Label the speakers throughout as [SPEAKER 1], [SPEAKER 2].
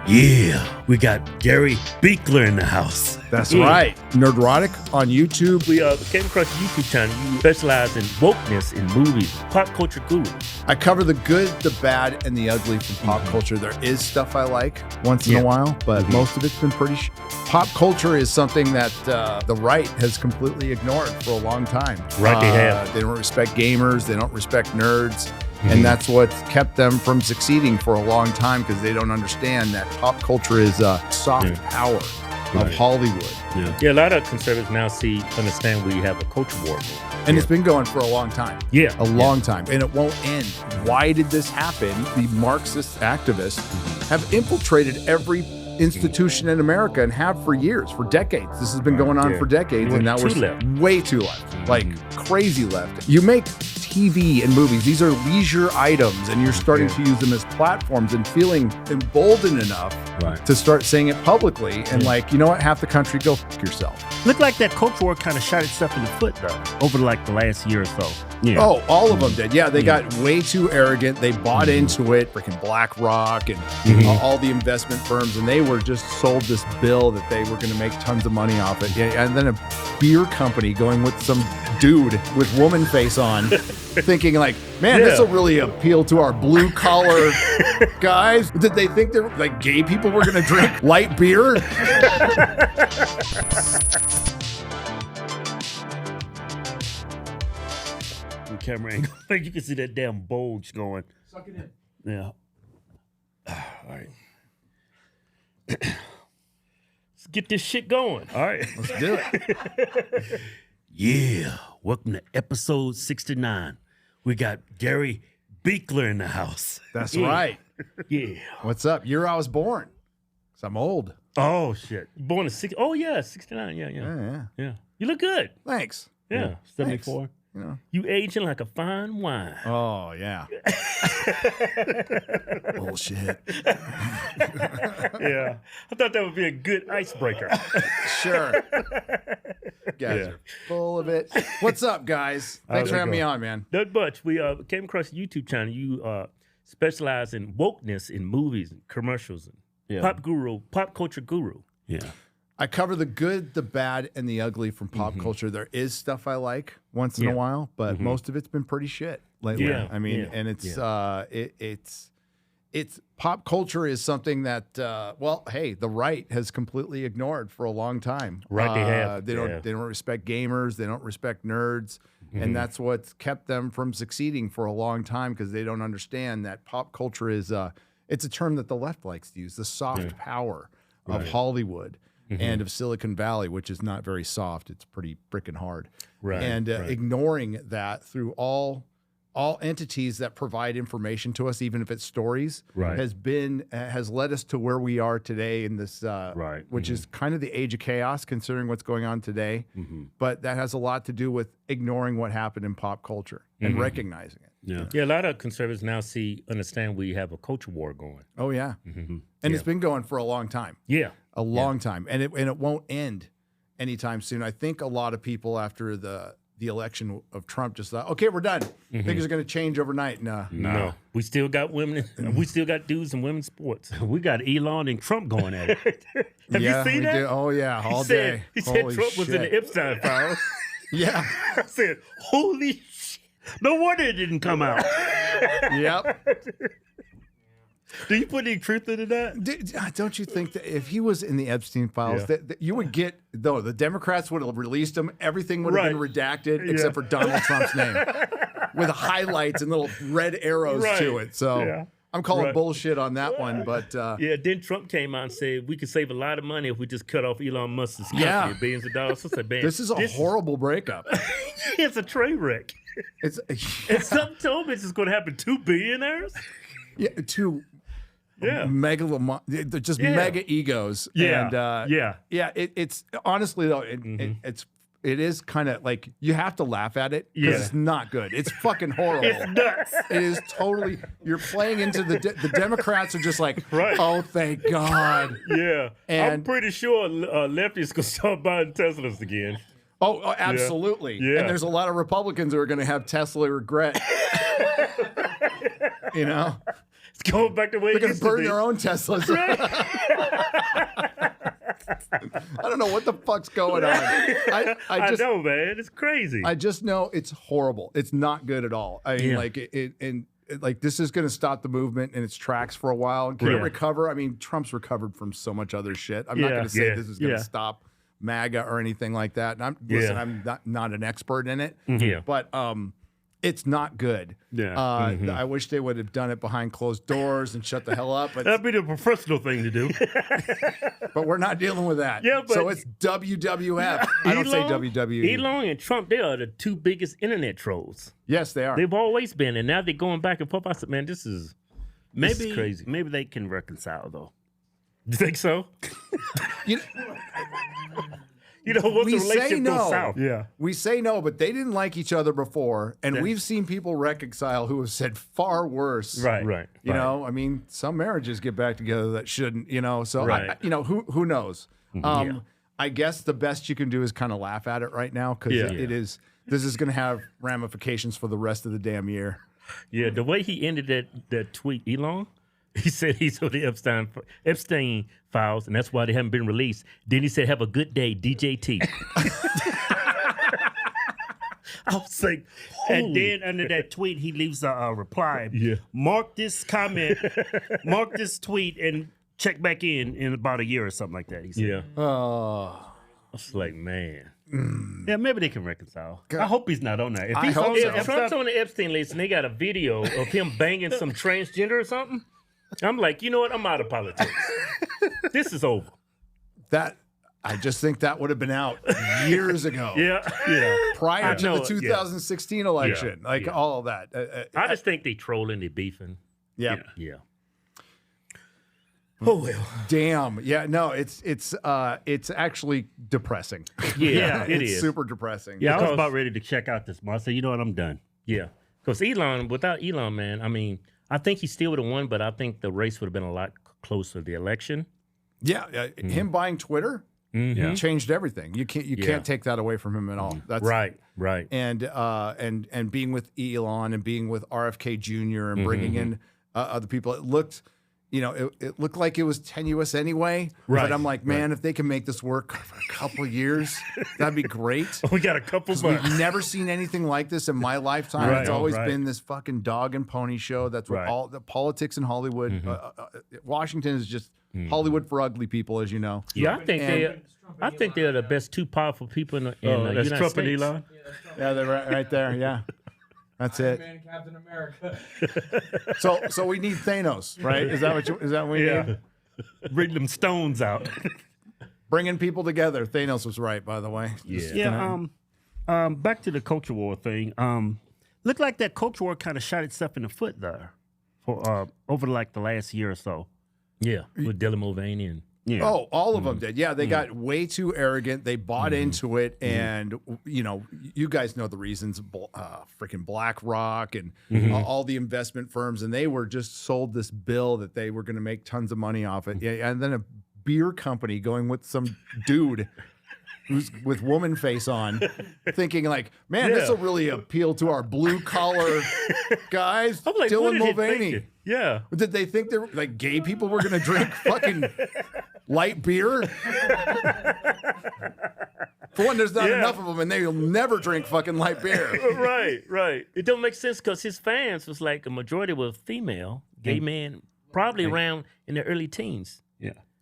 [SPEAKER 1] Yeah, we got Gary Buechler in the house.
[SPEAKER 2] That's right. Nerdrotic on YouTube.
[SPEAKER 1] We came across a YouTube channel. You specialize in wokeness in movies, pop culture guru.
[SPEAKER 2] I cover the good, the bad, and the ugly from pop culture. There is stuff I like once in a while, but most of it's been pretty Pop culture is something that the right has completely ignored for a long time.
[SPEAKER 1] Right, they have.
[SPEAKER 2] They don't respect gamers. They don't respect nerds. And that's what's kept them from succeeding for a long time, because they don't understand that pop culture is a soft power of Hollywood.
[SPEAKER 1] Yeah, a lot of conservatives now understand we have a culture war.
[SPEAKER 2] And it's been going for a long time.
[SPEAKER 1] Yeah.
[SPEAKER 2] A long time. And it won't end. Why did this happen? The Marxist activists have infiltrated every institution in America and have for years, for decades. This has been going on for decades, and now we're way too left, like crazy left. You make TV and movies, these are leisure items, and you're starting to use them as platforms and feeling emboldened enough to start saying it publicly. And like, you know what, half the country, go f*** yourself.
[SPEAKER 1] Looked like that culture war kind of shot itself in the foot, though, over like the last year or so. Yeah.
[SPEAKER 2] Oh, all of them did. Yeah, they got way too arrogant. They bought into it, freaking BlackRock and all the investment firms, and they were just sold this bill that they were going to make tons of money off it. Yeah, and then a beer company going with some dude with woman face on, thinking like, man, this will really appeal to our blue collar guys. Did they think they're like gay people were going to drink light beer?
[SPEAKER 1] Camera angle. You can see that damn bulge going.
[SPEAKER 2] Suck it in.
[SPEAKER 1] Yeah. All right. Let's get this shit going. All right.
[SPEAKER 2] Let's do it.
[SPEAKER 1] Yeah. Welcome to episode 69. We got Gary Buechler in the house.
[SPEAKER 2] That's right.
[SPEAKER 1] Yeah.
[SPEAKER 2] What's up? Year I was born. 'Cause I'm old.
[SPEAKER 1] Oh, shit. Born in 60. Oh, yeah. 69. Yeah. You look good.
[SPEAKER 2] Thanks.
[SPEAKER 1] Yeah. 74.
[SPEAKER 2] Thanks. You know.
[SPEAKER 1] You aging like a fine wine.
[SPEAKER 2] Oh, yeah. Bullshit.
[SPEAKER 1] Yeah. I thought that would be a good icebreaker.
[SPEAKER 2] Sure. Guys are full of it. What's up, guys? Thanks for having me on, man.
[SPEAKER 1] Not much. We came across a YouTube channel. You specialize in wokeness in movies and commercials and pop culture guru. Yeah.
[SPEAKER 2] I cover the good, the bad, and the ugly from pop culture. There is stuff I like once in a while, but most of it's been pretty shit lately.
[SPEAKER 1] Yeah.
[SPEAKER 2] I mean, and it's pop culture is something that hey, the right has completely ignored for a long time.
[SPEAKER 1] Right, they have.
[SPEAKER 2] They don't respect gamers. They don't respect nerds, and that's what's kept them from succeeding for a long time, because they don't understand that pop culture is it's a term that the left likes to use, the soft power of Hollywood. And of Silicon Valley, which is not very soft. It's pretty freaking hard. Right. And ignoring that through all entities that provide information to us, even if it's stories, has led us to where we are today in this, which is kind of the age of chaos, considering what's going on today. But that has a lot to do with ignoring what happened in pop culture and recognizing it.
[SPEAKER 1] Yeah. A lot of conservatives now understand we have a culture war going.
[SPEAKER 2] Oh yeah, and it's been going for a long time.
[SPEAKER 1] Yeah.
[SPEAKER 2] A long time, and it won't end anytime soon. I think a lot of people after the election of Trump just thought, okay, we're done. Things are going to change overnight.
[SPEAKER 1] No, we still got women. We still got dudes in women's sports. We got Elon and Trump going at it. Have you seen that?
[SPEAKER 2] Oh yeah, all day.
[SPEAKER 1] He said Trump was in the Epstein files.
[SPEAKER 2] Yeah,
[SPEAKER 1] I said, holy shit! No wonder it didn't come out.
[SPEAKER 2] Yep.
[SPEAKER 1] Do you put any truth into that?
[SPEAKER 2] Don't you think that if he was in the Epstein files, that you would get, though, the Democrats would have released him, everything would have been redacted except for Donald Trump's name, with highlights and little red arrows to it. So I'm calling bullshit on that one. But
[SPEAKER 1] then Trump came out and said we could save a lot of money if we just cut off Elon Musk's company, billions of dollars. So I said, man,
[SPEAKER 2] this is a horrible breakup.
[SPEAKER 1] It's a train wreck. And something told me it's just going to happen. 2 billionaires.
[SPEAKER 2] Yeah, two. They're just mega egos. It's honestly though, it is kind of like you have to laugh at it because it's not good. It's fucking horrible.
[SPEAKER 1] It's nuts.
[SPEAKER 2] It is totally. You're playing into the Democrats are just like, oh thank God.
[SPEAKER 1] Yeah, and I'm pretty sure lefties gonna start buying Teslas again.
[SPEAKER 2] Oh, absolutely. Yeah. And there's a lot of Republicans who are going to have Tesla regret. You know.
[SPEAKER 1] It's going back the way
[SPEAKER 2] They're
[SPEAKER 1] it
[SPEAKER 2] going
[SPEAKER 1] used
[SPEAKER 2] to burn
[SPEAKER 1] to be.
[SPEAKER 2] their own Teslas. I don't know what the fuck's going on. I
[SPEAKER 1] know, man. It's crazy.
[SPEAKER 2] I just know it's horrible. It's not good at all. I mean, like this is going to stop the movement in its tracks for a while. Can it recover? I mean, Trump's recovered from so much other shit. I'm not going to say this is going to stop MAGA or anything like that. And I'm not an expert in it. But it's not good. I wish they would have done it behind closed doors and shut the hell up. But
[SPEAKER 1] that'd be the professional thing to do.
[SPEAKER 2] But we're not dealing with that.
[SPEAKER 1] Yeah, but
[SPEAKER 2] so it's WWF. I don't say WWE.
[SPEAKER 1] Elon and Trump, they are the two biggest internet trolls.
[SPEAKER 2] Yes, they are.
[SPEAKER 1] They've always been, and now they're going back and forth. I said, man, this is crazy.
[SPEAKER 3] Maybe they can reconcile, though.
[SPEAKER 1] You think so?
[SPEAKER 2] You
[SPEAKER 1] know, once
[SPEAKER 2] we
[SPEAKER 1] the relationship
[SPEAKER 2] say no.
[SPEAKER 1] goes south.
[SPEAKER 2] Yeah. We say no, but they didn't like each other before. And we've seen people reconcile who have said far worse.
[SPEAKER 1] Right.
[SPEAKER 2] You know, I mean, some marriages get back together that shouldn't, you know. So, who knows? I guess the best you can do is kind of laugh at it right now because this is going to have ramifications for the rest of the damn year.
[SPEAKER 1] Yeah, the way he ended that tweet, Elon, he said he's on the Epstein files, and that's why they haven't been released. Then he said, "Have a good day, DJT." I was like,
[SPEAKER 3] and then under that tweet, he leaves a reply.
[SPEAKER 1] Yeah.
[SPEAKER 3] Mark this comment, mark this tweet, and check back in about a year or something like that. He said.
[SPEAKER 1] Yeah.
[SPEAKER 2] Oh.
[SPEAKER 1] I was like, man.
[SPEAKER 3] Yeah, maybe they can reconcile.
[SPEAKER 1] I hope he's not on that.
[SPEAKER 2] If
[SPEAKER 1] Trump's on the Epstein list and they got a video of him banging some transgender or something, I'm like, you know what? I'm out of politics. This is over.
[SPEAKER 2] I just think that would have been out years ago.
[SPEAKER 1] Yeah.
[SPEAKER 2] Prior to the 2016 election, all of that.
[SPEAKER 1] I just think they trolling, they beefing.
[SPEAKER 2] Yeah.
[SPEAKER 1] Oh well.
[SPEAKER 2] Damn. Yeah. No. It's actually depressing.
[SPEAKER 1] Yeah.
[SPEAKER 2] It's super depressing.
[SPEAKER 3] Yeah. I was about ready to check out this month. I said, you know what? I'm done.
[SPEAKER 1] Yeah. Because without Elon, man, I mean, I think he still would have won, but I think the race would have been a lot closer to the election.
[SPEAKER 2] Yeah. Him buying Twitter changed everything. You can't take that away from him at all. That's
[SPEAKER 1] right.
[SPEAKER 2] And being with Elon and being with RFK Jr. and bringing in other people, it looked. It looked like it was tenuous anyway.
[SPEAKER 1] Right.
[SPEAKER 2] But I'm like, man, if they can make this work for a couple years, that'd be great.
[SPEAKER 1] We got a couple months.
[SPEAKER 2] We've never seen anything like this in my lifetime.
[SPEAKER 1] Right.
[SPEAKER 2] It's always been this fucking dog and pony show. That's what all the politics in Hollywood. Washington is just Hollywood for ugly people, as you know.
[SPEAKER 1] Yeah, I think they're the best two powerful people in the United Trump States.
[SPEAKER 3] And Elon.
[SPEAKER 2] Yeah, they're right there. Yeah. That's it.
[SPEAKER 4] Man, Captain America.
[SPEAKER 2] So we need Thanos, right? Is that what we need?
[SPEAKER 1] Bring them stones out.
[SPEAKER 2] Bringing people together. Thanos was right, by the way.
[SPEAKER 3] Back to the culture war thing. Looked like that culture war kind of shot itself in the foot there for over like the last year or so.
[SPEAKER 1] Yeah, with Dylan Mulvaney and
[SPEAKER 2] Oh, all of them did. Yeah, they got way too arrogant. They bought into it, and you guys know the reasons. Freaking BlackRock and all the investment firms, and they were just sold this bill that they were going to make tons of money off it. Yeah, and then a beer company going with some dude who's with woman face on, thinking like, man, this will really appeal to our blue collar guys.
[SPEAKER 1] I'm like,
[SPEAKER 2] Dylan Mulvaney.
[SPEAKER 1] Yeah.
[SPEAKER 2] Did they think they're like gay people were going to drink fucking light beer? For one, there's not enough of them, and they'll never drink fucking light beer.
[SPEAKER 1] Right. It don't make sense because his fans was like a majority were female, gay men, probably around in their early teens.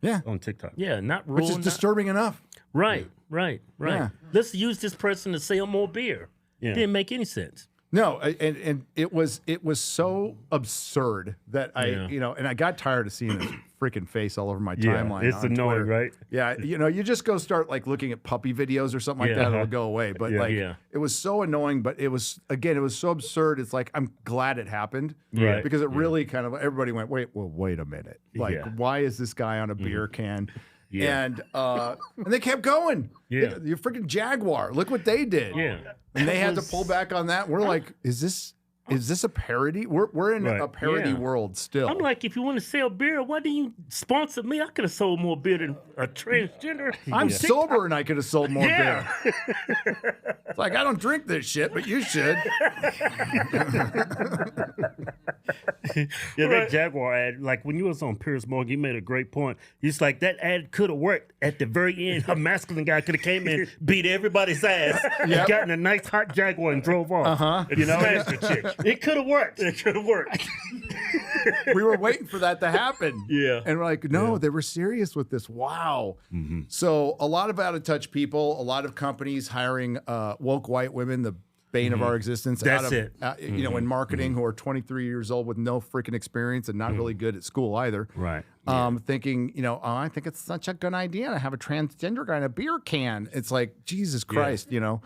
[SPEAKER 2] Yeah.
[SPEAKER 3] On TikTok.
[SPEAKER 1] Yeah, not rural.
[SPEAKER 2] Which is disturbing enough.
[SPEAKER 1] Right.
[SPEAKER 2] Yeah.
[SPEAKER 1] Let's use this person to sell more beer.
[SPEAKER 3] Yeah.
[SPEAKER 1] Didn't make any sense.
[SPEAKER 2] No, and it was so absurd that and I got tired of seeing his freaking face all over my timeline.
[SPEAKER 1] It's
[SPEAKER 2] on
[SPEAKER 1] annoying,
[SPEAKER 2] Twitter.
[SPEAKER 1] right?
[SPEAKER 2] Yeah, you just go start like looking at puppy videos or something like that, it'll go away. But it was so annoying. But it was so absurd. It's like I'm glad it happened,
[SPEAKER 1] Right.
[SPEAKER 2] Because it really kind of everybody went, wait a minute, like why is this guy on a beer can?
[SPEAKER 1] Yeah.
[SPEAKER 2] And they kept going.
[SPEAKER 1] Yeah.
[SPEAKER 2] Your freaking Jaguar. Look what they did.
[SPEAKER 1] Yeah.
[SPEAKER 2] And they had to pull back on that. We're like, is this is this a parody? We're in
[SPEAKER 3] Right.
[SPEAKER 2] a parody world still.
[SPEAKER 1] I'm like, if you want to sell beer, why didn't you sponsor me? I could have sold more beer than a transgender.
[SPEAKER 2] I'm sober and I could have sold more
[SPEAKER 1] Yeah.
[SPEAKER 2] beer. It's like, I don't drink this shit, but you should.
[SPEAKER 3] Yeah, that Jaguar ad, like when you was on Piers Morgan, you made a great point. It's like that ad could have worked at the very end. A masculine guy could have came in, beat everybody's ass, and gotten a nice hot Jaguar and drove off. You know,
[SPEAKER 1] Smashed the chick.
[SPEAKER 3] it could have worked.
[SPEAKER 1] It could have worked.
[SPEAKER 2] We were waiting for that to happen.
[SPEAKER 1] Yeah.
[SPEAKER 2] And we're like, no, they were serious with this. Wow. So a lot of out-of-touch people, a lot of companies hiring woke white women, the bane of our existence.
[SPEAKER 1] That's
[SPEAKER 2] out of,
[SPEAKER 1] it.
[SPEAKER 2] You know, in marketing, who are 23 years old with no freaking experience and not really good at school either.
[SPEAKER 3] Right.
[SPEAKER 2] Thinking, you know, I think it's such a good idea to have a transgender guy in a beer can. It's like, Jesus Christ, you know.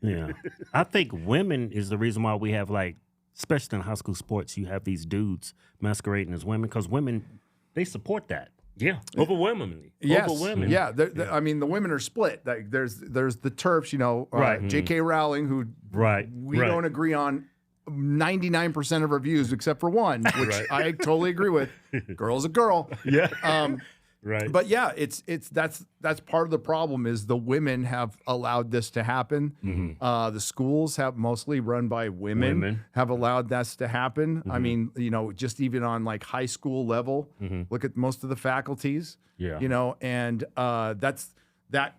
[SPEAKER 3] Yeah. I think women is the reason why we have, like, especially in high school sports, you have these dudes masquerading as women because women, they support that.
[SPEAKER 1] Yeah, overwhelmingly.
[SPEAKER 2] Yes.
[SPEAKER 1] Overwhelmingly.
[SPEAKER 2] Yeah. I mean, the women are split. Like, there's the TERFs, you know,
[SPEAKER 3] Right.
[SPEAKER 2] J.K. Rowling, who we don't agree on 99% of her views except for one, which I totally agree with. Girl's a girl.
[SPEAKER 3] Yeah.
[SPEAKER 1] Right.
[SPEAKER 2] But yeah, that's part of the problem is the women have allowed this to happen. The schools have mostly run by women. Have allowed this to happen. I mean, you know, just even on like high school level, look at most of the faculties.
[SPEAKER 3] Yeah.
[SPEAKER 2] You know, and that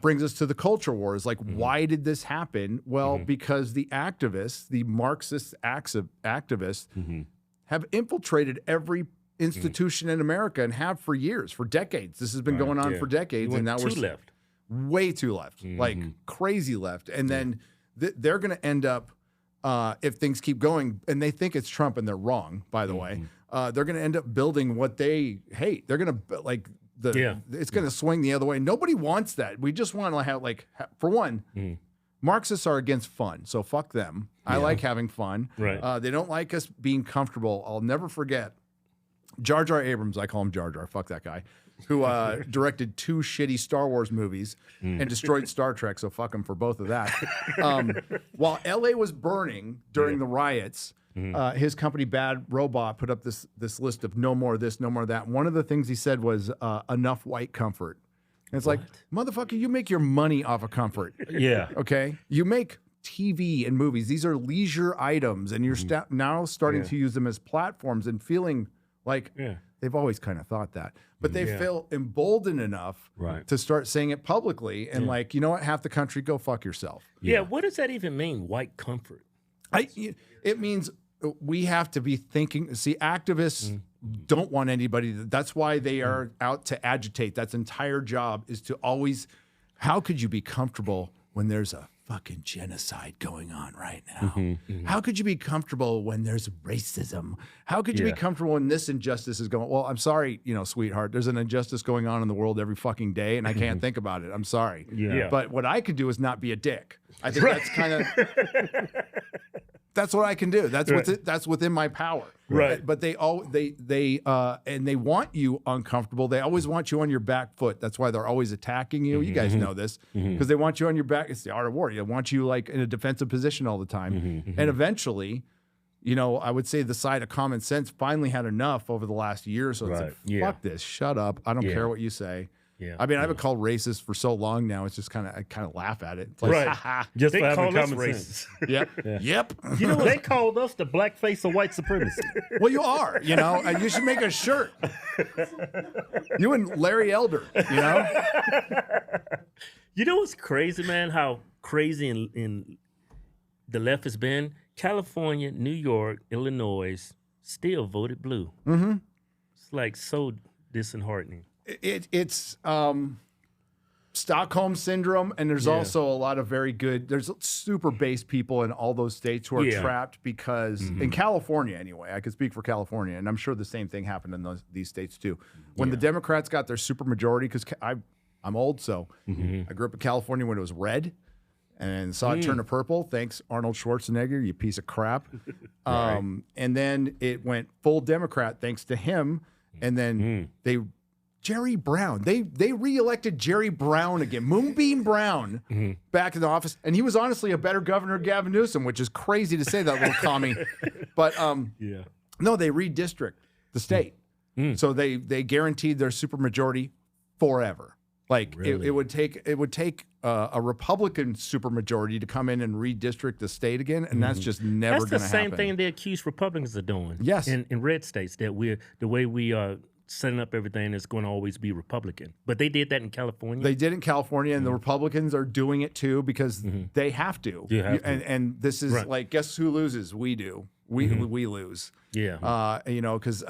[SPEAKER 2] brings us to the culture wars. Like, why did this happen? Well, because the activists, the Marxist activists, have infiltrated every institution in America and have for years, for decades. This has been going on for decades, and now we're
[SPEAKER 1] left.
[SPEAKER 2] way too left, like crazy left. And then they're going to end up, if things keep going, and they think it's Trump, and they're wrong, by the way. They're going to end up building what they hate. They're going to like it's going to swing the other way. Nobody wants that. We just want to have for one. Marxists are against fun, so fuck them. I like having fun.
[SPEAKER 1] Right.
[SPEAKER 2] They don't like us being comfortable. I'll never forget Jar Jar Abrams, I call him Jar Jar, fuck that guy, who directed 2 shitty Star Wars movies and destroyed Star Trek, so fuck him for both of that. While LA was burning during the riots, his company Bad Robot put up this list of no more this, no more that. One of the things he said was enough white comfort. And it's like, motherfucker, you make your money off of comfort.
[SPEAKER 3] Yeah.
[SPEAKER 2] Okay? You make TV and movies. These are leisure items, and you're now starting to use them as platforms and feeling like they've always kind of thought that. But they feel emboldened enough to start saying it publicly and like, you know what, half the country, go fuck yourself.
[SPEAKER 1] Yeah, what does that even mean, white comfort?
[SPEAKER 2] It means we have to be thinking. See, activists don't want anybody. That's why they are out to agitate. That's entire job is to always, how could you be comfortable when there's a fucking genocide going on right now? How could you be comfortable when there's racism? How could you be comfortable when this injustice is going? Well, I'm sorry, you know, sweetheart, there's an injustice going on in the world every fucking day, and I can't think about it. I'm sorry. But what I could do is not be a dick. I think that's kind of that's what I can do. That's within my power.
[SPEAKER 1] Right.
[SPEAKER 2] But they want you uncomfortable. They always want you on your back foot. That's why they're always attacking you. You guys know this because they want you on your back. It's the art of war. They want you like in a defensive position all the time. And eventually, you know, I would say the side of common sense finally had enough over the last year. So it's like, fuck this. Shut up. I don't care what you say.
[SPEAKER 1] Yeah.
[SPEAKER 2] I mean, I've been called racist for so long now. It's just I kind of laugh at it. It's like,
[SPEAKER 3] Just
[SPEAKER 1] They
[SPEAKER 3] for having
[SPEAKER 1] call us
[SPEAKER 3] common
[SPEAKER 1] racist.
[SPEAKER 3] sense.
[SPEAKER 2] Yep. Yep.
[SPEAKER 3] You know, they called us the blackface of white supremacy.
[SPEAKER 2] Well, you are, you know, and you should make a shirt. You and Larry Elder, you know?
[SPEAKER 1] You know what's crazy, man? How crazy in the left has been? California, New York, Illinois still voted blue. It's like so disheartening.
[SPEAKER 2] It's Stockholm syndrome, and there's also a lot of there's super base people in all those states who are trapped because in California anyway, I could speak for California, and I'm sure the same thing happened in these states too. When the Democrats got their super majority, because I'm old, so I grew up in California when it was red and saw it turn to purple. Thanks, Arnold Schwarzenegger, you piece of crap. And then it went full Democrat thanks to him, and then they Jerry Brown. They reelected Jerry Brown again, Moonbeam Brown, back in the office, and he was honestly a better governor than Gavin Newsom, which is crazy to say, that little commie. But no, they redistrict the state, so they guaranteed their supermajority forever. Like
[SPEAKER 1] Really?
[SPEAKER 2] it would take a Republican supermajority to come in and redistrict the state again, and that's just never going to happen.
[SPEAKER 1] That's the same thing they accuse Republicans of doing.
[SPEAKER 2] Yes.
[SPEAKER 1] in red states, that the way we are setting up everything is going to always be Republican. But they did that in California.
[SPEAKER 2] They did in California, and the Republicans are doing it too because they have to.
[SPEAKER 1] You have to.
[SPEAKER 2] And this is like, guess who loses? We do. We lose.
[SPEAKER 1] Yeah.
[SPEAKER 2] Because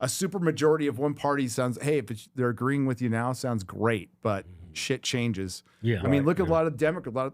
[SPEAKER 2] a super majority of one party sounds, hey, if they're agreeing with you now, sounds great, but shit changes.
[SPEAKER 1] Yeah.
[SPEAKER 2] I mean, look at a lot of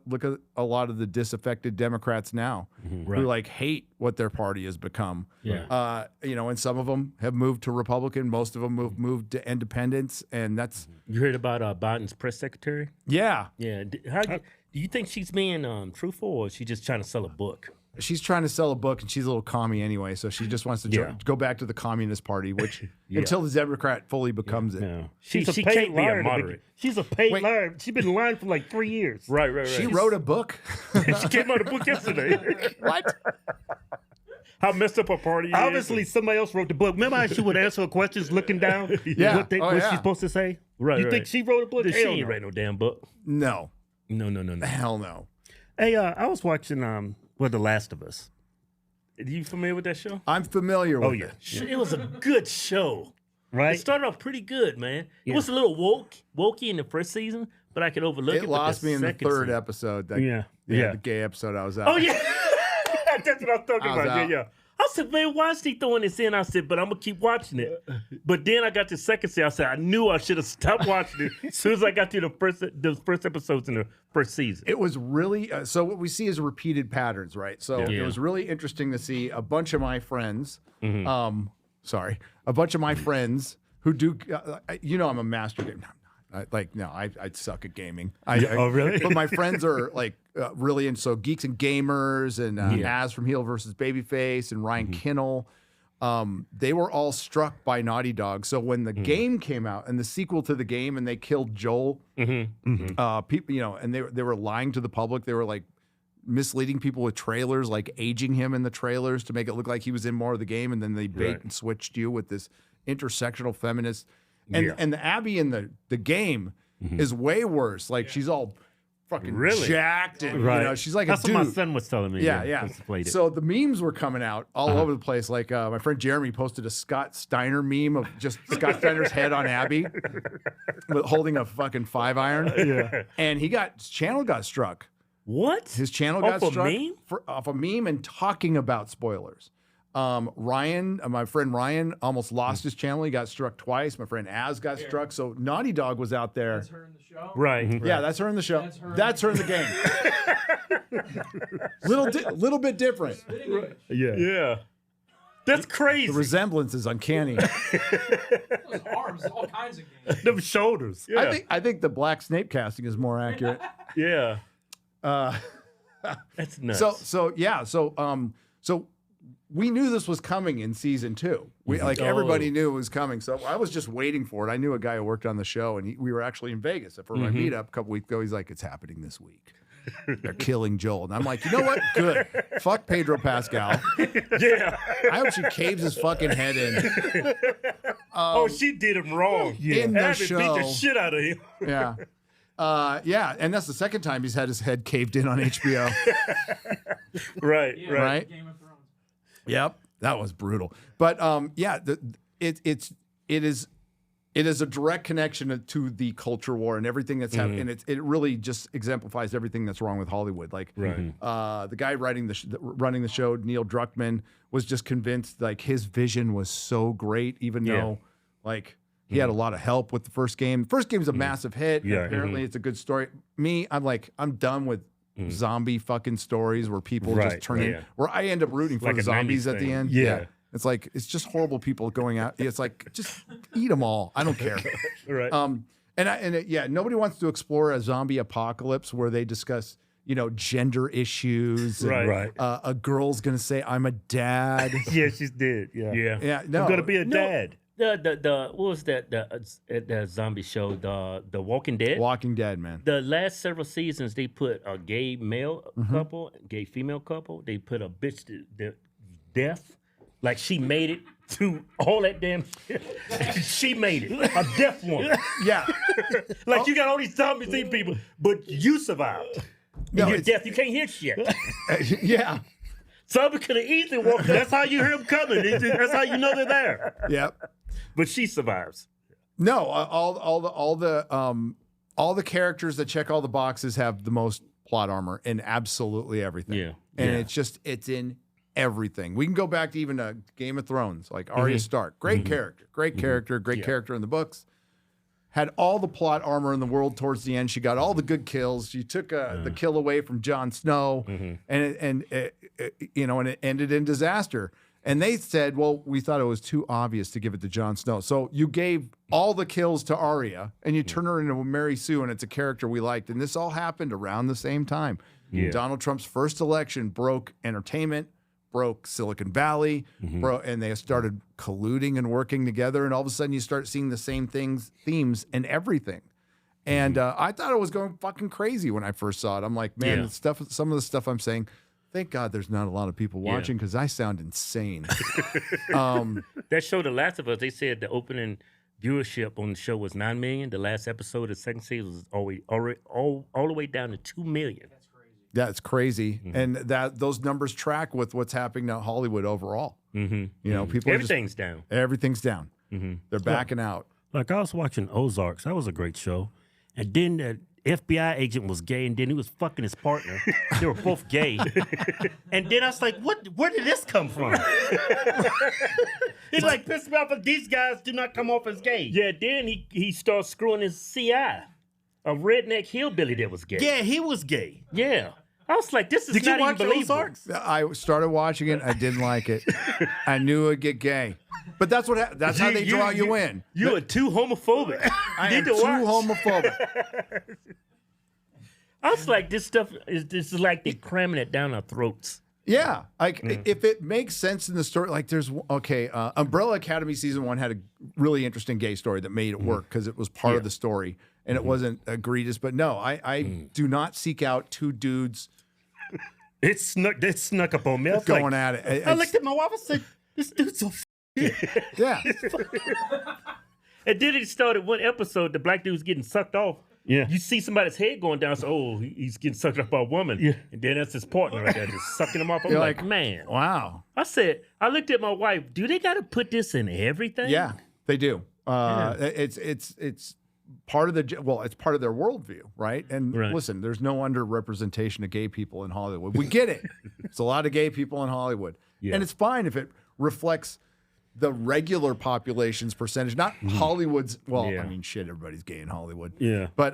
[SPEAKER 2] look at a lot of the disaffected Democrats now who like hate what their party has become.
[SPEAKER 1] Yeah.
[SPEAKER 2] And some of them have moved to Republican. Most of them moved to independents, and that's
[SPEAKER 1] You heard about Biden's press secretary?
[SPEAKER 2] yeah.
[SPEAKER 1] Yeah. Do you think she's being truthful, or is she just trying to sell a book?
[SPEAKER 2] She's trying to sell a book, and she's a little commie anyway, so she just wants to go back to the Communist Party, which until the Democrat fully becomes it.
[SPEAKER 3] Yeah.
[SPEAKER 1] She
[SPEAKER 3] She's a
[SPEAKER 1] can't
[SPEAKER 3] paid
[SPEAKER 1] be a
[SPEAKER 3] liar.
[SPEAKER 1] moderate.
[SPEAKER 3] She's a paid
[SPEAKER 2] Wait.
[SPEAKER 3] liar. She's been lying for like 3 years.
[SPEAKER 1] Right.
[SPEAKER 2] She wrote a book.
[SPEAKER 1] She came out of a book yesterday.
[SPEAKER 2] What?
[SPEAKER 3] How messed up her party is. Obviously, somebody else wrote the book. Remember how she would answer questions looking down?
[SPEAKER 2] Yeah.
[SPEAKER 3] What she's supposed to say?
[SPEAKER 1] Right,
[SPEAKER 3] You
[SPEAKER 1] right.
[SPEAKER 3] think she wrote a book?
[SPEAKER 1] She
[SPEAKER 3] Hell
[SPEAKER 1] ain't
[SPEAKER 3] no.
[SPEAKER 1] write no damn book.
[SPEAKER 2] No.
[SPEAKER 1] No.
[SPEAKER 2] Hell no.
[SPEAKER 3] Hey, I was watching The Last of Us.
[SPEAKER 1] Are you familiar with that show?
[SPEAKER 2] I'm familiar with
[SPEAKER 3] Oh, yeah.
[SPEAKER 2] it.
[SPEAKER 1] It was a good show.
[SPEAKER 3] Right?
[SPEAKER 1] It started off pretty good, man. It was a little wokey in the first season, but I could overlook it.
[SPEAKER 2] It lost me in the
[SPEAKER 1] second
[SPEAKER 2] third
[SPEAKER 1] season.
[SPEAKER 2] episode.
[SPEAKER 3] Yeah.
[SPEAKER 2] The gay episode I was at.
[SPEAKER 1] Oh, yeah. That's what I was talking
[SPEAKER 2] I was
[SPEAKER 1] about.
[SPEAKER 2] out.
[SPEAKER 1] Yeah. I said, man, why is he throwing this in? I said, but I'm going to keep watching it. But then I got to second season. I said, I knew I should have stopped watching it as soon as I got to the first episodes in the first season.
[SPEAKER 2] It was really so. What we see is repeated patterns, right? So it was really interesting to see a bunch of my friends. A bunch of my friends who do. I'm a master gamer. I suck at gaming.
[SPEAKER 3] Oh, really?
[SPEAKER 2] But my friends are like really into Geeks and Gamers and Az from Heel versus Babyface and Ryan Kinnell. They were all struck by Naughty Dog. So when the game came out and the sequel to the game, and they killed Joel, people, and they were lying to the public. They were like misleading people with trailers, like aging him in the trailers to make it look like he was in more of the game, and then they bait and switched you with this intersectional feminist. And the Abby in the game is way worse. Like she's all fucking jacked, and she's like
[SPEAKER 1] That's
[SPEAKER 2] a dude.
[SPEAKER 1] what my son was telling me.
[SPEAKER 2] Yeah. So the memes were coming out all over the place. Like my friend Jeremy posted a Scott Steiner meme of just Scott Steiner's head on Abby holding a fucking 5-iron. Yeah. And his channel got struck.
[SPEAKER 1] What?
[SPEAKER 2] His channel got
[SPEAKER 1] Off a
[SPEAKER 2] struck
[SPEAKER 1] meme?
[SPEAKER 2] off a meme and talking about spoilers. Ryan, my friend Ryan, almost lost his channel. He got struck twice. My friend Az got struck. So Naughty Dog was out there.
[SPEAKER 4] That's her in the show.
[SPEAKER 1] Right.
[SPEAKER 2] Yeah, that's her in the show. That's her in the game. little bit different.
[SPEAKER 1] Yeah. That's crazy.
[SPEAKER 2] The resemblance is uncanny.
[SPEAKER 4] Those arms, all kinds of games.
[SPEAKER 1] Them shoulders. Yeah.
[SPEAKER 2] I think the Black Snape casting is more accurate.
[SPEAKER 1] Yeah. That's nuts.
[SPEAKER 2] So we knew this was coming in season 2. Everybody knew it was coming. So I was just waiting for it. I knew a guy who worked on the show, and we were actually in Vegas for my meetup a couple weeks ago. He's like, "It's happening this week. They're killing Joel." And I'm like, you know what? Good. Fuck Pedro Pascal.
[SPEAKER 1] yeah.
[SPEAKER 2] I hope she caves his fucking head in.
[SPEAKER 1] She did him wrong.
[SPEAKER 2] In the
[SPEAKER 1] Abby
[SPEAKER 2] show.
[SPEAKER 1] beat the shit out of him.
[SPEAKER 2] Yeah. And that's the second time he's had his head caved in on HBO.
[SPEAKER 1] Right.
[SPEAKER 2] Right?
[SPEAKER 4] Game of Thrones.
[SPEAKER 2] Yep, that was brutal. But it is a direct connection to the culture war and everything that's happening. And it really just exemplifies everything that's wrong with Hollywood. Like the guy running the show, Neil Druckmann, was just convinced like his vision was so great, even though like he had a lot of help with the first game. The first game's a massive hit.
[SPEAKER 1] Yeah.
[SPEAKER 2] Apparently it's a good story. I'm done with zombie fucking stories where people just turn in, where I end up rooting for
[SPEAKER 1] Like
[SPEAKER 2] the
[SPEAKER 1] a
[SPEAKER 2] zombies
[SPEAKER 1] 90s
[SPEAKER 2] at the
[SPEAKER 1] thing.
[SPEAKER 2] end.
[SPEAKER 1] Yeah.
[SPEAKER 2] It's just horrible people going out. It's like, just eat them all. I don't care.
[SPEAKER 1] Right.
[SPEAKER 2] Nobody wants to explore a zombie apocalypse where they discuss, gender issues. And,
[SPEAKER 1] Right.
[SPEAKER 2] A girl's going to say, "I'm a dad."
[SPEAKER 3] Yeah, she's dead. Yeah.
[SPEAKER 1] Yeah.
[SPEAKER 2] Yeah. No.
[SPEAKER 3] I'm going to be a dad.
[SPEAKER 1] The what was that the zombie show, the Walking Dead?
[SPEAKER 2] Walking Dead, man.
[SPEAKER 1] The last several seasons, they put a gay male
[SPEAKER 2] Mm-hmm.
[SPEAKER 1] couple, gay female couple. They put a bitch to death. Like she made it through all that damn shit. She made it. A deaf one.
[SPEAKER 2] Yeah.
[SPEAKER 1] Like you got all these zombies eating people, but you survived.
[SPEAKER 2] No,
[SPEAKER 1] And you're
[SPEAKER 2] it's-
[SPEAKER 1] deaf. You can't hear shit.
[SPEAKER 2] Yeah.
[SPEAKER 1] Zombie could have easily walked. That's how you hear them coming. That's how you know they're there.
[SPEAKER 2] Yep.
[SPEAKER 1] But she survives.
[SPEAKER 2] No, all the characters that check all the boxes have the most plot armor in absolutely everything.
[SPEAKER 1] Yeah.
[SPEAKER 2] And
[SPEAKER 1] Yeah.
[SPEAKER 2] it's in everything. We can go back to even Game of Thrones, like Arya Stark. Great character, great character in the books. Had all the plot armor in the world towards the end. She got all the good kills. She took the kill away from Jon Snow, and it ended in disaster. And they said, well, we thought it was too obvious to give it to Jon Snow. So you gave all the kills to Arya, and you turn her into Mary Sue, and it's a character we liked. And this all happened around the same time.
[SPEAKER 1] Yeah.
[SPEAKER 2] Donald Trump's first election broke entertainment, broke Silicon Valley, and they started colluding and working together. And all of a sudden, you start seeing the same themes in everything. And I thought it was going fucking crazy when I first saw it. I'm like, man,
[SPEAKER 1] Yeah.
[SPEAKER 2] some of the stuff I'm saying, thank God there's not a lot of people watching because I sound insane.
[SPEAKER 1] That show, The Last of Us, they said the opening viewership on the show was 9 million. The last episode of the second season was all the way down to 2 million.
[SPEAKER 2] Yeah, it's crazy, and those numbers track with what's happening to Hollywood overall. You know, people
[SPEAKER 1] Everything's down.
[SPEAKER 2] everything's down. They're backing out.
[SPEAKER 3] Like I was watching Ozarks. That was a great show. And then the FBI agent was gay, and then he was fucking his partner. They were both gay. And then I was like, where did this come from? It like pissed me off that these guys do not come off as gay.
[SPEAKER 1] Yeah, then he starts screwing his CI, a redneck hillbilly that was gay.
[SPEAKER 3] Yeah, he was gay.
[SPEAKER 1] Yeah. I was like, this is
[SPEAKER 3] Did you
[SPEAKER 1] not
[SPEAKER 3] watch
[SPEAKER 1] even believable.
[SPEAKER 3] Ozarks?
[SPEAKER 2] I started watching it. I didn't like it. I knew it'd get gay, but that's what. That's how they draw you in.
[SPEAKER 1] You are too homophobic.
[SPEAKER 2] I
[SPEAKER 1] You
[SPEAKER 2] am
[SPEAKER 1] need
[SPEAKER 2] too
[SPEAKER 1] to watch.
[SPEAKER 2] homophobic.
[SPEAKER 1] I was like, this is like they're cramming it down our throats.
[SPEAKER 2] Yeah, like if it makes sense in the story, like there's Umbrella Academy season 1 had a really interesting gay story that made it work because it was part of the story and it wasn't egregious. But no, I do not seek out two dudes
[SPEAKER 3] It snuck up on me. I was
[SPEAKER 2] going
[SPEAKER 3] like,
[SPEAKER 2] at it.
[SPEAKER 3] I looked at my wife and said, this dude's so
[SPEAKER 2] Yeah,
[SPEAKER 1] And then it started one episode, the black dude's getting sucked off.
[SPEAKER 3] Yeah.
[SPEAKER 1] You see somebody's head going down, so he's getting sucked up by a woman.
[SPEAKER 3] Yeah.
[SPEAKER 1] And then that's his partner right there, just sucking him off. I'm
[SPEAKER 2] You're
[SPEAKER 1] like,
[SPEAKER 2] like,
[SPEAKER 1] man.
[SPEAKER 2] wow.
[SPEAKER 1] I looked at my wife, do they gotta put this in everything?
[SPEAKER 2] Yeah, they do. It's part of it's part of their worldview, right? And
[SPEAKER 1] Right.
[SPEAKER 2] listen, there's no underrepresentation of gay people in Hollywood. We get it. It's a lot of gay people in Hollywood, and it's fine if it reflects the regular population's percentage, not Hollywood's. Well,
[SPEAKER 1] Yeah.
[SPEAKER 2] I mean, shit, everybody's gay in Hollywood.
[SPEAKER 3] Yeah.
[SPEAKER 2] But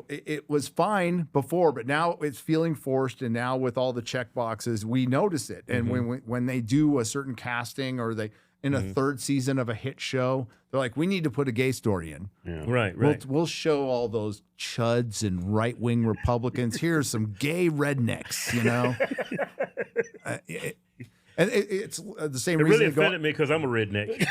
[SPEAKER 2] it was fine before, but now it's feeling forced, and now with all the check boxes, we notice it. And when they do a certain casting or they in a third season of a hit show, they're like, we need to put a gay story in.
[SPEAKER 3] Yeah.
[SPEAKER 1] Right.
[SPEAKER 2] We'll show all those chuds and right wing Republicans. Here's some gay rednecks, you know. It's the same
[SPEAKER 1] It
[SPEAKER 2] reason.
[SPEAKER 1] really
[SPEAKER 2] to go-
[SPEAKER 1] offended me because I'm a redneck.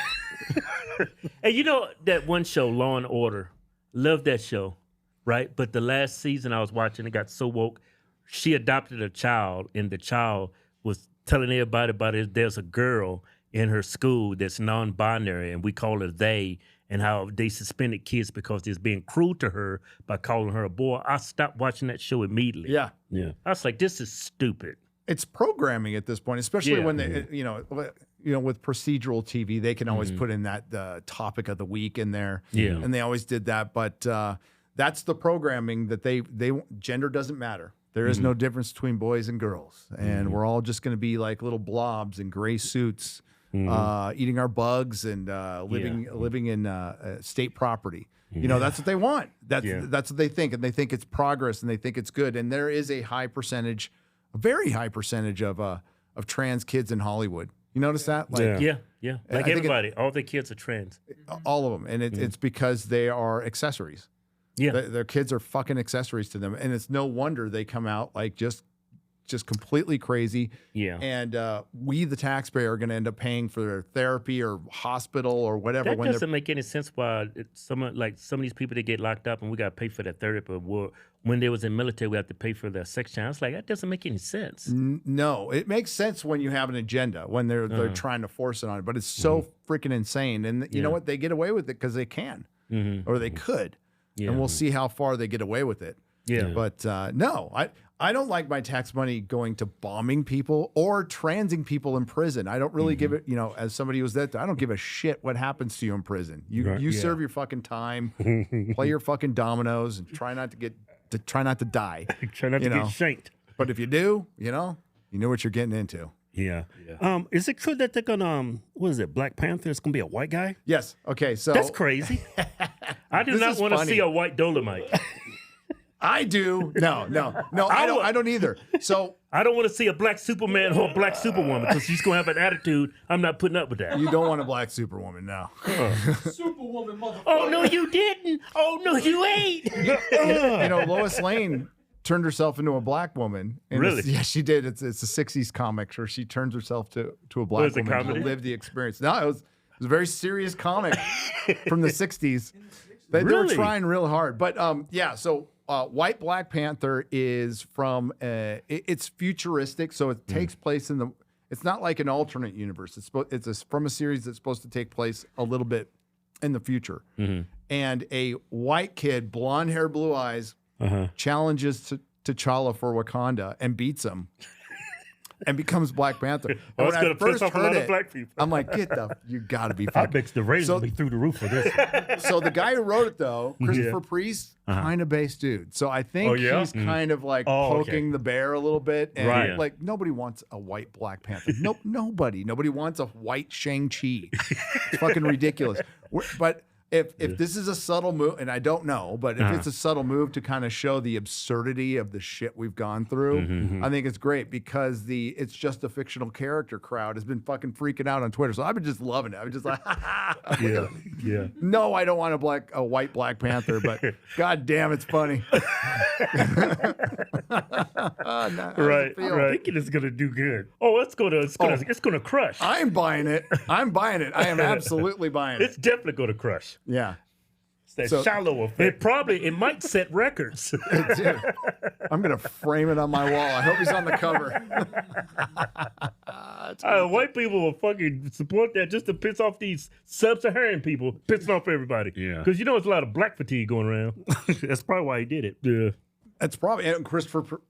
[SPEAKER 1] And you know that one show, Law and Order, loved that show, right? But the last season I was watching, it got so woke. She adopted a child, and the child was telling everybody about it. There's a girl in her school that's non-binary, and we call her they, and how they suspended kids because they're being cruel to her by calling her a boy. I stopped watching that show immediately.
[SPEAKER 2] Yeah.
[SPEAKER 3] Yeah.
[SPEAKER 1] I was like, this is stupid.
[SPEAKER 2] It's programming at this point, especially
[SPEAKER 1] Yeah.
[SPEAKER 2] when they, with procedural TV, they can always put in that topic of the week in there.
[SPEAKER 1] Yeah.
[SPEAKER 2] And they always did that. But that's the programming that they gender doesn't matter. There is no difference between boys and girls. And we're all just going to be like little blobs in gray suits, eating our bugs and living in state property. You know, that's what they want. That's what they think. And they think it's progress and they think it's good. And there is a very high percentage of trans kids in Hollywood. You notice that? Like,
[SPEAKER 3] Yeah.
[SPEAKER 1] Yeah.
[SPEAKER 2] I
[SPEAKER 1] Like
[SPEAKER 2] think
[SPEAKER 1] everybody, all the kids are trans.
[SPEAKER 2] all of them. And it's because they are accessories.
[SPEAKER 1] Yeah.
[SPEAKER 2] Their kids are fucking accessories to them. And it's no wonder they come out like just just completely crazy.
[SPEAKER 1] Yeah.
[SPEAKER 2] And we, the taxpayer, are going to end up paying for their therapy or hospital or whatever.
[SPEAKER 1] That
[SPEAKER 2] when
[SPEAKER 1] doesn't make any sense. Why some of these people that get locked up and we got to pay for their therapy. Or when they was in military, we have to pay for their sex change. It's like that doesn't make any sense.
[SPEAKER 2] No, it makes sense when you have an agenda, when they're trying to force it on it. But it's so freaking insane. And you know what? They get away with it because they can, or they could.
[SPEAKER 1] Yeah.
[SPEAKER 2] And we'll see how far they get away with it.
[SPEAKER 1] Yeah.
[SPEAKER 2] But no, I don't like my tax money going to bombing people or transing people in prison. I don't really give it, as somebody who's that, I don't give a shit what happens to you in prison. You serve your fucking time, play your fucking dominoes, and try not to die.
[SPEAKER 3] Try not to get shanked.
[SPEAKER 2] But if you do, you know what you're getting into.
[SPEAKER 3] Yeah. Is it true that they're gonna what is it? Black Panther is gonna be a white guy?
[SPEAKER 2] Yes. Okay. So
[SPEAKER 1] That's crazy. I do
[SPEAKER 2] This
[SPEAKER 1] not
[SPEAKER 2] is
[SPEAKER 1] want to
[SPEAKER 2] funny.
[SPEAKER 1] see a white Dolomite.
[SPEAKER 2] I do. No. I don't either. So
[SPEAKER 1] I don't want to see a black Superman or a black Superwoman because she's gonna have an attitude. I'm not putting up with that.
[SPEAKER 2] you don't want a black Superwoman, no.
[SPEAKER 4] Superwoman, motherfucker.
[SPEAKER 1] Oh no, you didn't. Oh no, you ain't.
[SPEAKER 2] Lois Lane turned herself into a black woman. And
[SPEAKER 1] Really?
[SPEAKER 2] Yeah, she did. It's a '60s comic where she turns herself to a black
[SPEAKER 1] Was it
[SPEAKER 2] woman to
[SPEAKER 1] comedy?
[SPEAKER 2] live the experience. No, it was a very serious comic from the '60s. They were
[SPEAKER 1] Really?
[SPEAKER 2] trying real hard, but So White Black Panther is from it's futuristic, so it takes place in the. It's not like an alternate universe. It's from a series that's supposed to take place a little bit in the future, and a white kid, blonde hair, blue eyes. Challenges T'Challa for Wakanda and beats him and becomes Black Panther.
[SPEAKER 1] Oh,
[SPEAKER 2] And
[SPEAKER 1] it's
[SPEAKER 2] when I
[SPEAKER 1] gonna piss
[SPEAKER 2] first
[SPEAKER 1] off a
[SPEAKER 2] heard
[SPEAKER 1] lot of
[SPEAKER 2] it,
[SPEAKER 1] black people.
[SPEAKER 2] I'm like, you gotta be
[SPEAKER 3] I
[SPEAKER 2] fucking.
[SPEAKER 3] bet the ratings will be through the roof for this.
[SPEAKER 2] So the guy who wrote it though, Christopher Priest, kind of based dude. So I think
[SPEAKER 1] Oh, yeah?
[SPEAKER 2] he's kind of like
[SPEAKER 1] Oh, okay.
[SPEAKER 2] poking the bear a little bit. And
[SPEAKER 1] Right.
[SPEAKER 2] like nobody wants a white Black Panther. Nope, nobody. Nobody wants a white Shang-Chi. It's fucking ridiculous. But if this is a subtle move, and I don't know, but if it's a subtle move to kind of show the absurdity of the shit we've gone through, I think it's great because it's just a fictional character crowd has been fucking freaking out on Twitter. So I've been just loving it. I'm just like,
[SPEAKER 3] Yeah.
[SPEAKER 2] no, I don't want a white Black Panther, but god damn, it's funny.
[SPEAKER 1] Right.
[SPEAKER 3] I'm thinking it's gonna do good.
[SPEAKER 1] Oh, it's gonna crush.
[SPEAKER 2] I'm buying it. I am absolutely buying
[SPEAKER 1] It's
[SPEAKER 2] it.
[SPEAKER 1] definitely gonna crush.
[SPEAKER 2] Yeah.
[SPEAKER 3] It's that
[SPEAKER 2] So-
[SPEAKER 3] shallow effect.
[SPEAKER 1] It might set records.
[SPEAKER 2] Dude, I'm going to frame it on my wall. I hope he's on the cover.
[SPEAKER 1] White people will fucking support that just to piss off these sub-Saharan people, pissing off everybody.
[SPEAKER 3] Yeah.
[SPEAKER 1] Because there's a lot of black fatigue going around.
[SPEAKER 3] That's probably why he did it.
[SPEAKER 1] Yeah.
[SPEAKER 2] That's probably, and Christopher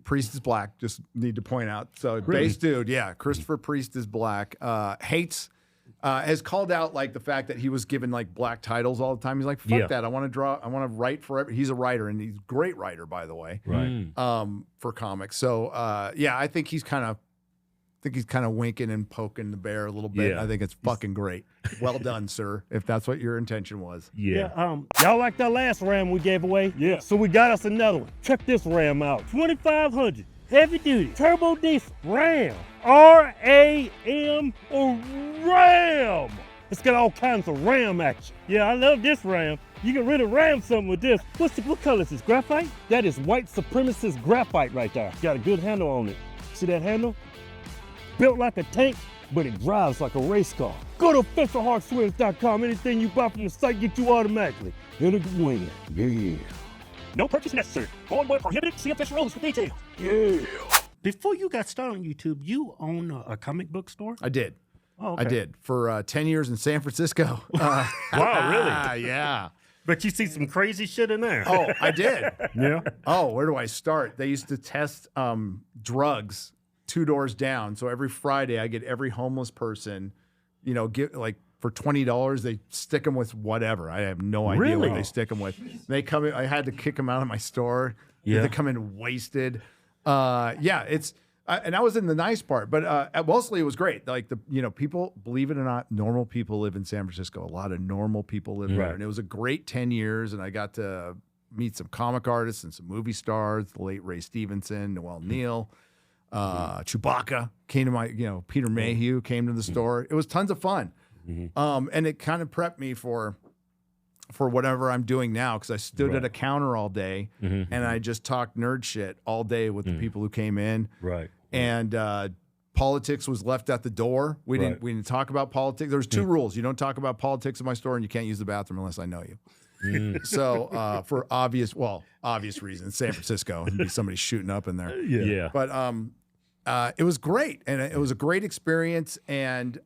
[SPEAKER 2] Priest is black, just need to point out. So base dude, yeah, Christopher Priest is black, has called out like the fact that he was given like black titles all the time. He's like, fuck that. I want to write forever. He's a writer and he's a great writer, by the way.
[SPEAKER 3] Right.
[SPEAKER 2] For comics. So I think he's kind of winking and poking the bear a little bit.
[SPEAKER 1] Yeah.
[SPEAKER 2] I think it's fucking great. Well done, sir, if that's what your intention was.
[SPEAKER 1] Yeah.
[SPEAKER 3] Y'all like that last Ram we gave away?
[SPEAKER 1] Yeah.
[SPEAKER 3] So we got us another one. Check this Ram out. 2500 heavy duty turbo diesel Ram. RAM or Ram. It's got all kinds of Ram action. Yeah, I love this Ram. You can really ram something with this. What color is this? Graphite? That is white supremacist graphite right there. Got a good handle on it. See that handle? Built like a tank, but it drives like a race car. Go to officialhardswims.com. Anything you buy from the site get you automatically in a win. Yeah. No purchase necessary. Going boy prohibited. See official rules for details. Yeah.
[SPEAKER 1] Before you got started on YouTube, you own a comic book store?
[SPEAKER 2] I did.
[SPEAKER 1] Oh, okay.
[SPEAKER 2] I did for 10 years in San Francisco.
[SPEAKER 1] Wow, really?
[SPEAKER 2] Yeah.
[SPEAKER 1] But you see some crazy shit in there.
[SPEAKER 2] Oh, I did.
[SPEAKER 1] Yeah.
[SPEAKER 2] Oh, where do I start? They used to test drugs 2 doors down. So every Friday, I get every homeless person, get like for $20, they stick them with whatever. I have no idea
[SPEAKER 1] Really?
[SPEAKER 2] what they stick them with. They come in. I had to kick them out of my store.
[SPEAKER 1] Yeah.
[SPEAKER 2] They come in wasted. It's. And I was in the nice part, but mostly it was great. Like people, believe it or not, normal people live in San Francisco. A lot of normal people live there, and it was a great 10 years. And I got to meet some comic artists and some movie stars. The late Ray Stevenson, Noel Neal, Chewbacca came to my, Peter Mayhew came to the store. It was tons of fun, and it kind of prepped me for for whatever I'm doing now because I stood at a counter all day and I just talked nerd shit all day with the people who came in.
[SPEAKER 1] Right.
[SPEAKER 2] And politics was left at the door. We didn't talk about politics. There's 2 rules. You don't talk about politics in my store, and you can't use the bathroom unless I know you. So for obvious reasons, San Francisco, and be somebody shooting up in there.
[SPEAKER 1] Yeah.
[SPEAKER 2] But it was great, and it was a great experience, and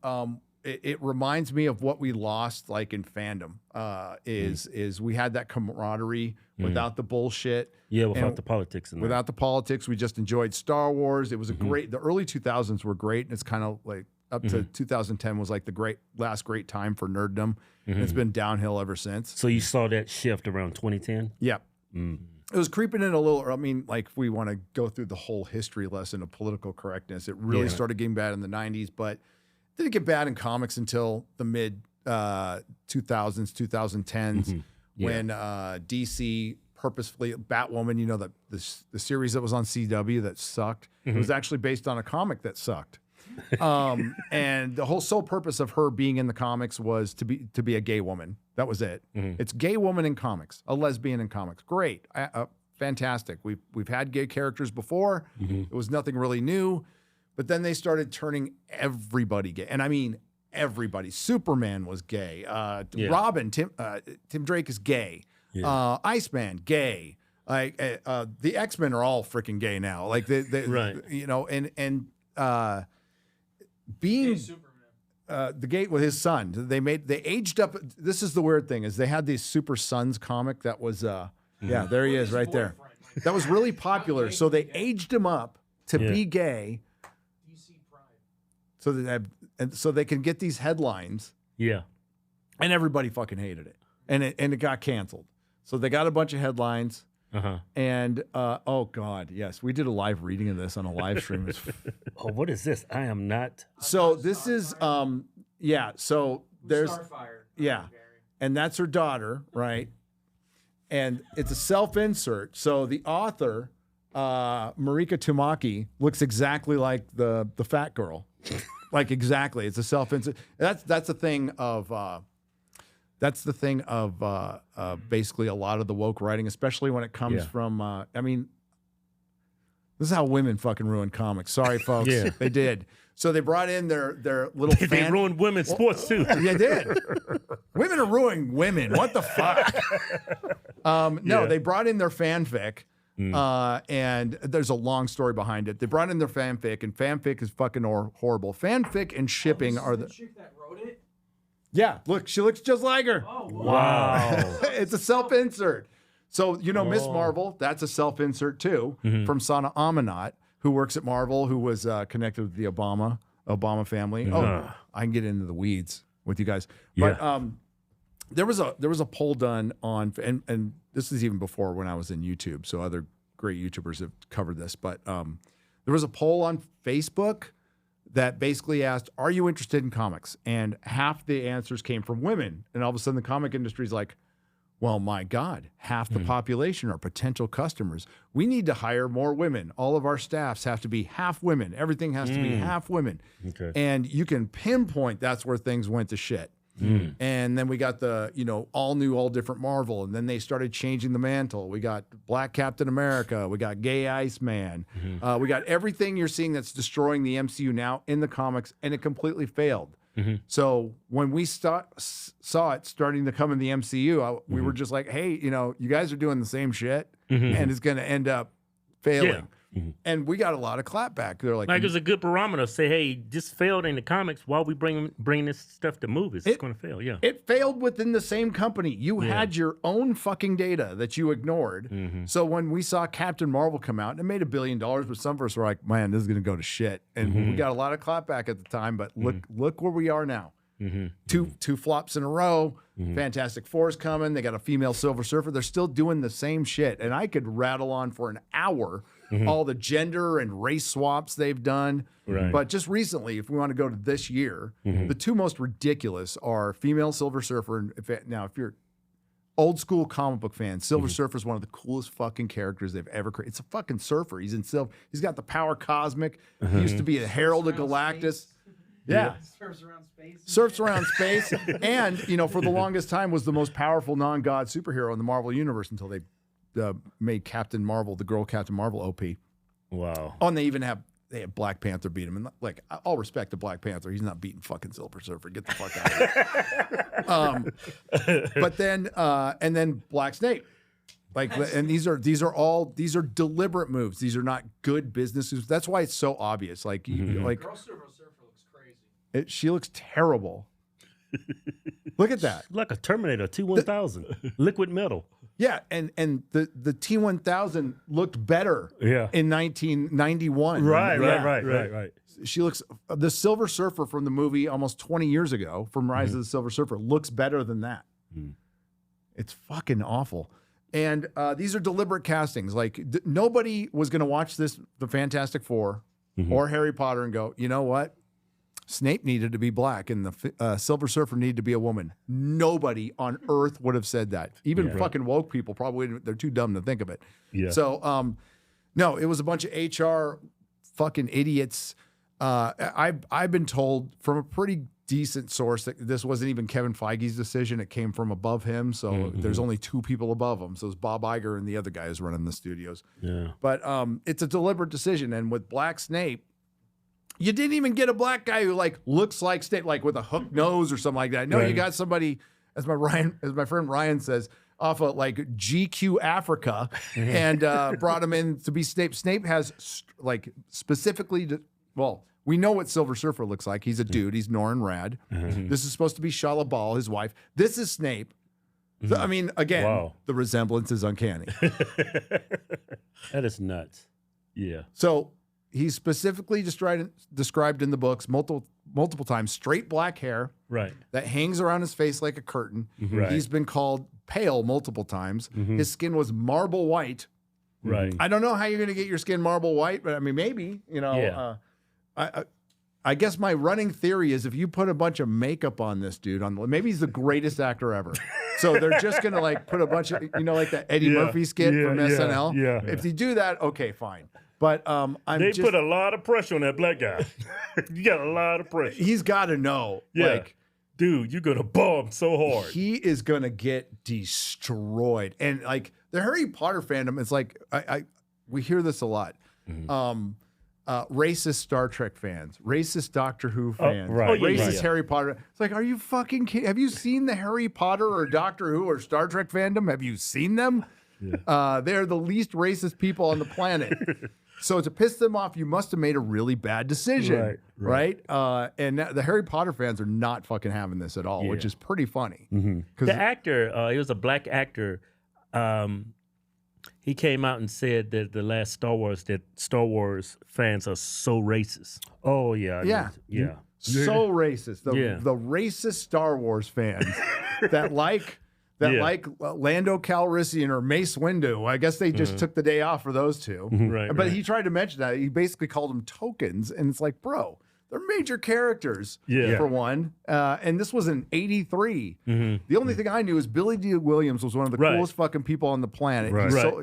[SPEAKER 2] it reminds me of what we lost, like in Fandom. Is we had that camaraderie without the bullshit.
[SPEAKER 1] Yeah, without the politics.
[SPEAKER 2] Without the politics, we just enjoyed Star Wars. It was a great. The early 2000s were great, and it's kind of like up to 2010 was like the last great time for nerddom. And it's been downhill ever since.
[SPEAKER 1] So you saw that shift around 2010?
[SPEAKER 2] Yeah. It was creeping in a little. I mean, like if we want to go through the whole history lesson of political correctness, it really started getting bad in the 90s, but didn't get bad in comics until the mid 2000s, 2010s, when DC purposefully, Batwoman, you know, the series that was on CW that sucked, it was actually based on a comic that sucked. And the whole sole purpose of her being in the comics was to be a gay woman. That was it. It's gay woman in comics, a lesbian in comics. Great, fantastic. We've had gay characters before. It was nothing really new, but then they started turning everybody gay, and I mean everybody. Superman was gay. Robin, Tim Drake is gay. Iceman, gay. Like the X-Men are all freaking gay now. Like they you know, and being the gate with his son, they aged up. This is the weird thing is they had these Super Sons comic that was there he is right there. That was really popular. So they aged him up to be gay. So they can get these headlines.
[SPEAKER 1] Yeah.
[SPEAKER 2] And everybody fucking hated it. And it got canceled. So they got a bunch of headlines. And oh God, yes, we did a live reading of this on a live stream.
[SPEAKER 1] Oh, what is this? I am not.
[SPEAKER 2] So this is so there's and that's her daughter, right? And it's a self-insert. So the author, Marika Tamaki, looks exactly like the fat girl, like exactly. It's a self-insert. That's the thing of. That's the thing of basically a lot of the woke writing, especially when it comes from, I mean, this is how women fucking ruin comics. Sorry, folks. They did. So they brought in their little
[SPEAKER 1] They ruined women's sports, too.
[SPEAKER 2] They did. Women are ruining women. What the fuck? No, they brought in their fanfic, and there's a long story behind it. They brought in their fanfic, and fanfic is fucking horrible. Fanfic and shipping are the...
[SPEAKER 4] chick that wrote it?
[SPEAKER 2] Yeah, look, she looks just like her.
[SPEAKER 4] Oh,
[SPEAKER 1] wow.
[SPEAKER 2] It's a self-insert. So, you know, Miss Marvel, that's a self-insert too, from Sana Amanat, who works at Marvel, who was connected with the Obama family. Oh, I can get into the weeds with you guys. But there was a poll done on, and this is even before when I was in YouTube, so other great YouTubers have covered this, but there was a poll on Facebook that basically asked, are you interested in comics? And half the answers came from women. And all of a sudden the comic industry is like, well, my God, half the population are potential customers. We need to hire more women. All of our staffs have to be half women. Everything has to be half women. Okay. And you can pinpoint that's where things went to shit. And then we got the, you know, all new, all different Marvel. And then they started changing the mantle. We got Black Captain America. We got Gay Iceman. We got everything you're seeing that's destroying the MCU now in the comics, and it completely failed. So when we saw it starting to come in the MCU, we were just like, hey, you know, you guys are doing the same shit, and it's going to end up failing. And we got a lot of clapback. They're like,
[SPEAKER 1] it was a good barometer. Say, hey, this failed in the comics. Why we bring this stuff to movies? It's going to fail. Yeah,
[SPEAKER 2] it failed within the same company. You had your own fucking data that you ignored. So when we saw Captain Marvel come out and it made $1 billion, but some of us were like, man, this is going to go to shit. And we got a lot of clapback at the time. But look where we are now. Two flops in a row. Fantastic Four's coming. They got a female Silver Surfer. They're still doing the same shit. And I could rattle on for an hour all the gender and race swaps they've done. But just recently, if we want to go to this year, the two most ridiculous are female Silver Surfer. And if you're old school comic book fan, Silver Surfer is one of the coolest fucking characters they've ever created. It's a fucking surfer. He's in silver. He's got the power cosmic. He used to be a Herald of Galactus. Yeah.
[SPEAKER 4] Surfs around space.
[SPEAKER 2] Surfs around space. And, for the longest time was the most powerful non-God superhero in the Marvel Universe until they made Captain Marvel, the girl Captain Marvel, OP.
[SPEAKER 1] Wow.
[SPEAKER 2] Oh, and they have Black Panther beat him. And like, all respect to Black Panther. He's not beating fucking Silver Surfer. Get the fuck out of here. But then, and then Black Snape. Like, and these are deliberate moves. These are not good business moves. That's why it's so obvious. Like, like
[SPEAKER 4] Girl Silver Surfer looks crazy.
[SPEAKER 2] she looks terrible. Look at that.
[SPEAKER 3] Like a Terminator T-1000, liquid metal.
[SPEAKER 2] Yeah, and the T-1000 looked better in 1991.
[SPEAKER 3] Right.
[SPEAKER 2] She looks, the Silver Surfer from the movie almost 20 years ago, from Rise of the Silver Surfer, looks better than that. It's fucking awful. And these are deliberate castings. Like, nobody was going to watch this, the Fantastic Four or Harry Potter, and go, you know what? Snape needed to be black and the Silver Surfer needed to be a woman. Nobody on earth would have said that. Even fucking woke people probably, they're too dumb to think of it.
[SPEAKER 3] Yeah.
[SPEAKER 2] So, no, it was a bunch of HR fucking idiots. I've been told from a pretty decent source that this wasn't even Kevin Feige's decision. It came from above him. So there's only two people above him. So it's Bob Iger and the other guy who's running the studios.
[SPEAKER 3] Yeah.
[SPEAKER 2] But it's a deliberate decision. And with Black Snape, you didn't even get a black guy who like looks like Snape, like with a hook nose or something like that. No, you got somebody, as my friend Ryan says, off of like GQ Africa, and brought him in to be Snape. Snape has like specifically, well, we know what Silver Surfer looks like. He's a dude. He's Norrin Rad. This is supposed to be Shala Ball, his wife. This is Snape. So, I mean, again, the resemblance is uncanny.
[SPEAKER 3] That is nuts. Yeah.
[SPEAKER 2] So he's specifically described in the books multiple times, straight black hair,
[SPEAKER 3] Right.
[SPEAKER 2] that hangs around his face like a curtain.
[SPEAKER 3] Right.
[SPEAKER 2] He's been called pale multiple times. His skin was marble white.
[SPEAKER 3] Right.
[SPEAKER 2] I don't know how you're going to get your skin marble white, but I mean, maybe, I guess my running theory is if you put a bunch of makeup on this dude, maybe he's the greatest actor ever. So they're just going to like put a bunch of, like that Eddie Murphy skit from SNL.
[SPEAKER 3] Yeah.
[SPEAKER 2] If you do that, okay, fine. But
[SPEAKER 3] They put a lot of pressure on that black guy. You got a lot of pressure.
[SPEAKER 2] He's got to know.
[SPEAKER 3] Yeah.
[SPEAKER 2] Like,
[SPEAKER 3] dude, you're going to bomb so hard.
[SPEAKER 2] he is going to get destroyed. And like the Harry Potter fandom, it's like, we hear this a lot. Racist Star Trek fans, racist Doctor Who fans, racist Harry Potter. It's like, are you fucking kidding? Have you seen the Harry Potter or Doctor Who or Star Trek fandom? Have you seen them? Yeah. They're the least racist people on the planet. So to piss them off, you must have made a really bad decision, right? And the Harry Potter fans are not fucking having this at all, which is pretty funny.
[SPEAKER 1] The actor, he was a black actor. He came out and said that the last Star Wars fans are so racist.
[SPEAKER 3] Oh, yeah.
[SPEAKER 2] Yeah. So racist. The racist Star Wars fans that like Lando Calrissian or Mace Windu. I guess they just took the day off for those two. But he tried to mention that. He basically called them tokens. And it's like, bro, they're major characters, for one. And this was in 83. The only thing I knew is Billy D. Williams was one of the coolest fucking people on the planet.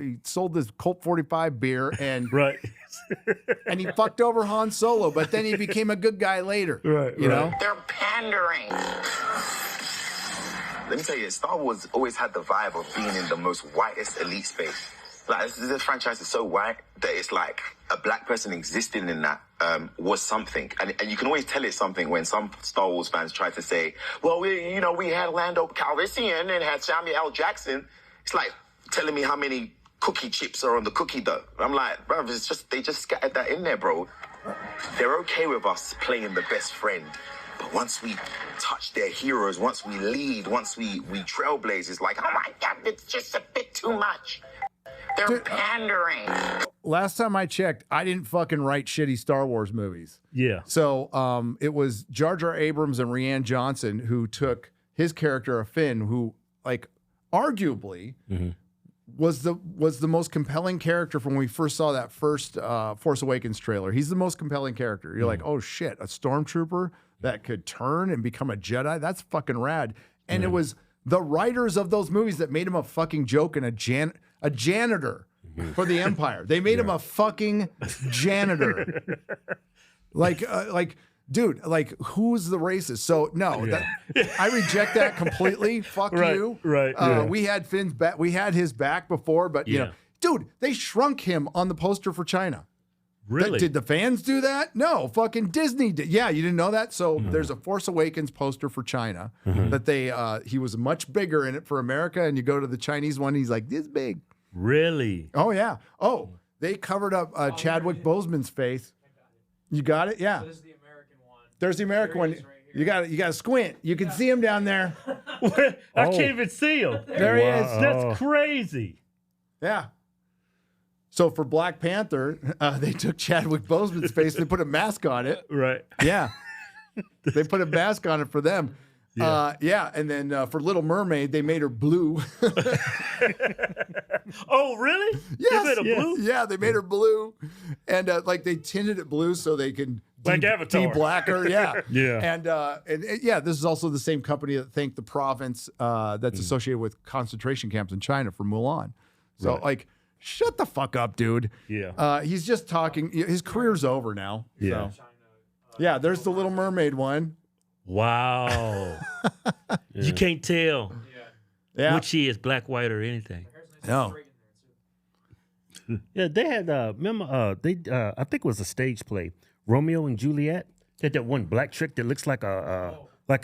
[SPEAKER 2] He sold this Colt 45 beer and and he fucked over Han Solo, but then he became a good guy later. You know?
[SPEAKER 5] They're pandering. Let me tell you, Star Wars always had the vibe of being in the most whitest elite space. Like, this franchise is so white that it's like a black person existing in that was something. And you can always tell it's something when some Star Wars fans try to say, well, we had Lando Calrissian and had Samuel L. Jackson. It's like telling me how many cookie chips are on the cookie dough. I'm like, bro, they just scattered that in there, bro. They're okay with us playing the best friend. But once we touch their heroes, once we lead, once we trailblaze, it's like, oh my God, it's just a bit too much. They're pandering.
[SPEAKER 2] Last time I checked, I didn't fucking write shitty Star Wars movies.
[SPEAKER 3] Yeah.
[SPEAKER 2] So it was Jar Jar Abrams and Rian Johnson who took his character of Finn, who like arguably was the most compelling character from when we first saw that first Force Awakens trailer. He's the most compelling character. You're like, oh shit, a stormtrooper that could turn and become a Jedi. That's fucking rad. And it was the writers of those movies that made him a fucking joke and a janitor for the Empire. They made him a fucking janitor. Like dude, like who's the racist? So no, I reject that completely. Fuck you.
[SPEAKER 3] Right.
[SPEAKER 2] We had Finn's back. We had his back before, but you know, dude, they shrunk him on the poster for China.
[SPEAKER 1] Really?
[SPEAKER 2] Did the fans do that? No, fucking Disney did. Yeah, you didn't know that? So there's a Force Awakens poster for China that he was much bigger in it for America, and you go to the Chinese one, he's like this big.
[SPEAKER 1] Really?
[SPEAKER 2] Oh, yeah. Oh, they covered up Chadwick Boseman's face. You got it? Yeah.
[SPEAKER 4] So this is the American one.
[SPEAKER 2] There's the American one.
[SPEAKER 4] Right here.
[SPEAKER 2] You got to squint. You can see him down there.
[SPEAKER 1] I can't even see him.
[SPEAKER 2] There he is.
[SPEAKER 1] That's crazy.
[SPEAKER 2] Yeah. So for Black Panther, they took Chadwick Boseman's face and they put a mask on it.
[SPEAKER 1] Right.
[SPEAKER 2] Yeah. They put a mask on it for them. And then for Little Mermaid, they made her blue.
[SPEAKER 1] Oh, really?
[SPEAKER 2] Yes.
[SPEAKER 1] They made her blue?
[SPEAKER 2] Yeah, they made her blue. And like they tinted it blue so they can
[SPEAKER 1] Like Avatar.
[SPEAKER 2] de-black her. Yeah.
[SPEAKER 3] Yeah.
[SPEAKER 2] And yeah, this is also the same company that thanked the province that's associated with concentration camps in China for Mulan. So like, shut the fuck up, dude.
[SPEAKER 3] Yeah.
[SPEAKER 2] He's just talking. His career's over now.
[SPEAKER 3] Yeah.
[SPEAKER 2] So. Yeah, there's the Little Mermaid one.
[SPEAKER 1] Wow. You can't tell
[SPEAKER 2] Yeah.
[SPEAKER 1] what she is, black, white, or anything.
[SPEAKER 2] No.
[SPEAKER 3] Yeah, they had remember I think it was a stage play, Romeo and Juliet. They had that one black chick that looks like a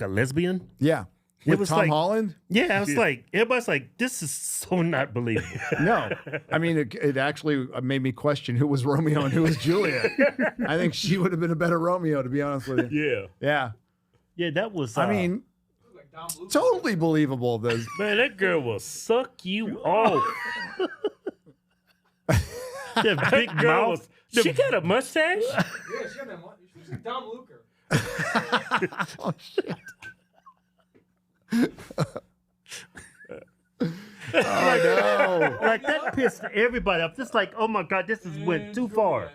[SPEAKER 3] lesbian.
[SPEAKER 2] Yeah.
[SPEAKER 3] It
[SPEAKER 2] With
[SPEAKER 3] was
[SPEAKER 2] Tom
[SPEAKER 3] like-
[SPEAKER 2] Holland?
[SPEAKER 3] Yeah, I was like, everybody's like, this is so not believable.
[SPEAKER 2] No. I mean, it actually made me question who was Romeo and who was Juliet. I think she would have been a better Romeo, to be honest with you.
[SPEAKER 3] Yeah.
[SPEAKER 2] Yeah.
[SPEAKER 3] Yeah, that was
[SPEAKER 2] I mean, totally believable. Those.
[SPEAKER 1] Man, that girl will suck you off.
[SPEAKER 3] that big
[SPEAKER 1] Girl
[SPEAKER 3] mouth.
[SPEAKER 1] was, she got a mustache?
[SPEAKER 4] Yeah, she got that one. She's like Dom Luker.
[SPEAKER 2] Oh, shit. Oh, no.
[SPEAKER 3] Like that pissed everybody off. Just like, oh my God, this is went too far.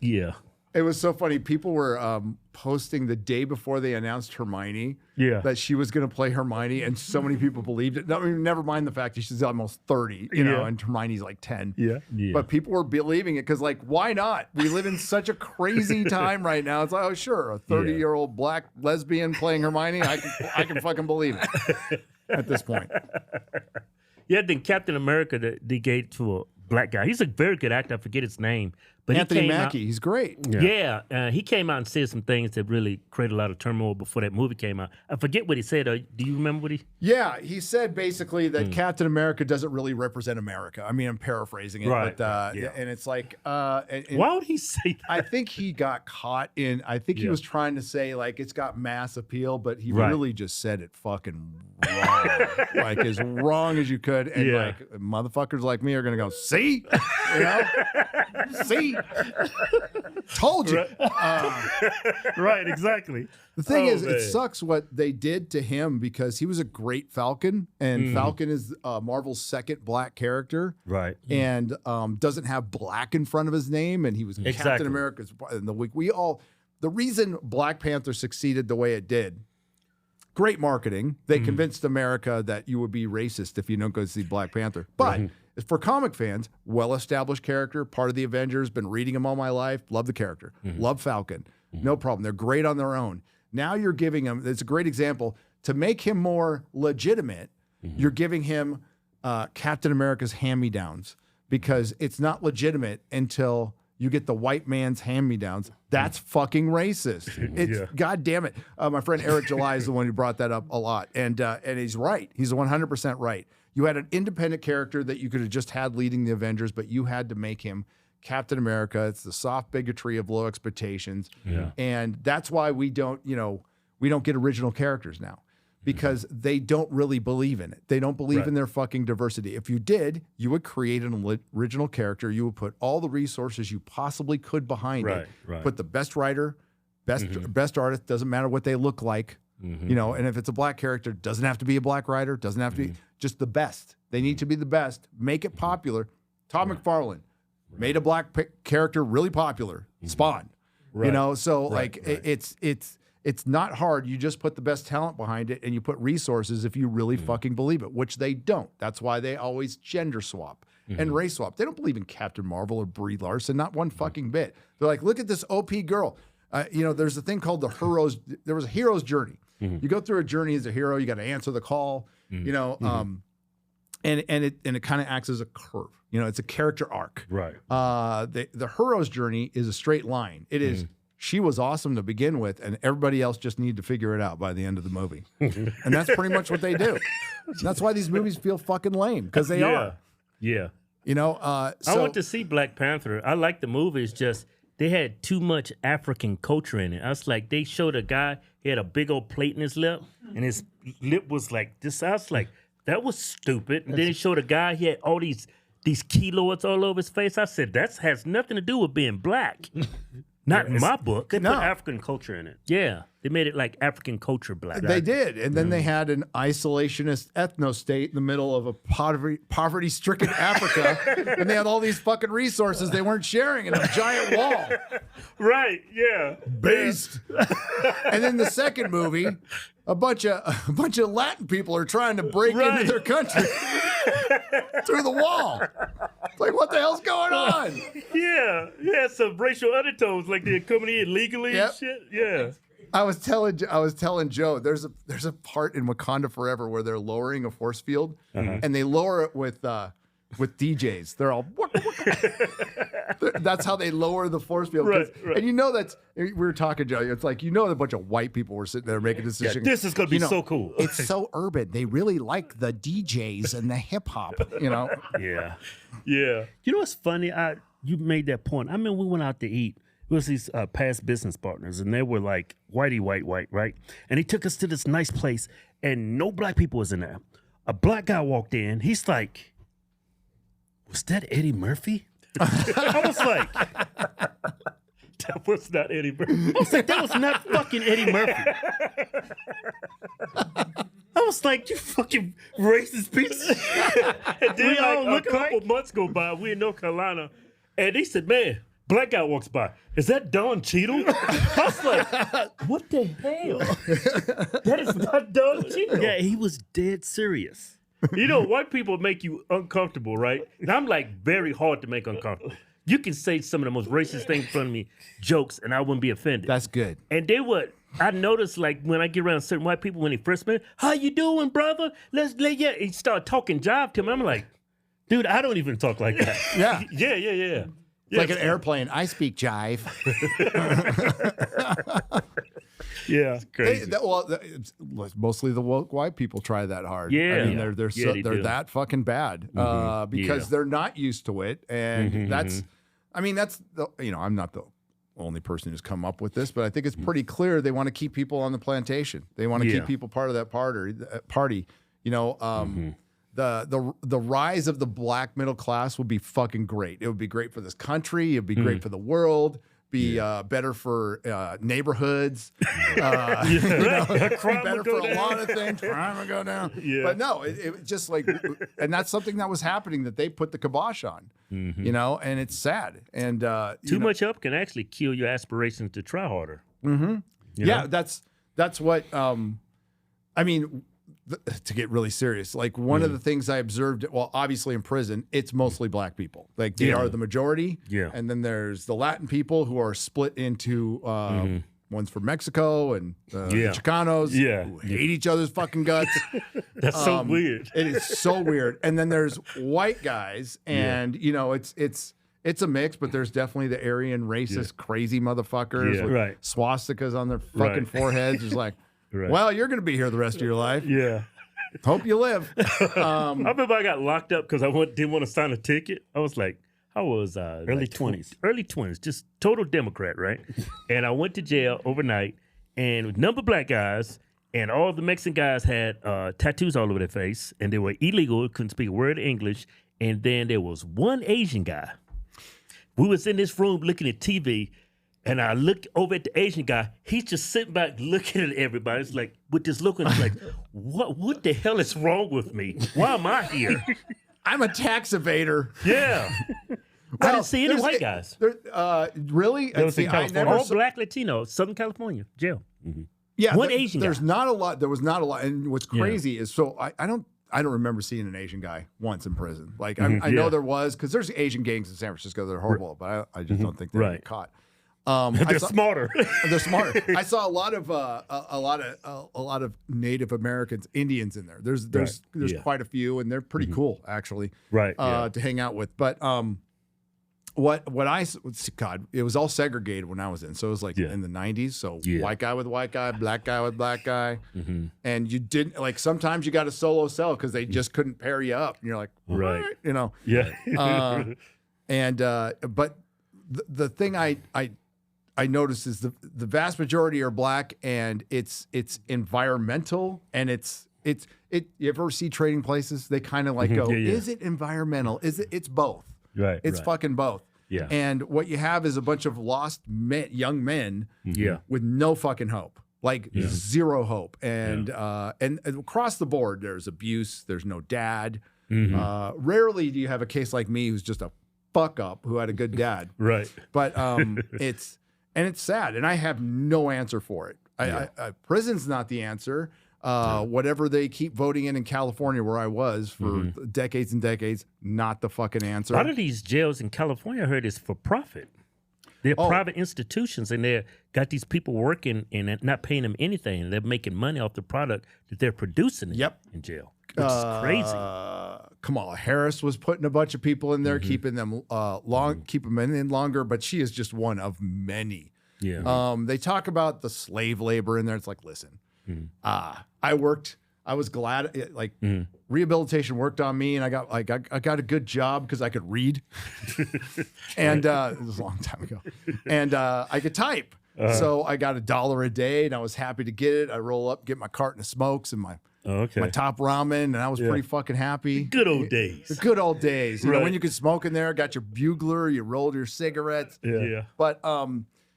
[SPEAKER 1] Yeah.
[SPEAKER 2] It was so funny. People were posting the day before they announced Hermione that she was going to play Hermione, and so many people believed it. No, I mean, never mind the fact that she's almost 30, you know, and Hermione's like 10.
[SPEAKER 3] Yeah.
[SPEAKER 2] But people were believing it because, like, why not? We live in such a crazy time right now. It's like, oh, sure, a 30-year-old black lesbian playing Hermione, I can fucking believe it at this point.
[SPEAKER 1] Yeah, then Captain America, they gave to a black guy. He's a very good actor. I forget his name. But
[SPEAKER 2] Anthony
[SPEAKER 1] he came
[SPEAKER 2] Mackie, he's great.
[SPEAKER 1] He came out and said some things that really created a lot of turmoil before that movie came out. I forget what he said. Do you remember what he?
[SPEAKER 2] Yeah, he said basically that Captain America doesn't really represent America. I mean, I'm paraphrasing it,
[SPEAKER 1] Right,
[SPEAKER 2] but
[SPEAKER 1] yeah.
[SPEAKER 2] and it's like,
[SPEAKER 1] Why would he say that?
[SPEAKER 2] I think he got caught in. I think he was trying to say like it's got mass appeal, but he
[SPEAKER 1] Right.
[SPEAKER 2] really just said it fucking wrong, like as wrong as you could, and like motherfuckers like me are gonna go, see, you know, see, told you.
[SPEAKER 3] Right, exactly.
[SPEAKER 2] The thing is,
[SPEAKER 1] man.
[SPEAKER 2] it sucks what they did to him because he was a great Falcon, and Falcon is Marvel's second black character,
[SPEAKER 1] Right.
[SPEAKER 2] and doesn't have black in front of his name, and he was Captain
[SPEAKER 1] Exactly.
[SPEAKER 2] America's. And the reason Black Panther succeeded the way it did, great marketing. They convinced America that you would be racist if you don't go see Black Panther, but. For comic fans, well-established character, part of the Avengers, been reading them all my life, love the character, love Falcon, no problem. They're great on their own. Now you're giving him, it's a great example, to make him more legitimate, you're giving him Captain America's hand-me-downs because it's not legitimate until you get the white man's hand-me-downs. That's fucking racist. It's God damn it. My friend Eric July is the one who brought that up a lot, and he's right. He's 100% right. You had an independent character that you could have just had leading the Avengers, but you had to make him Captain America. It's the soft bigotry of low expectations. And that's why we don't get original characters now because they don't really believe in it. They don't believe in their fucking diversity. If you did, you would create an original character. You would put all the resources you possibly could behind it.
[SPEAKER 3] Right.
[SPEAKER 2] Put the best writer, best artist, doesn't matter what they look like. You know, and if it's a black character, doesn't have to be a black writer, doesn't have to be just the best. They need to be the best. Make it popular. Todd McFarlane made a black character really popular. Spawn. You know, so it's not hard. You just put the best talent behind it and you put resources if you really fucking believe it, which they don't. That's why they always gender swap and race swap. They don't believe in Captain Marvel or Brie Larson, not one fucking bit. They're like, look at this OP girl. there's a thing called the hero's. There was a hero's journey. You go through a journey as a hero. You got to answer the call. And it kind of acts as a curve. It's a character arc.
[SPEAKER 3] Right.
[SPEAKER 2] The hero's journey is a straight line. It is. She was awesome to begin with, and everybody else just needed to figure it out by the end of the movie. And that's pretty much what they do. And that's why these movies feel fucking lame, because they are.
[SPEAKER 1] Yeah.
[SPEAKER 2] I
[SPEAKER 1] went to see Black Panther. I liked the movie. It's just they had too much African culture in it. I was like, they showed a guy, he had a big old plate in his lip, and his lip was like this. I was like, that was stupid. And then they showed a guy, he had all these keloids all over his face. I said, that has nothing to do with being black. Not in my book. They put African culture in it. Yeah. They made it like African culture black.
[SPEAKER 2] They did. And then they had an isolationist ethno-state in the middle of a poverty-stricken Africa. And they had all these fucking resources they weren't sharing in a giant wall.
[SPEAKER 1] Right, yeah.
[SPEAKER 2] Based. And then the second movie, a bunch of Latin people are trying to break into their country through the wall. It's like, what the hell's going on?
[SPEAKER 1] Yeah, some racial undertones, like they're coming in legally and shit. Yeah.
[SPEAKER 2] I was telling Joe, there's a part in Wakanda Forever where they're lowering a force field, and they lower it with DJs. They're all that's how they lower the force field.
[SPEAKER 1] Right.
[SPEAKER 2] And we were talking, Joe. It's like a bunch of white people were sitting there making decisions.
[SPEAKER 1] This is gonna be so cool.
[SPEAKER 2] It's so urban. They really like the DJs and the hip hop.
[SPEAKER 1] Yeah. You know what's funny? You made that point. I mean, we went out to eat. It was these past business partners, and they were like whitey, white, right? And he took us to this nice place, and no black people was in there. A black guy walked in. He's like, was that Eddie Murphy? I was like, that was not Eddie Murphy. I was like, that was not fucking Eddie Murphy. I was like, you fucking racist piece of shit. And then a couple months go by, we in North Carolina, and they said, man, black guy walks by. Is that Don Cheadle? I was like, what the hell? That is not Don Cheadle. Yeah, he was dead serious. White people make you uncomfortable, right? And I'm like very hard to make uncomfortable. You can say some of the most racist things in front of me, jokes, and I wouldn't be offended.
[SPEAKER 2] That's good.
[SPEAKER 1] And I noticed, like, when I get around certain white people, when they first met, how you doing, brother? He start talking jive to me. I'm like, dude, I don't even talk like that.
[SPEAKER 2] Yeah.
[SPEAKER 1] Yeah.
[SPEAKER 2] It's like an airplane. I speak jive.
[SPEAKER 1] Yeah, it's crazy.
[SPEAKER 2] It's mostly the woke white people try that hard.
[SPEAKER 1] Yeah,
[SPEAKER 2] I mean, they're that fucking bad because they're not used to it, and I'm not the only person who's come up with this, but I think it's pretty clear they want to keep people on the plantation. They want to keep people part of that party. The rise of the black middle class would be fucking great. It would be great for this country. It would be great for the world. Be better for neighborhoods.
[SPEAKER 1] Crime
[SPEAKER 2] better for a lot of things. Crime would go down.
[SPEAKER 1] Yeah.
[SPEAKER 2] But no, it just like, and that's something that was happening that they put the kibosh on. And it's sad. And
[SPEAKER 1] too much help can actually kill your aspirations to try harder.
[SPEAKER 2] That's what. I mean. To get really serious, like one of the things I observed, well, obviously in prison, it's mostly black people. Like they are the majority.
[SPEAKER 1] Yeah.
[SPEAKER 2] And then there's the Latin people who are split into one's from Mexico and the Chicanos who hate each other's fucking guts.
[SPEAKER 1] That's so weird.
[SPEAKER 2] It is so weird. And then there's white guys, and it's a mix, but there's definitely the Aryan racist crazy motherfuckers with swastikas on their fucking foreheads. It's like, well, you're going to be here the rest of your life.
[SPEAKER 1] Yeah.
[SPEAKER 2] Hope you live.
[SPEAKER 1] I remember I got locked up because I didn't want to sign a ticket. I was like, I was
[SPEAKER 3] early 20s.
[SPEAKER 1] Early 20s, just total Democrat, right? And I went to jail overnight, and a number of black guys, and all the Mexican guys had tattoos all over their face, and they were illegal, couldn't speak a word of English. And then there was one Asian guy. We was in this room looking at TV, and I look over at the Asian guy. He's just sitting back looking at everybody. It's like, with this look, and it's like, what the hell is wrong with me? Why am I here?
[SPEAKER 2] I'm a tax evader.
[SPEAKER 1] Yeah. I didn't see any white guys.
[SPEAKER 2] Really?
[SPEAKER 1] All black Latino, Southern California, jail. Mm-hmm.
[SPEAKER 2] Yeah.
[SPEAKER 1] One Asian guy.
[SPEAKER 2] There's not a lot. There was not a lot. And what's crazy is, so I don't remember seeing an Asian guy once in prison. Like, I know there was, because there's Asian gangs in San Francisco that are horrible, but I just don't think they get caught.
[SPEAKER 3] They're smarter.
[SPEAKER 2] They're smarter. I saw a lot of Native Americans, Indians in there. There's quite a few, and they're pretty cool actually.
[SPEAKER 3] Right.
[SPEAKER 2] To hang out with. But what God, it was all segregated when I was in. So it was like in the 90s. So white guy with white guy, black guy with black guy, and you didn't like. Sometimes you got a solo cell because they just couldn't pair you up, and you're like,
[SPEAKER 3] right,
[SPEAKER 2] you know, but the thing I noticed is the vast majority are black, and it's environmental, and it's you ever see Trading Places? They kind of like go, is it environmental? It's both.
[SPEAKER 3] Right.
[SPEAKER 2] It's fucking both.
[SPEAKER 3] Yeah.
[SPEAKER 2] And what you have is a bunch of lost young men with no fucking hope. Like zero hope. And and across the board, there's abuse, there's no dad. Rarely do you have a case like me who's just a fuck up who had a good dad.
[SPEAKER 3] Right.
[SPEAKER 2] But it's sad, and I have no answer for it. Prison's not the answer. Whatever they keep voting in California, where I was for decades and decades, not the fucking answer.
[SPEAKER 1] A lot of these jails in California, I heard, is for profit. They're private institutions, and they've got these people working and not paying them anything. They're making money off the product that they're producing in jail, which is crazy.
[SPEAKER 2] Kamala Harris was putting a bunch of people in there, keeping them keep them in longer, but she is just one of many.
[SPEAKER 1] Yeah.
[SPEAKER 2] They talk about the slave labor in there. It's like, listen, I was glad, rehabilitation worked on me, and I got a good job because I could read, and it was a long time ago, and I could type. So I got $1 a day, and I was happy to get it. I roll up, get my carton of smokes and my top ramen, and I was pretty fucking happy.
[SPEAKER 3] Good old days.
[SPEAKER 2] The good old days. You know, when you could smoke in there, got your bugler, you rolled your cigarettes.
[SPEAKER 3] Yeah.
[SPEAKER 2] But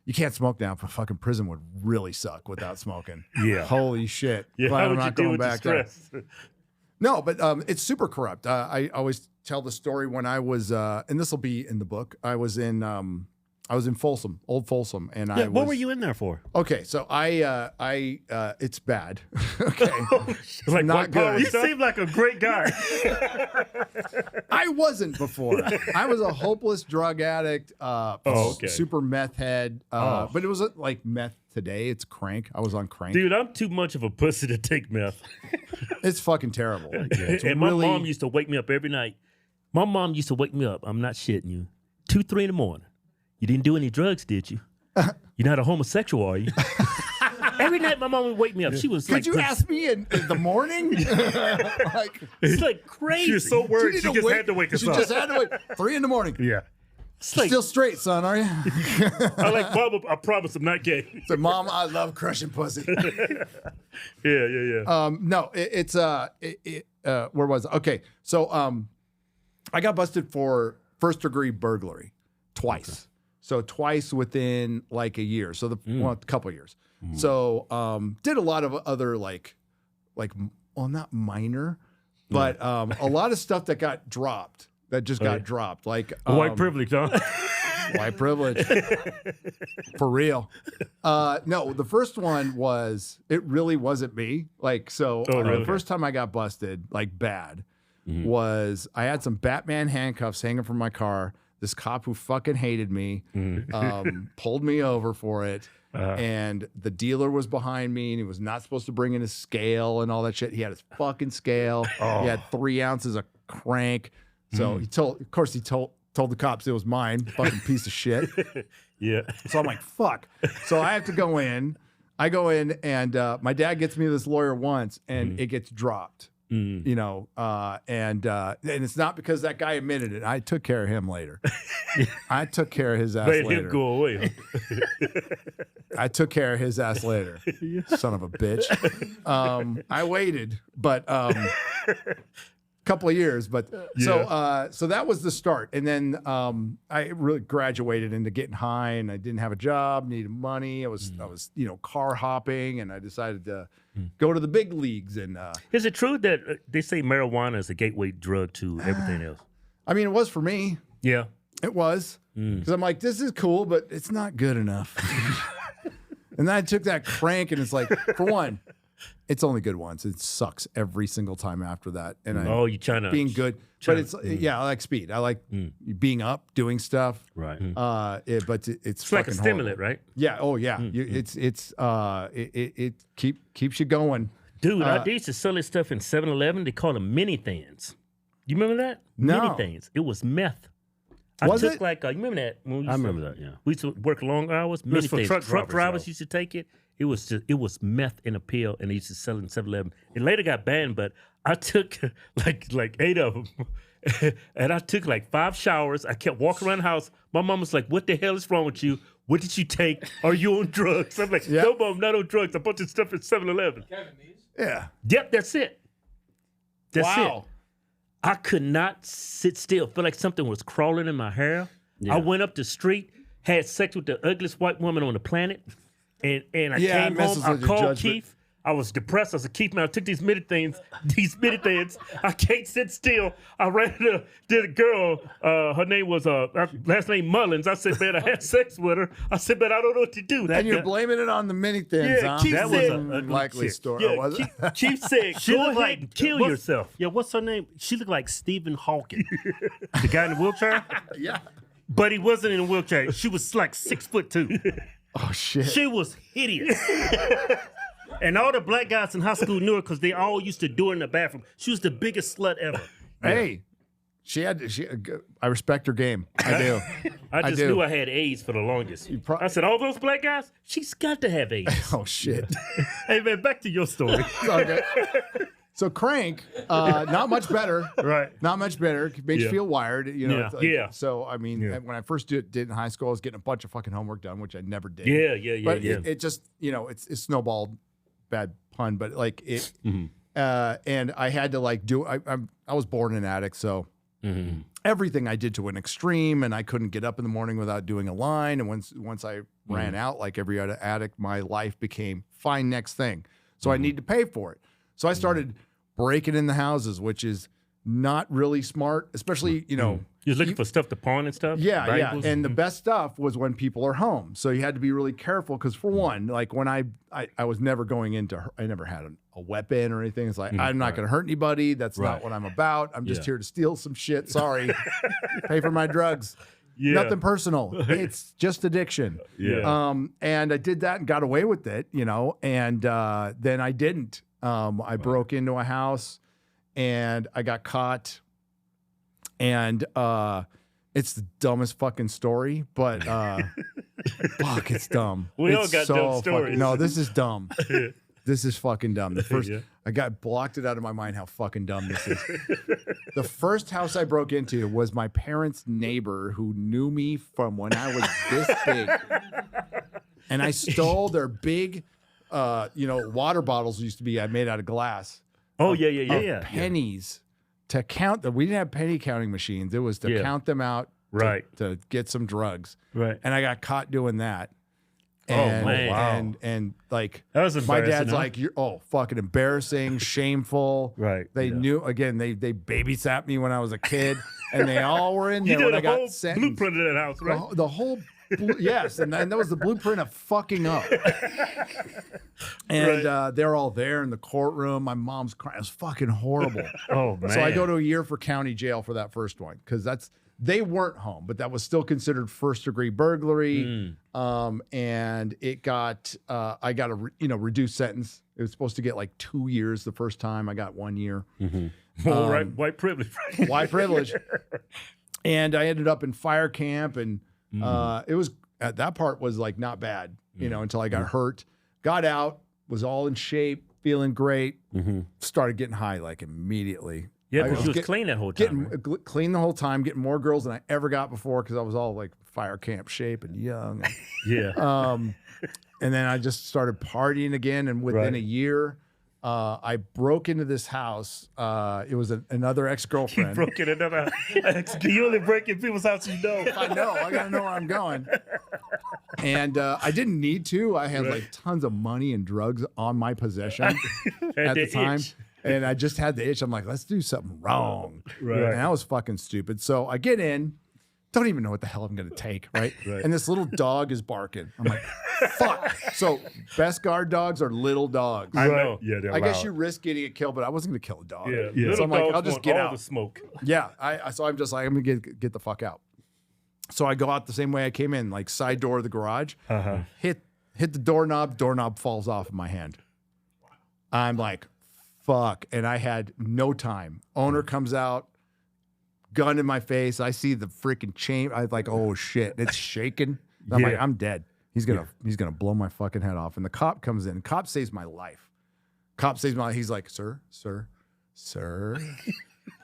[SPEAKER 2] you can't smoke now. But fucking prison would really suck without smoking.
[SPEAKER 3] Yeah.
[SPEAKER 2] Holy shit.
[SPEAKER 3] Yeah.
[SPEAKER 2] Glad
[SPEAKER 3] How
[SPEAKER 2] I'm
[SPEAKER 3] would
[SPEAKER 2] not
[SPEAKER 3] you deal
[SPEAKER 2] going
[SPEAKER 3] with the
[SPEAKER 2] back there.
[SPEAKER 3] stress?
[SPEAKER 2] No, but it's super corrupt. I always tell the story when I was, and this will be in the book. I was in Folsom, old Folsom, and
[SPEAKER 3] What were you in there for?
[SPEAKER 2] Okay, so it's bad. Okay, it's
[SPEAKER 3] Like
[SPEAKER 2] not good.
[SPEAKER 3] You seem like a great guy.
[SPEAKER 2] I wasn't before. I was a hopeless drug addict, super meth head. But it was like meth today. It's crank. I was on crank.
[SPEAKER 3] Dude, I'm too much of a pussy to take meth.
[SPEAKER 2] It's fucking terrible.
[SPEAKER 1] And my mom used to wake me up every night. My mom used to wake me up. I'm not shitting you. 2, 3 in the morning. You didn't do any drugs, did you? You're not a homosexual, are you? Every night my mom would wake me up. She was
[SPEAKER 2] Could you ask me in the morning?
[SPEAKER 1] It's like crazy.
[SPEAKER 3] She was so worried. She just had to wake us
[SPEAKER 2] She
[SPEAKER 3] up.
[SPEAKER 2] just had to wake 3 in the morning.
[SPEAKER 3] Yeah.
[SPEAKER 1] It's like,
[SPEAKER 2] Still straight, son, are you?
[SPEAKER 3] I like, Mom, I promise I'm not gay.
[SPEAKER 2] So, Mom, I love crushing pussy.
[SPEAKER 3] Yeah.
[SPEAKER 2] No, where was it? Okay, so I got busted for first-degree burglary twice. Okay. So twice within like a year. So a couple of years. So did a lot of other not minor, but a lot of stuff that got dropped. That just got dropped. Like
[SPEAKER 3] White privilege, huh?
[SPEAKER 2] White privilege. For real. No, the first one it really wasn't me. The first time I got busted, like bad, was I had some Batman handcuffs hanging from my car. This cop who fucking hated me pulled me over for it. And the dealer was behind me, and he was not supposed to bring in his scale and all that shit. He had his fucking scale. He had 3 ounces of crank. So he told the cops it was mine, fucking piece of shit.
[SPEAKER 3] Yeah.
[SPEAKER 2] So I'm like, fuck. So I have to go in. I go in, and my dad gets me this lawyer once, and it gets dropped. And it's not because that guy admitted it. I took care of him later. I took care of his ass
[SPEAKER 3] Made
[SPEAKER 2] later.
[SPEAKER 3] him go away. Huh?
[SPEAKER 2] I took care of his ass later. Son of a bitch. I waited, but couple of years, but so that was the start. And then I really graduated into getting high, and I didn't have a job, needed money. I was car hopping, and I decided to go to the big leagues. And
[SPEAKER 1] is it true that they say marijuana is a gateway drug to everything else?
[SPEAKER 2] I mean, it was for me.
[SPEAKER 1] Yeah,
[SPEAKER 2] it was, because I'm like, this is cool, but it's not good enough. And then I took that crank, and it's like, for one, It's only good once. It sucks every single time after that. And
[SPEAKER 1] you trying to
[SPEAKER 2] being good, but it's I like speed. I like being up, doing stuff.
[SPEAKER 3] Right.
[SPEAKER 2] But it's
[SPEAKER 1] it's like a
[SPEAKER 2] fucking
[SPEAKER 1] stimulant,
[SPEAKER 2] horrible.
[SPEAKER 1] right?
[SPEAKER 2] Yeah. Oh yeah. It keeps you going.
[SPEAKER 1] Dude, they used to sell this stuff in 7-Eleven. They call them mini thins. You remember that?
[SPEAKER 2] No.
[SPEAKER 1] Mini thins. It was meth.
[SPEAKER 2] Was
[SPEAKER 1] I took
[SPEAKER 2] it?
[SPEAKER 1] like you remember that? When we
[SPEAKER 3] I
[SPEAKER 1] used to-
[SPEAKER 3] remember that, yeah.
[SPEAKER 1] We used to work long hours. Mini
[SPEAKER 3] for
[SPEAKER 1] thins.
[SPEAKER 3] truck
[SPEAKER 1] Truck
[SPEAKER 3] drivers,
[SPEAKER 1] drivers
[SPEAKER 3] though.
[SPEAKER 1] used to take it. It was meth in a pill, and they used to sell it in 7-Eleven. It later got banned, but I took like 8 of them, and I took like 5 showers. I kept walking around the house. My mom was like, "What the hell is wrong with you? What did you take? Are you on drugs?" I'm like, "No, mom, not on drugs. I bought this stuff at 7-Eleven."
[SPEAKER 4] Kevin, these?
[SPEAKER 2] Yeah.
[SPEAKER 1] Yep, that's it. That's
[SPEAKER 2] Wow.
[SPEAKER 1] it. I could not sit still. Feel like something was crawling in my hair.
[SPEAKER 3] Yeah.
[SPEAKER 1] I went up the street, had sex with the ugliest white woman on the planet, and I
[SPEAKER 2] Yeah, it
[SPEAKER 1] came home.
[SPEAKER 2] messes
[SPEAKER 1] I
[SPEAKER 2] with your
[SPEAKER 1] called
[SPEAKER 2] judgment.
[SPEAKER 1] Keith. I was depressed. I said, "Keith, man, I took these mini thins. I can't sit still." I ran to the girl. Her name was last name Mullins. I said, "Man, I had sex with her." I said, "But I don't know what to do."
[SPEAKER 2] And you're blaming it on the mini thins,
[SPEAKER 1] Yeah,
[SPEAKER 2] huh?
[SPEAKER 1] Keith
[SPEAKER 2] That
[SPEAKER 1] said-
[SPEAKER 2] was an unlikely story.
[SPEAKER 1] Yeah,
[SPEAKER 2] was it?
[SPEAKER 1] Keith said,
[SPEAKER 3] She
[SPEAKER 1] "Go
[SPEAKER 3] looked
[SPEAKER 1] ahead
[SPEAKER 3] like
[SPEAKER 1] and kill
[SPEAKER 3] what's-
[SPEAKER 1] yourself."
[SPEAKER 3] Yeah, what's her name? She looked like Stephen Hawking. The guy in the wheelchair?
[SPEAKER 2] Yeah.
[SPEAKER 3] But he wasn't in a wheelchair. She was like 6'2".
[SPEAKER 2] Oh shit.
[SPEAKER 3] She was hideous. And all the black guys in high school knew her because they all used to do her in the bathroom. She was the biggest slut ever.
[SPEAKER 2] Hey, I respect her game. I do.
[SPEAKER 1] I just
[SPEAKER 2] do.
[SPEAKER 1] knew I had AIDS for the longest. I said, "All those black guys, she's got to have AIDS."
[SPEAKER 2] Oh shit.
[SPEAKER 3] Hey, man, back to your story.
[SPEAKER 2] Okay. So Crank, not much better.
[SPEAKER 3] Right.
[SPEAKER 2] Not much better. Makes you feel wired. You know.
[SPEAKER 3] Yeah.
[SPEAKER 2] it's like-
[SPEAKER 1] Yeah.
[SPEAKER 2] So I mean, when I first did in high school, I was getting a bunch of fucking homework done, which I never did.
[SPEAKER 1] Yeah.
[SPEAKER 2] But it just, it snowballed. Bad pun, but like it. And I had to like do. I was born an addict, so everything I did to an extreme, and I couldn't get up in the morning without doing a line. And once I ran out, like every other addict, my life became fine. Next thing, so I need to pay for it. So I started breaking in the houses, which is not really smart, especially
[SPEAKER 1] You're looking for stuff to pawn and stuff.
[SPEAKER 2] Yeah,
[SPEAKER 1] valuables?
[SPEAKER 2] yeah. And the best stuff was when people are home. So you had to be really careful because, for one, like when I was never going into, I never had a weapon or anything. It's like, I'm not going to hurt anybody. That's not what I'm about. I'm just here to steal some shit. Sorry. Pay for my drugs.
[SPEAKER 1] Yeah.
[SPEAKER 2] Nothing personal. It's just addiction.
[SPEAKER 1] Yeah.
[SPEAKER 2] And I did that and got away with it, and then I didn't. I broke into a house and I got caught. And it's the dumbest fucking story, but fuck, it's dumb.
[SPEAKER 1] We all
[SPEAKER 2] It's
[SPEAKER 1] got dumb stories.
[SPEAKER 2] No, this is dumb. This is fucking dumb. The first, I blocked it out of my mind how fucking dumb this is. The first house I broke into was my parents' neighbor who knew me from when I was this big, and I stole their big, water bottles used to be made out of glass.
[SPEAKER 1] Oh yeah.
[SPEAKER 2] Pennies. To count them, we didn't have penny counting machines. It was to count them out, to get some drugs.
[SPEAKER 1] Right.
[SPEAKER 2] And I got caught doing that.
[SPEAKER 1] Oh, man.
[SPEAKER 2] Wow. And like
[SPEAKER 1] That was
[SPEAKER 2] my
[SPEAKER 1] embarrassing,
[SPEAKER 2] dad's
[SPEAKER 1] huh?
[SPEAKER 2] like, you're fucking embarrassing, shameful.
[SPEAKER 1] Right,
[SPEAKER 2] They knew again. They babysat me when I was a kid, and they all were in
[SPEAKER 1] You
[SPEAKER 2] there when
[SPEAKER 1] did
[SPEAKER 2] I
[SPEAKER 1] a
[SPEAKER 2] got
[SPEAKER 1] whole
[SPEAKER 2] sentenced.
[SPEAKER 1] blueprint of that house, right?
[SPEAKER 2] The whole. Yes, and that was the blueprint of fucking up. And they're all there in the courtroom. My mom's crying. It was fucking horrible.
[SPEAKER 1] Oh man.
[SPEAKER 2] So I go to a year for county jail for that first one because they weren't home, but that was still considered first-degree burglary. And it got I got a reduced sentence. It was supposed to get like 2 years the first time. I got 1 year.
[SPEAKER 1] Well, right, white privilege. Right?
[SPEAKER 2] White privilege. And I ended up in fire camp, and it was that part was like not bad, until I got hurt. Got out, was all in shape, feeling great. Started getting high like immediately.
[SPEAKER 1] Yeah,
[SPEAKER 2] I
[SPEAKER 1] because you was clean that whole time.
[SPEAKER 2] Getting
[SPEAKER 1] right?
[SPEAKER 2] clean the whole time, getting more girls than I ever got before because I was all like fire camp shape and young.
[SPEAKER 1] Yeah.
[SPEAKER 2] And then I just started partying again, and within a year, I broke into this house. It was another ex-girlfriend.
[SPEAKER 1] Broke in another. You only break in people's houses,
[SPEAKER 2] I know. I gotta know where I'm going. And I didn't need to. I had like tons of money and drugs on my possession at the time.
[SPEAKER 1] Itch.
[SPEAKER 2] And I just had the itch. I'm like, let's do something wrong.
[SPEAKER 1] Right.
[SPEAKER 2] And that was fucking stupid. So I get in don't even know what the hell I'm going to take, right? And this little dog is barking. I'm like, fuck. So best guard dogs are little dogs.
[SPEAKER 1] I know.
[SPEAKER 3] Yeah, they're
[SPEAKER 2] I guess
[SPEAKER 3] loud.
[SPEAKER 2] you risk getting it killed, but I wasn't going to kill a dog.
[SPEAKER 3] Yeah.
[SPEAKER 2] So I'm like, I'll just get
[SPEAKER 1] all
[SPEAKER 2] out.
[SPEAKER 1] the smoke.
[SPEAKER 2] Yeah. So I'm just like, I'm going to get the fuck out. So I go out the same way I came in, like side door of the garage, hit the doorknob falls off in my hand. I'm like, fuck. And I had no time. Owner comes out, gun in my face. I see the freaking chain. I was like, oh shit, it's shaking. I'm like, I'm dead. He's gonna blow my fucking head off. And the cop comes in. Cop saves my life. He's like, sir,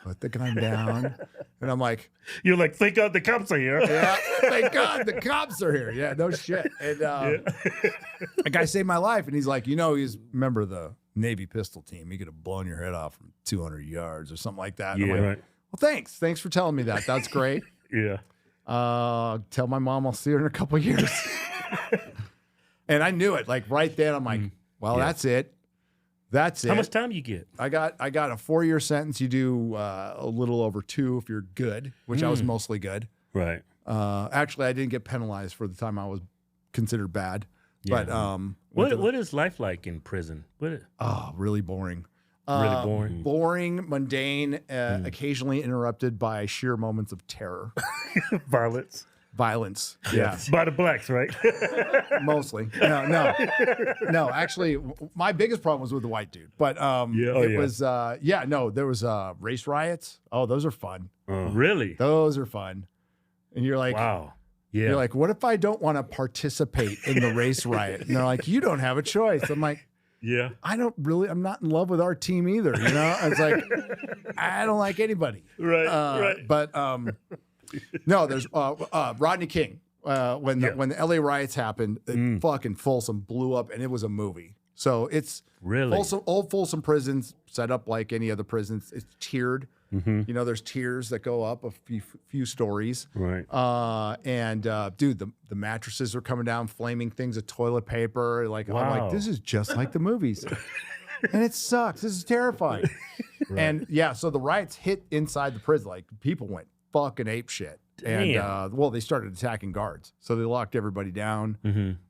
[SPEAKER 2] put the gun down. And I'm like,
[SPEAKER 3] You're like, thank God the cops are here.
[SPEAKER 2] yeah, thank God the cops are here. Yeah, no shit. And a guy saved my life. And he's like, he's a member of the Navy pistol team. He could have blown your head off from 200 yards or something like that. And I'm like,
[SPEAKER 3] Right.
[SPEAKER 2] well, thanks. Thanks for telling me that. That's great.
[SPEAKER 3] Yeah.
[SPEAKER 2] Tell my mom I'll see her in a couple of years. And I knew it. Like right then, I'm like, well, that's it. That's it.
[SPEAKER 1] How much time you get?
[SPEAKER 2] I got a 4-year sentence. You do a little over 2 if you're good, which I was mostly good.
[SPEAKER 3] Right.
[SPEAKER 2] Actually, I didn't get penalized for the time I was considered bad.
[SPEAKER 1] Yeah.
[SPEAKER 2] But
[SPEAKER 1] What is life like in prison?
[SPEAKER 2] really boring.
[SPEAKER 1] Really boring?
[SPEAKER 2] Boring, mundane, occasionally interrupted by sheer moments of terror, violence. Yeah,
[SPEAKER 3] By the blacks, right?
[SPEAKER 2] mostly. No. Actually, my biggest problem was with the white dude. But there was race riots. Oh, those are fun.
[SPEAKER 1] Really?
[SPEAKER 2] Those are fun. And you're like,
[SPEAKER 1] Wow. Yeah.
[SPEAKER 2] you're like, what if I don't want to participate in the race riot? And they're like, you don't have a choice. I'm like,
[SPEAKER 3] Yeah.
[SPEAKER 2] I'm not in love with our team either. It's like, I don't like anybody.
[SPEAKER 3] Right. Right.
[SPEAKER 2] But no, there's Rodney King. When the LA riots happened, fucking Folsom blew up, and it was a movie. So it's
[SPEAKER 1] Really?
[SPEAKER 2] old Folsom prisons set up like any other prisons. It's tiered. There's tiers that go up a few stories.
[SPEAKER 3] Right.
[SPEAKER 2] Dude, the mattresses are coming down, flaming things of toilet paper. Like I'm
[SPEAKER 1] Wow.
[SPEAKER 2] like, this is just like the movies, and it sucks. This is terrifying. And yeah, so the riots hit inside the prison. Like people went fucking ape shit. And
[SPEAKER 1] Damn.
[SPEAKER 2] they started attacking guards, so they locked everybody down.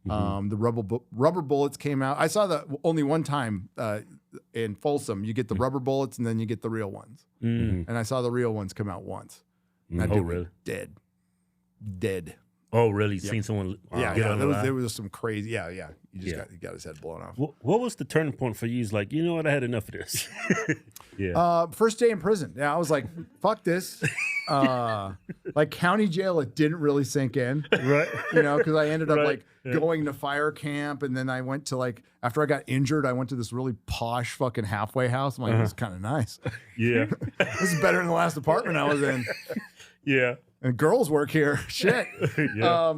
[SPEAKER 2] The rubber bullets came out. I saw that only one time in Folsom. You get the rubber bullets, and then you get the real ones. And I saw the real ones come out once. And that dude was dead.
[SPEAKER 1] Oh, really? Seen someone
[SPEAKER 2] Yeah,
[SPEAKER 1] get on the line?
[SPEAKER 2] there was some crazy. Yeah. He got his head blown off.
[SPEAKER 3] What was the turning point for you? He's like, you know what? I had enough of this.
[SPEAKER 2] First day in prison. Yeah, I was like, fuck this. Like county jail, it didn't really sink in.
[SPEAKER 3] Right.
[SPEAKER 2] Because I ended up going to fire camp, and then I went to after I got injured, I went to this really posh fucking halfway house. I'm like, this is kind of nice.
[SPEAKER 3] Yeah.
[SPEAKER 2] This is better than the last apartment I was in.
[SPEAKER 3] Yeah.
[SPEAKER 2] And girls work here. Shit.
[SPEAKER 3] Yeah.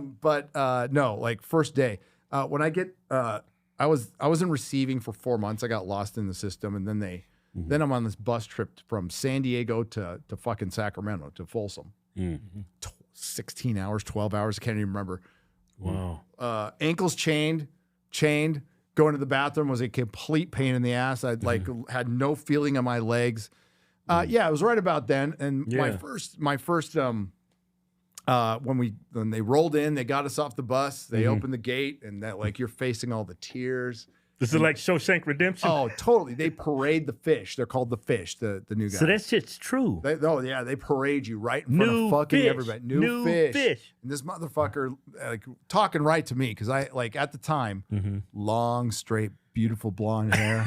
[SPEAKER 2] No, first day. When I get I was in receiving for 4 months. I got lost in the system, and then I'm on this bus trip from San Diego to fucking Sacramento to Folsom. 16 hours, 12 hours, I can't even remember.
[SPEAKER 1] Wow.
[SPEAKER 2] Ankles chained, going to the bathroom was a complete pain in the ass. I had no feeling on my legs. It was right about then. And my first when they rolled in, they got us off the bus, they opened the gate, and that you're facing all the tears.
[SPEAKER 3] This is like Shawshank Redemption.
[SPEAKER 2] Oh, totally. They parade the fish. They're called the fish, the new guys.
[SPEAKER 1] So that shit's true.
[SPEAKER 2] They parade you right in front of fucking everybody. New fish. And this motherfucker talking right to me because I at the time, long, straight, beautiful blonde hair.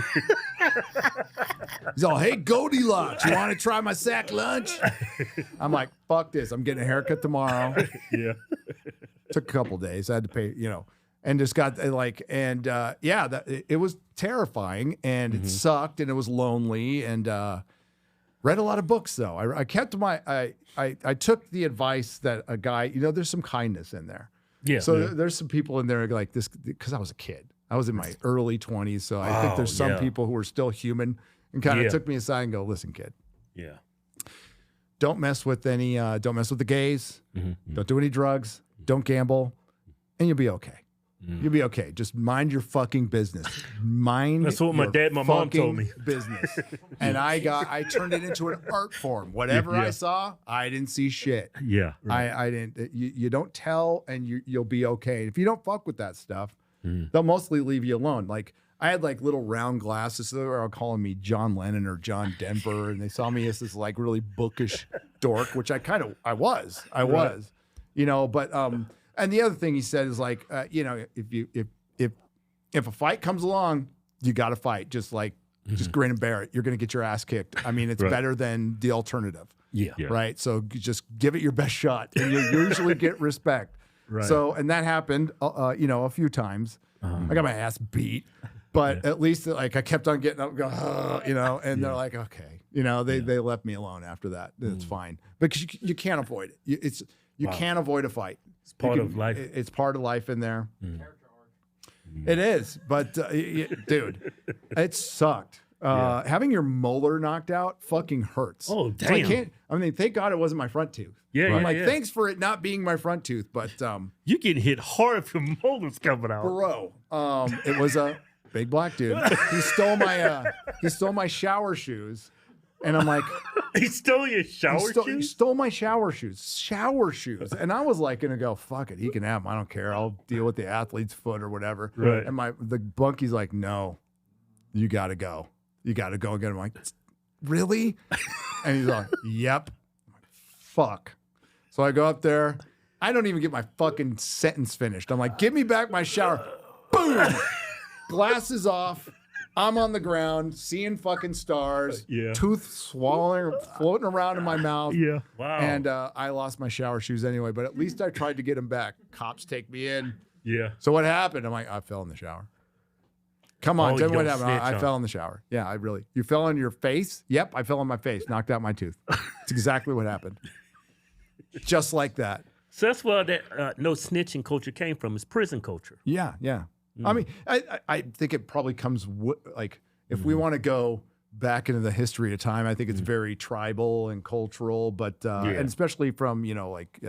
[SPEAKER 2] He's all, hey, Goldilocks, you want to try my sack lunch? I'm like, fuck this. I'm getting a haircut tomorrow.
[SPEAKER 3] Yeah.
[SPEAKER 2] Took a couple days. I had to pay, and just got it was terrifying, and it sucked, and it was lonely, and read a lot of books though. I kept I took the advice that a guy, there's some kindness in there.
[SPEAKER 1] Yeah.
[SPEAKER 2] So there's some people in there like this because I was a kid. I was in my early 20s, so I think there's some people who are still human and kind of took me aside and go, listen, kid.
[SPEAKER 1] Yeah.
[SPEAKER 2] Don't mess with don't mess with the gays. Don't do any drugs. Don't gamble, and you'll be okay. You'll be okay. Just mind your fucking business.
[SPEAKER 1] That's what my dad and my mom told me.
[SPEAKER 2] Business. And I turned it into an art form. Whatever I saw, I didn't see shit.
[SPEAKER 3] Yeah.
[SPEAKER 2] I didn't. You don't tell, and you'll be okay. If you don't fuck with that stuff, they'll mostly leave you alone. Like I had like little round glasses, so they were all calling me John Lennon or John Denver, and they saw me as this like really bookish dork, which I was, you know. But and the other thing he said is like, you know, if a fight comes along, you got to fight. Just grin and bear it. You're gonna get your ass kicked. I mean, it's better than the alternative.
[SPEAKER 3] Yeah.
[SPEAKER 2] Right. So just give it your best shot, and you'll usually get respect. Right. So, and that happened, you know, a few times. I got my ass beat, but at least like I kept on getting up, and go, you know, and they're like, okay, you know, they left me alone after that. It's fine, because you can't avoid it. You can't avoid a fight.
[SPEAKER 1] It's part of life.
[SPEAKER 2] It's part of life in there. It is, but dude, it sucked. Having your molar knocked out fucking hurts.
[SPEAKER 3] Oh, damn.
[SPEAKER 2] So I mean, thank God it wasn't my front tooth.
[SPEAKER 1] Yeah,
[SPEAKER 2] I'm like, thanks for it not being my front tooth, but
[SPEAKER 3] You getting hit hard if your molars coming out.
[SPEAKER 2] bro, it was a big black dude. He stole my shower shoes, and I'm like,
[SPEAKER 3] He stole your shower
[SPEAKER 2] he
[SPEAKER 3] shoes?
[SPEAKER 2] stole my shower shoes, and I was like gonna go, fuck it, he can have them. I don't care. I'll deal with the athlete's foot or whatever.
[SPEAKER 3] Right.
[SPEAKER 2] And the bunky's like, no, you gotta go. You gotta go again. I'm like, really? And he's like, yep. I'm like, fuck. So I go up there. I don't even get my fucking sentence finished. I'm like, give me back my shower. Boom. Glasses off. I'm on the ground, seeing fucking stars.
[SPEAKER 3] Yeah.
[SPEAKER 2] Tooth swallowing, floating around in my mouth.
[SPEAKER 3] Yeah.
[SPEAKER 1] Wow.
[SPEAKER 2] And I lost my shower shoes anyway, but at least I tried to get them back. Cops take me in.
[SPEAKER 3] Yeah.
[SPEAKER 2] So what happened? I'm like, I fell in the shower. Come on, tell me what happened. I fell in the shower. Yeah, you fell on your face? Yep, I fell on my face, knocked out my tooth. It's exactly what happened. Just like that.
[SPEAKER 1] So that's where that no snitching culture came from. It's prison culture.
[SPEAKER 2] Yeah. I mean, I think it probably comes like if we want to go back into the history of time, I think it's very tribal and cultural, but and especially from like in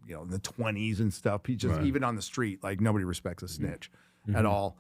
[SPEAKER 2] the 20s and stuff. He just even on the street, like nobody respects a snitch at all.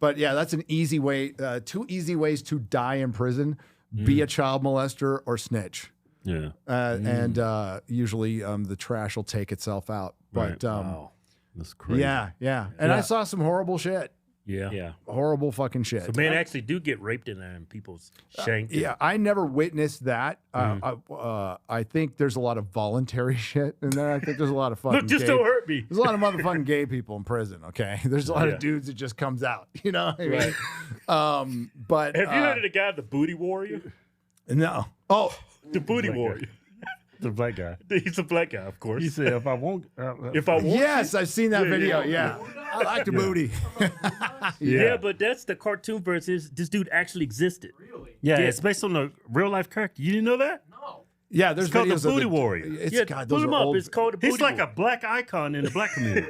[SPEAKER 2] But yeah, that's an easy way. 2 easy ways to die in prison: be a child molester or snitch.
[SPEAKER 3] Yeah.
[SPEAKER 2] And usually the trash will take itself out. But
[SPEAKER 3] wow. That's crazy.
[SPEAKER 2] Yeah. And I saw some horrible shit.
[SPEAKER 1] Yeah.
[SPEAKER 2] Horrible fucking shit.
[SPEAKER 1] So men actually do get raped in there and people's shanked.
[SPEAKER 2] Yeah, I never witnessed that. I think there's a lot of voluntary shit in there. I think there's a lot of fucking
[SPEAKER 1] Just don't hurt me.
[SPEAKER 2] There's a lot of motherfucking gay people in prison, okay? There's a lot of dudes that just comes out, you know what I mean? But
[SPEAKER 1] Have you heard of the guy, the booty warrior?
[SPEAKER 2] No. Oh,
[SPEAKER 1] The booty warrior.
[SPEAKER 3] The black guy.
[SPEAKER 1] He's a black guy, of course.
[SPEAKER 3] He said, if I won't.
[SPEAKER 2] yes, I've seen that video. Yeah. I like the booty.
[SPEAKER 1] Yeah, but that's the cartoon version. This dude actually existed.
[SPEAKER 4] Really?
[SPEAKER 3] Yeah, it's based on a real life character. You didn't know that?
[SPEAKER 4] No.
[SPEAKER 2] Yeah, there's
[SPEAKER 3] It's called the
[SPEAKER 2] videos of
[SPEAKER 3] Booty Warrior.
[SPEAKER 2] It's,
[SPEAKER 1] Yeah,
[SPEAKER 2] God,
[SPEAKER 1] pull
[SPEAKER 2] those
[SPEAKER 1] him
[SPEAKER 2] are
[SPEAKER 1] up.
[SPEAKER 2] old.
[SPEAKER 1] It's called the booty
[SPEAKER 3] He's like
[SPEAKER 1] warrior.
[SPEAKER 3] a black icon in the black community.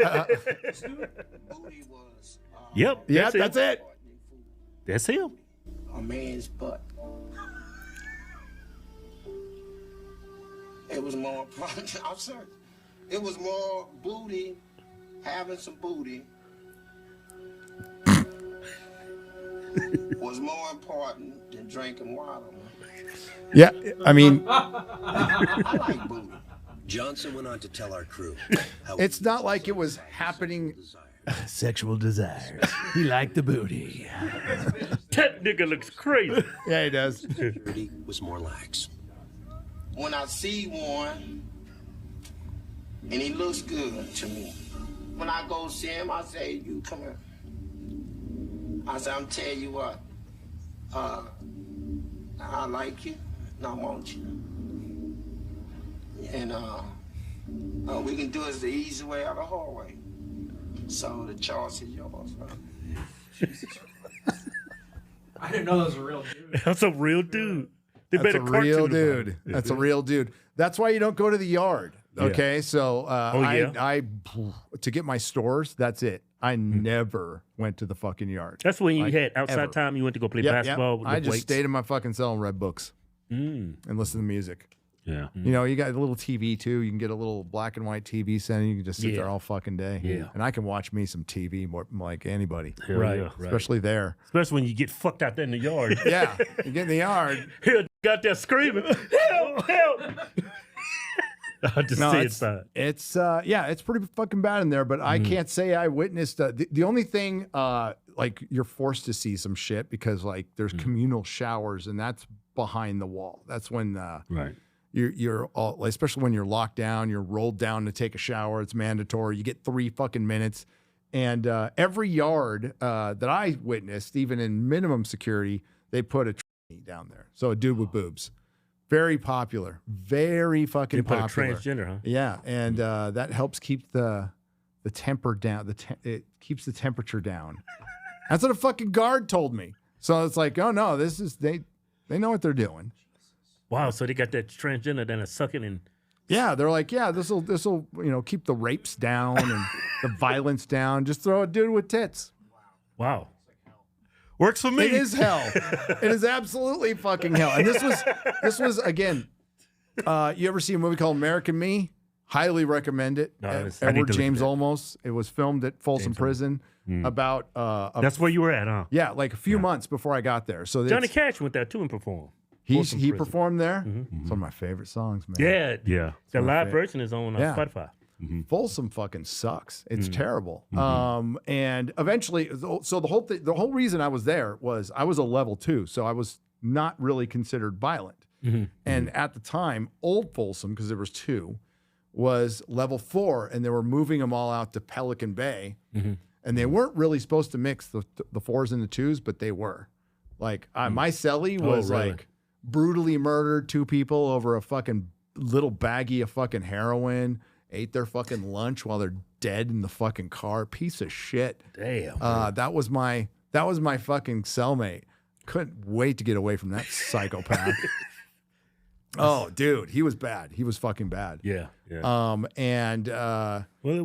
[SPEAKER 6] Booty was
[SPEAKER 3] Yep.
[SPEAKER 2] Yeah, that's it.
[SPEAKER 3] That's him.
[SPEAKER 6] a man's butt. It was more, I'm sorry, it was more booty, having some booty was more important than drinking water.
[SPEAKER 2] Yeah, I mean,
[SPEAKER 6] I like booty.
[SPEAKER 7] Johnson went on to tell our crew how
[SPEAKER 2] it's not like it was happening. Sexual desires. He liked the booty.
[SPEAKER 1] That nigga looks crazy.
[SPEAKER 2] Yeah, he does.
[SPEAKER 7] security was more lax.
[SPEAKER 6] When I see one, and he looks good to me, when I go see him, I say, you come here. I say, I'm telling you what, I like you, and I want you. And we can do it the easy way or the hard way. So the choice is yours, right?
[SPEAKER 4] I didn't know that was a real dude.
[SPEAKER 1] That's a real dude. They
[SPEAKER 2] That's
[SPEAKER 1] made
[SPEAKER 2] a
[SPEAKER 1] cartoon
[SPEAKER 2] real
[SPEAKER 1] about it.
[SPEAKER 2] dude. That's a real dude. That's why you don't go to the yard. Okay, so I to get my stores. That's it. I never went to the fucking yard.
[SPEAKER 1] That's when you
[SPEAKER 2] Like,
[SPEAKER 1] had outside
[SPEAKER 2] ever.
[SPEAKER 1] time. You went to go play
[SPEAKER 2] Yep,
[SPEAKER 1] basketball.
[SPEAKER 2] yep.
[SPEAKER 1] With
[SPEAKER 2] I
[SPEAKER 1] the
[SPEAKER 2] just
[SPEAKER 1] weights.
[SPEAKER 2] stayed in my fucking cell and read books and listened to music.
[SPEAKER 3] Yeah.
[SPEAKER 2] You know, you got a little TV too. You can get a little black and white TV set, and you can just sit
[SPEAKER 1] Yeah.
[SPEAKER 2] there all fucking day.
[SPEAKER 1] Yeah.
[SPEAKER 2] And I can watch me some TV more like anybody,
[SPEAKER 3] Hell
[SPEAKER 1] Right.
[SPEAKER 3] yeah.
[SPEAKER 2] especially there.
[SPEAKER 3] Especially when you get fucked out there in the yard.
[SPEAKER 2] Yeah, you get in the yard.
[SPEAKER 3] Here, got there screaming, help, help. I just
[SPEAKER 2] No,
[SPEAKER 3] stay
[SPEAKER 2] it's
[SPEAKER 3] inside.
[SPEAKER 2] it's pretty fucking bad in there. But I can't say I witnessed the only thing like you're forced to see some shit because like there's communal showers and that's behind the wall. That's when
[SPEAKER 3] Right.
[SPEAKER 2] you're all, especially when you're locked down, you're rolled down to take a shower. It's mandatory. You get 3 fucking minutes. And every yard that I witnessed, even in minimum security, they put a tranny down there. So a dude with boobs. Very popular. Very fucking
[SPEAKER 1] You put a
[SPEAKER 2] popular.
[SPEAKER 1] transgender, huh?
[SPEAKER 2] Yeah, and that helps keep the temper down. It keeps the temperature down. That's what a fucking guard told me. So it's like, oh no, this is they know what they're doing.
[SPEAKER 1] Wow, so they got that transgender then sucking and
[SPEAKER 2] Yeah, they're like, yeah, this will keep the rapes down and the violence down. Just throw a dude with tits.
[SPEAKER 1] wow.
[SPEAKER 3] Works for me.
[SPEAKER 2] It is hell. It is absolutely fucking hell. And this was again. You ever see a movie called American Me? Highly recommend it.
[SPEAKER 1] No, I need to
[SPEAKER 2] Edward
[SPEAKER 1] look at
[SPEAKER 2] James
[SPEAKER 1] that.
[SPEAKER 2] Olmos. It was filmed at Folsom Prison about
[SPEAKER 3] That's where you were at, huh?
[SPEAKER 2] yeah, like a few months before I got there. So
[SPEAKER 1] Johnny
[SPEAKER 2] it's-
[SPEAKER 1] Cash went there too and performed.
[SPEAKER 2] he
[SPEAKER 1] Folsom Prison.
[SPEAKER 2] performed there. It's one of my favorite songs, man.
[SPEAKER 1] Yeah,
[SPEAKER 3] Yeah.
[SPEAKER 1] the
[SPEAKER 2] my
[SPEAKER 1] live
[SPEAKER 2] favorite.
[SPEAKER 1] version is on
[SPEAKER 2] Yeah.
[SPEAKER 1] Spotify.
[SPEAKER 2] Folsom fucking sucks. It's terrible. And eventually, so the whole reason I was there was I was a level 2, so I was not really considered violent. And at the time, old Folsom, because there was 2, was level 4, and they were moving them all out to Pelican Bay, and they weren't really supposed to mix the 4s and the 2s, but they were. Like my cellie was
[SPEAKER 1] really?
[SPEAKER 2] like brutally murdered 2 people over a fucking little baggie of fucking heroin. Ate their fucking lunch while they're dead in the fucking car. Piece of shit.
[SPEAKER 1] Damn.
[SPEAKER 2] That was my fucking cellmate. Couldn't wait to get away from that psychopath. Oh, dude, he was bad. He was fucking bad.
[SPEAKER 1] yeah, yeah.
[SPEAKER 3] Well,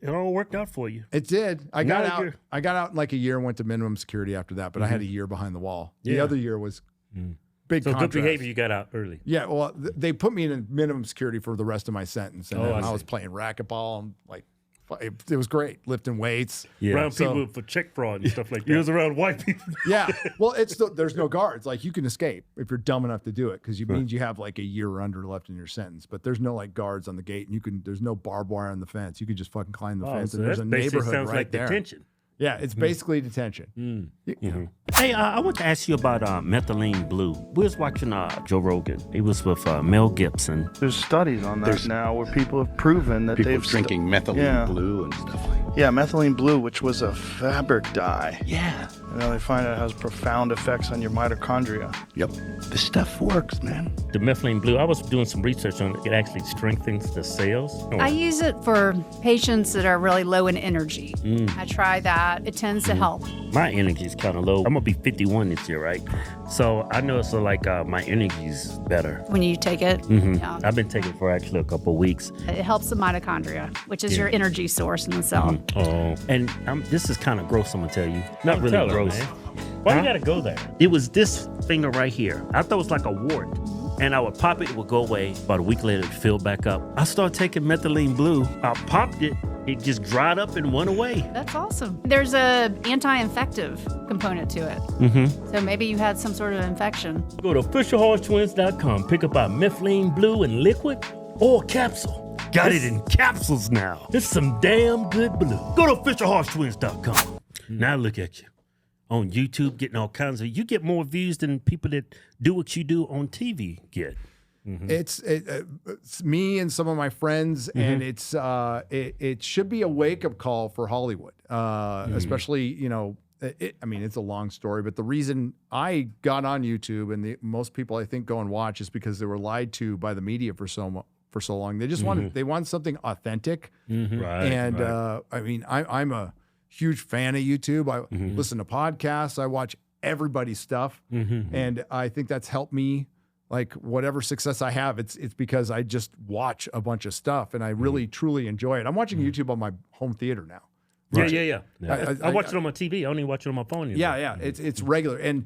[SPEAKER 3] it all worked out for you.
[SPEAKER 2] It did. I got
[SPEAKER 1] Now
[SPEAKER 2] out.
[SPEAKER 1] you're-
[SPEAKER 2] I got out in like a year and went to minimum security after that. But I had a year behind the wall. The
[SPEAKER 1] Yeah.
[SPEAKER 2] other year was big.
[SPEAKER 1] So good
[SPEAKER 2] contrast.
[SPEAKER 1] behavior, you got out early.
[SPEAKER 2] Yeah, well, they put me in minimum security for the rest of my sentence, and
[SPEAKER 1] Oh,
[SPEAKER 2] then
[SPEAKER 1] I
[SPEAKER 2] I was
[SPEAKER 1] see.
[SPEAKER 2] playing racquetball and like, it was great, lifting weights.
[SPEAKER 1] Around
[SPEAKER 2] So-
[SPEAKER 1] people for check fraud and stuff like
[SPEAKER 3] You
[SPEAKER 1] that.
[SPEAKER 3] was around white people.
[SPEAKER 2] Yeah, well, there's no guards. Like you can escape if you're dumb enough to do it, because you means you have like a year or under left in your sentence. But there's no like guards on the gate, and there's no barbed wire on the fence. You can just fucking climb the
[SPEAKER 1] Oh,
[SPEAKER 2] fence,
[SPEAKER 1] so
[SPEAKER 2] and there's
[SPEAKER 1] that
[SPEAKER 2] a
[SPEAKER 1] basically
[SPEAKER 2] neighborhood
[SPEAKER 1] sounds
[SPEAKER 2] right
[SPEAKER 1] like
[SPEAKER 2] there.
[SPEAKER 1] detention.
[SPEAKER 2] Yeah, it's basically detention.
[SPEAKER 1] Hey, I want to ask you about Methylene Blue. We was watching Joe Rogan. He was with Mel Gibson.
[SPEAKER 8] There's studies on that now where people have proven that
[SPEAKER 9] People
[SPEAKER 8] they've
[SPEAKER 9] drinking methylene blue and stuff like that.
[SPEAKER 8] Yeah, methylene blue, which was a fabric dye.
[SPEAKER 9] Yeah.
[SPEAKER 8] And now they find it has profound effects on your mitochondria.
[SPEAKER 9] Yep. This stuff works, man.
[SPEAKER 1] The Methylene Blue, I was doing some research on it. It actually strengthens the cells.
[SPEAKER 10] I use it for patients that are really low in energy. I try that. It tends to help.
[SPEAKER 1] My energy is kind of low. I'm going to be 51 this year, right? So I know it's like my energy is better.
[SPEAKER 10] When you take it, yeah.
[SPEAKER 1] I've been taking it for actually a couple of weeks.
[SPEAKER 10] It helps the mitochondria, which is your energy source in the cell.
[SPEAKER 1] Oh, and this is kind of gross, I'm going to tell you. Not really
[SPEAKER 3] tell her,
[SPEAKER 1] gross.
[SPEAKER 3] man. Why you gotta go there?
[SPEAKER 1] It was this finger right here. I thought it was like a wart. And I would pop it, it would go away. About a week later, it would fill back up. I started taking Methylene Blue. I popped it. It just dried up and went away.
[SPEAKER 10] That's awesome. There's a anti-infective component to it. So maybe you had some sort of infection.
[SPEAKER 1] Go to FisherHorseTwins.com. Pick up our Methylene Blue in liquid or capsule. Got it in capsules now. It's some damn good blue. Go to FisherHorseTwins.com. Now look at you. On YouTube, getting all kinds of... You get more views than people that do what you do on TV get.
[SPEAKER 2] It's me and some of my friends, and it should be a wake up call for Hollywood, especially I mean, it's a long story, but the reason I got on YouTube and most people I think go and watch is because they were lied to by the media for so long. They just want something authentic,
[SPEAKER 3] Right.
[SPEAKER 2] and I mean, I'm a huge fan of YouTube. I listen to podcasts. I watch everybody's stuff, and I think that's helped me. Like whatever success I have, it's because I just watch a bunch of stuff, and I really truly enjoy it. I'm watching YouTube on my home theater now.
[SPEAKER 1] Yeah. I watch
[SPEAKER 2] I-
[SPEAKER 1] it on my TV. I only watch it on my phone anymore.
[SPEAKER 2] Yeah, it's regular, and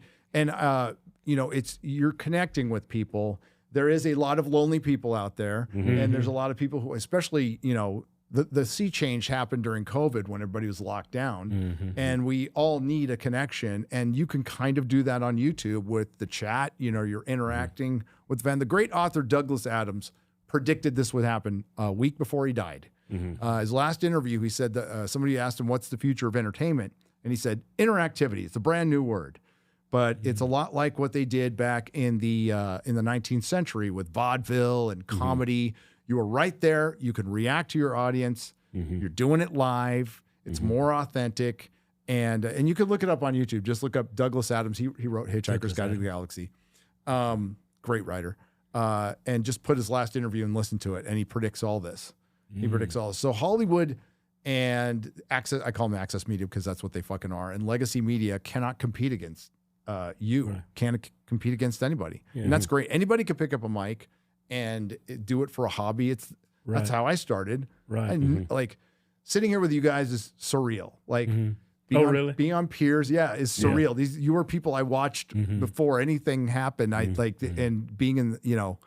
[SPEAKER 2] you're connecting with people there is a lot of lonely people out there,
[SPEAKER 1] Mm-hmm.
[SPEAKER 2] and there's a lot of people who, especially, you know, the sea change happened during COVID when everybody was locked down,
[SPEAKER 1] Mm-hmm.
[SPEAKER 2] and we all need a connection. And you can kind of do that on YouTube with the chat. You know, you're interacting with the great author Douglas Adams predicted this would happen a week before he died. His last interview, he said that somebody asked him, "What's the future of entertainment?" And he said, "Interactivity." It's a brand new word, but it's a lot like what they did back in the 19th century with vaudeville and comedy. You were right there. You can react to your audience. You're doing it live. It's more authentic. And you can look it up on YouTube. Just look up Douglas Adams. He wrote Hitchhiker's Guide to the Galaxy. Great writer. And just put his last interview and listen to it. And he predicts all this. He predicts all this. So Hollywood and Access, I call them Access Media because that's what they fucking are. And legacy media cannot compete against you.
[SPEAKER 1] Right.
[SPEAKER 2] Can't compete against anybody. And that's great. Anybody can pick up a mic and do it for a hobby. That's how I started.
[SPEAKER 1] Right.
[SPEAKER 2] And like sitting here with you guys is surreal. Like
[SPEAKER 1] really?
[SPEAKER 2] Being on Piers, is surreal. You were people I watched before anything happened. I like and being in, you know,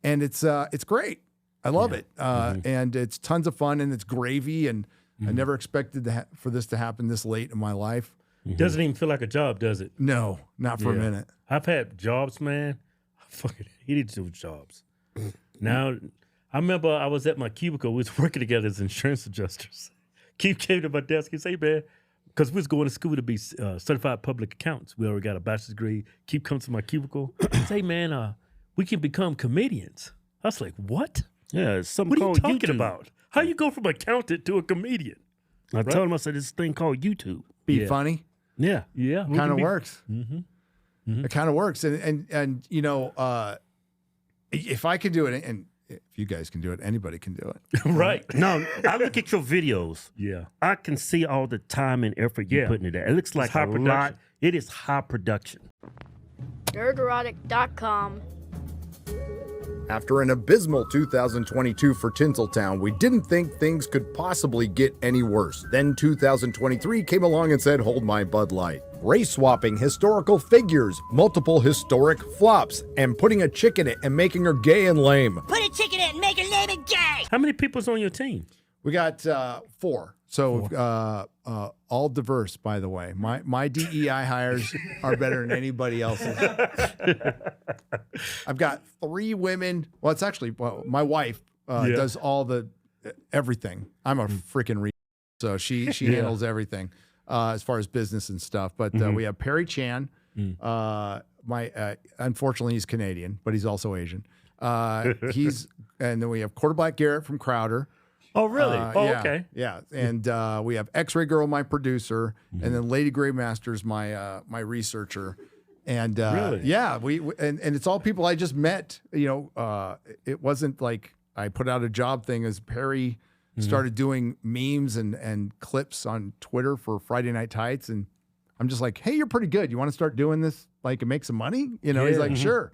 [SPEAKER 2] and it's great. I love it. And it's tons of fun and it's gravy. And I never expected for this to happen this late in my life.
[SPEAKER 1] Doesn't even feel like a job, does it?
[SPEAKER 2] No, not for a minute.
[SPEAKER 1] I've had jobs, man. I fucking hated those jobs. Now, I remember I was at my cubicle. We was working together as insurance adjusters. Keith came to my desk and said, "Hey, man," because we was going to school to be certified public accountants. We already got a bachelor's degree. Keith comes to my cubicle. Say, "Hey, man, we can become comedians." I was like, "What?
[SPEAKER 3] Yeah, it's something
[SPEAKER 1] What are you
[SPEAKER 3] called
[SPEAKER 1] talking
[SPEAKER 3] YouTube.
[SPEAKER 1] about? How you go from accountant to a comedian?"
[SPEAKER 3] I told him, I said, this thing called YouTube.
[SPEAKER 2] Be funny.
[SPEAKER 3] Yeah.
[SPEAKER 1] Yeah.
[SPEAKER 2] Kind of works. It kind of works. And you know, if I can do it, and if you guys can do it, anybody can do it.
[SPEAKER 1] Right.
[SPEAKER 3] No, I look at your videos.
[SPEAKER 1] Yeah.
[SPEAKER 3] I can see all the time and effort you put into that. It looks like
[SPEAKER 1] high
[SPEAKER 3] a
[SPEAKER 1] production.
[SPEAKER 3] lot. It is high production.
[SPEAKER 11] Nerdrotic.com.
[SPEAKER 2] After an abysmal 2022 for Tinseltown, we didn't think things could possibly get any worse. Then 2023 came along and said, "Hold my Bud Light." Race swapping historical figures, multiple historic flops, and putting a chick in it and making her gay and lame.
[SPEAKER 11] Put a chick in it and make her name it gay.
[SPEAKER 1] How many people's on your team?
[SPEAKER 2] We got 4. So all diverse, by the way. My DEI hires are better than anybody else's. I've got 3 women. Well, it's actually my wife does all the everything. I'm a freaking so she handles everything as far as business and stuff. But we have Perry Chan. Unfortunately, he's Canadian, but he's also Asian. And then we have Quarterback Garrett from Crowder.
[SPEAKER 1] Oh, really? Okay.
[SPEAKER 2] Yeah. And we have X-Ray Girl, my producer, and then Lady Gray Masters, my researcher. And
[SPEAKER 1] really?
[SPEAKER 2] Yeah, and it's all people I just met. You know, it wasn't like I put out a job thing as Perry started doing memes and clips on Twitter for Friday Night Tights. And I'm just like, "Hey, you're pretty good. You want to start doing this like and make some money?" You know, he's like, "Sure."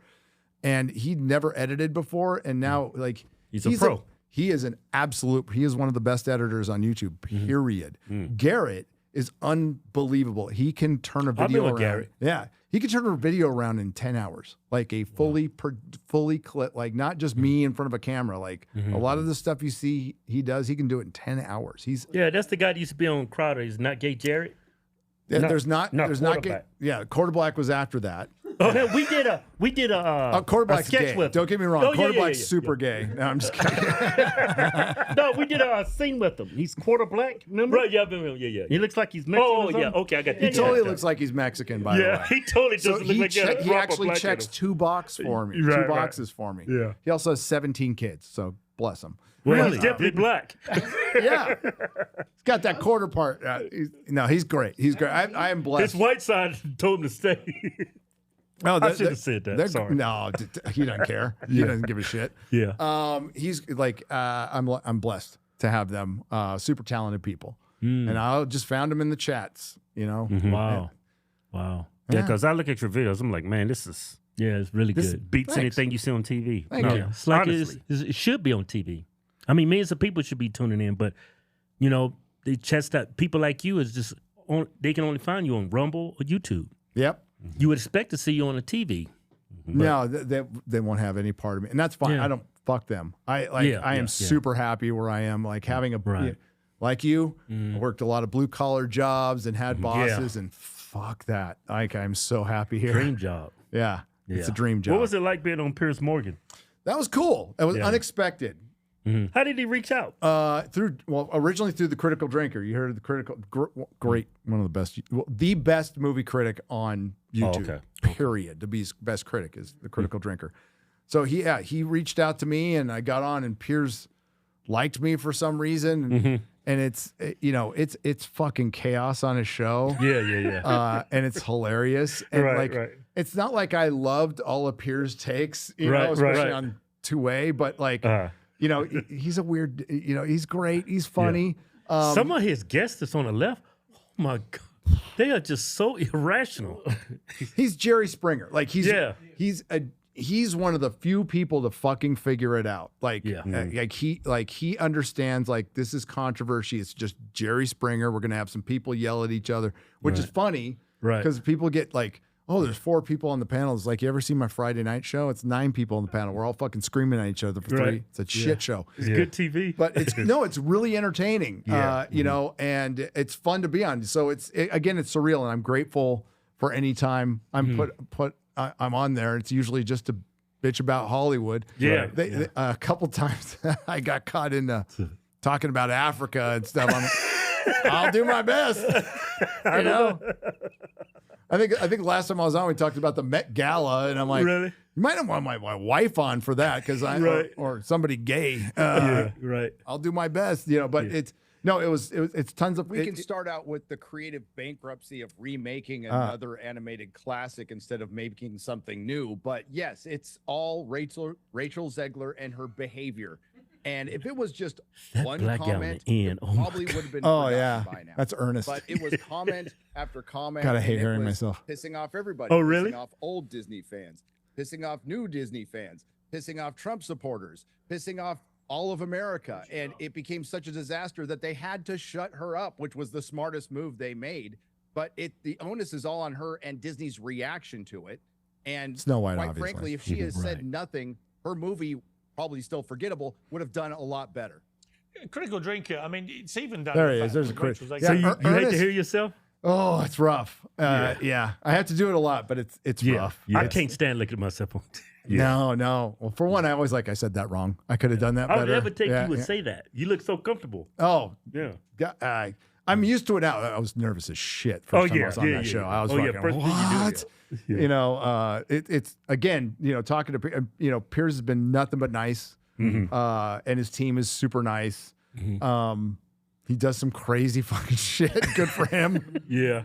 [SPEAKER 2] And he'd never edited before. And now like
[SPEAKER 1] he's a pro.
[SPEAKER 2] He is he is one of the best editors on YouTube, period. Garrett is unbelievable. He can turn a video around.
[SPEAKER 1] Garrett.
[SPEAKER 2] Yeah. He can turn a video around in 10 hours, like a fully clip, like not just me in front of a camera. Like a lot of the stuff you see he does, he can do it in 10 hours.
[SPEAKER 1] That's the guy that used to be on Crowder. He's not gay, Jared.
[SPEAKER 2] Yeah, there's not
[SPEAKER 1] Quarterback.
[SPEAKER 2] Quarterback was after that.
[SPEAKER 1] Oh, man, we did a
[SPEAKER 2] Quarterback's
[SPEAKER 1] sketch
[SPEAKER 2] gay.
[SPEAKER 1] with him.
[SPEAKER 2] Don't get me wrong.
[SPEAKER 1] Oh, yeah,
[SPEAKER 2] Quarterback's
[SPEAKER 1] yeah.
[SPEAKER 2] super gay. No, I'm just kidding.
[SPEAKER 1] No, we did a scene with him. He's quarter black, remember? Right, yeah.
[SPEAKER 3] He looks like he's Mexican.
[SPEAKER 1] Oh,
[SPEAKER 3] or something.
[SPEAKER 1] yeah, okay, I got that.
[SPEAKER 2] He totally looks like he's Mexican, by the way.
[SPEAKER 1] Yeah, he totally
[SPEAKER 2] So
[SPEAKER 1] doesn't look like
[SPEAKER 2] he actually checks 2 boxes for me.
[SPEAKER 1] Right,
[SPEAKER 2] 2 boxes for me.
[SPEAKER 1] Yeah.
[SPEAKER 2] He also has 17 kids, so bless him.
[SPEAKER 1] Well, he's definitely black.
[SPEAKER 2] Yeah. He's got that quarter part. He's great. He's great. I am blessed.
[SPEAKER 1] His white side told him to stay.
[SPEAKER 2] No,
[SPEAKER 1] I should have said that. Sorry.
[SPEAKER 2] No, he doesn't care. He doesn't give a shit.
[SPEAKER 1] Yeah.
[SPEAKER 2] He's like, I'm blessed to have them. Super talented people. And I just found them in the chats, you know.
[SPEAKER 1] Wow. Wow.
[SPEAKER 3] Yeah, because I look at your videos, I'm like, man, this
[SPEAKER 1] it's really
[SPEAKER 3] this
[SPEAKER 1] good.
[SPEAKER 3] beats anything you see on TV.
[SPEAKER 2] Thank you.
[SPEAKER 1] Yeah. It's like
[SPEAKER 3] honestly.
[SPEAKER 1] it should be on TV. I mean, millions of people should be tuning in, but you know, they chest out people like you is just they can only find you on Rumble or YouTube.
[SPEAKER 2] Yep.
[SPEAKER 1] You would expect to see you on the TV.
[SPEAKER 2] No, they won't have any part of me, and that's fine.
[SPEAKER 1] Yeah.
[SPEAKER 2] I don't fuck them. I am super happy where I am. Like having a like you, I worked a lot of blue collar jobs and had bosses, and fuck that. Like I'm so happy here.
[SPEAKER 1] Dream job.
[SPEAKER 2] Yeah, it's a dream job.
[SPEAKER 3] What was it like being on Piers Morgan?
[SPEAKER 2] That was cool. It was unexpected.
[SPEAKER 3] How did he reach out?
[SPEAKER 2] Originally through the Critical Drinker. You heard of the Critical? Great, one of the best, the best movie critic on YouTube. Period. The best critic is the Critical Drinker. So he reached out to me, and I got on, and Piers liked me for some reason, and it's fucking chaos on his show.
[SPEAKER 3] Yeah.
[SPEAKER 2] And it's hilarious, and it's not like I loved all of Piers' takes, especially on 2A, but like. He's a weird, he's great. He's funny.
[SPEAKER 1] Yeah.
[SPEAKER 3] Some of his guests that's on the left, oh my God, they are just so irrational.
[SPEAKER 2] He's Jerry Springer. Like he's one of the few people to fucking figure it out. Like, he understands like this is controversy. It's just Jerry Springer. We're going to have some people yell at each other, which is funny.
[SPEAKER 1] Right.
[SPEAKER 2] Because people get like, oh, there's 4 people on the panel. It's like, you ever see my Friday night show? It's 9 people on the panel. We're all fucking screaming at each other for 3. It's a shit show.
[SPEAKER 3] It's good TV.
[SPEAKER 2] But it's really entertaining, and it's fun to be on. So it's surreal, and I'm grateful for any time I'm I'm on there. It's usually just to bitch about Hollywood. A couple times I got caught in talking about Africa and stuff. I'll do my best. I think last time I was on, we talked about the Met Gala, and I'm like,
[SPEAKER 3] really?
[SPEAKER 2] You might not want my wife on for that because or somebody gay. I'll do my best, but it's tons of.
[SPEAKER 12] We can start out with the creative bankruptcy of remaking another animated classic instead of making something new. But yes, it's all Rachel Zegler and her behavior. And if it was just one comment, it probably would have been forgotten by now.
[SPEAKER 2] That's earnest.
[SPEAKER 12] But it was comment after comment.
[SPEAKER 2] God, I hate hearing myself.
[SPEAKER 12] Pissing off everybody.
[SPEAKER 3] Oh, really?
[SPEAKER 12] Pissing off old Disney fans. Pissing off new Disney fans. Pissing off Trump supporters. Pissing off all of America. And it became such a disaster that they had to shut her up, which was the smartest move they made. But the onus is all on her and Disney's reaction to it. And
[SPEAKER 2] Snow White,
[SPEAKER 12] quite
[SPEAKER 2] obviously.
[SPEAKER 12] frankly, if she has said nothing, her movie, probably still forgettable, would have done a lot better.
[SPEAKER 13] Critical Drinker, I mean, it's even done.
[SPEAKER 2] There he is. There's a critical.
[SPEAKER 3] So you hate to hear yourself?
[SPEAKER 2] Oh, it's rough. I have to do it a lot, but it's rough.
[SPEAKER 3] I can't stand looking at myself.
[SPEAKER 2] No. Well, for one, I always I said that wrong. I could have done that better.
[SPEAKER 3] I would never think you would say that. You look so comfortable.
[SPEAKER 2] Oh,
[SPEAKER 3] yeah.
[SPEAKER 2] I'm used to it now. I was nervous as shit first time I was on that show. I was fucking, what? It's again, talking to Piers has been nothing but nice, and his team is super nice. He does some crazy fucking shit. Good for him.
[SPEAKER 3] Yeah.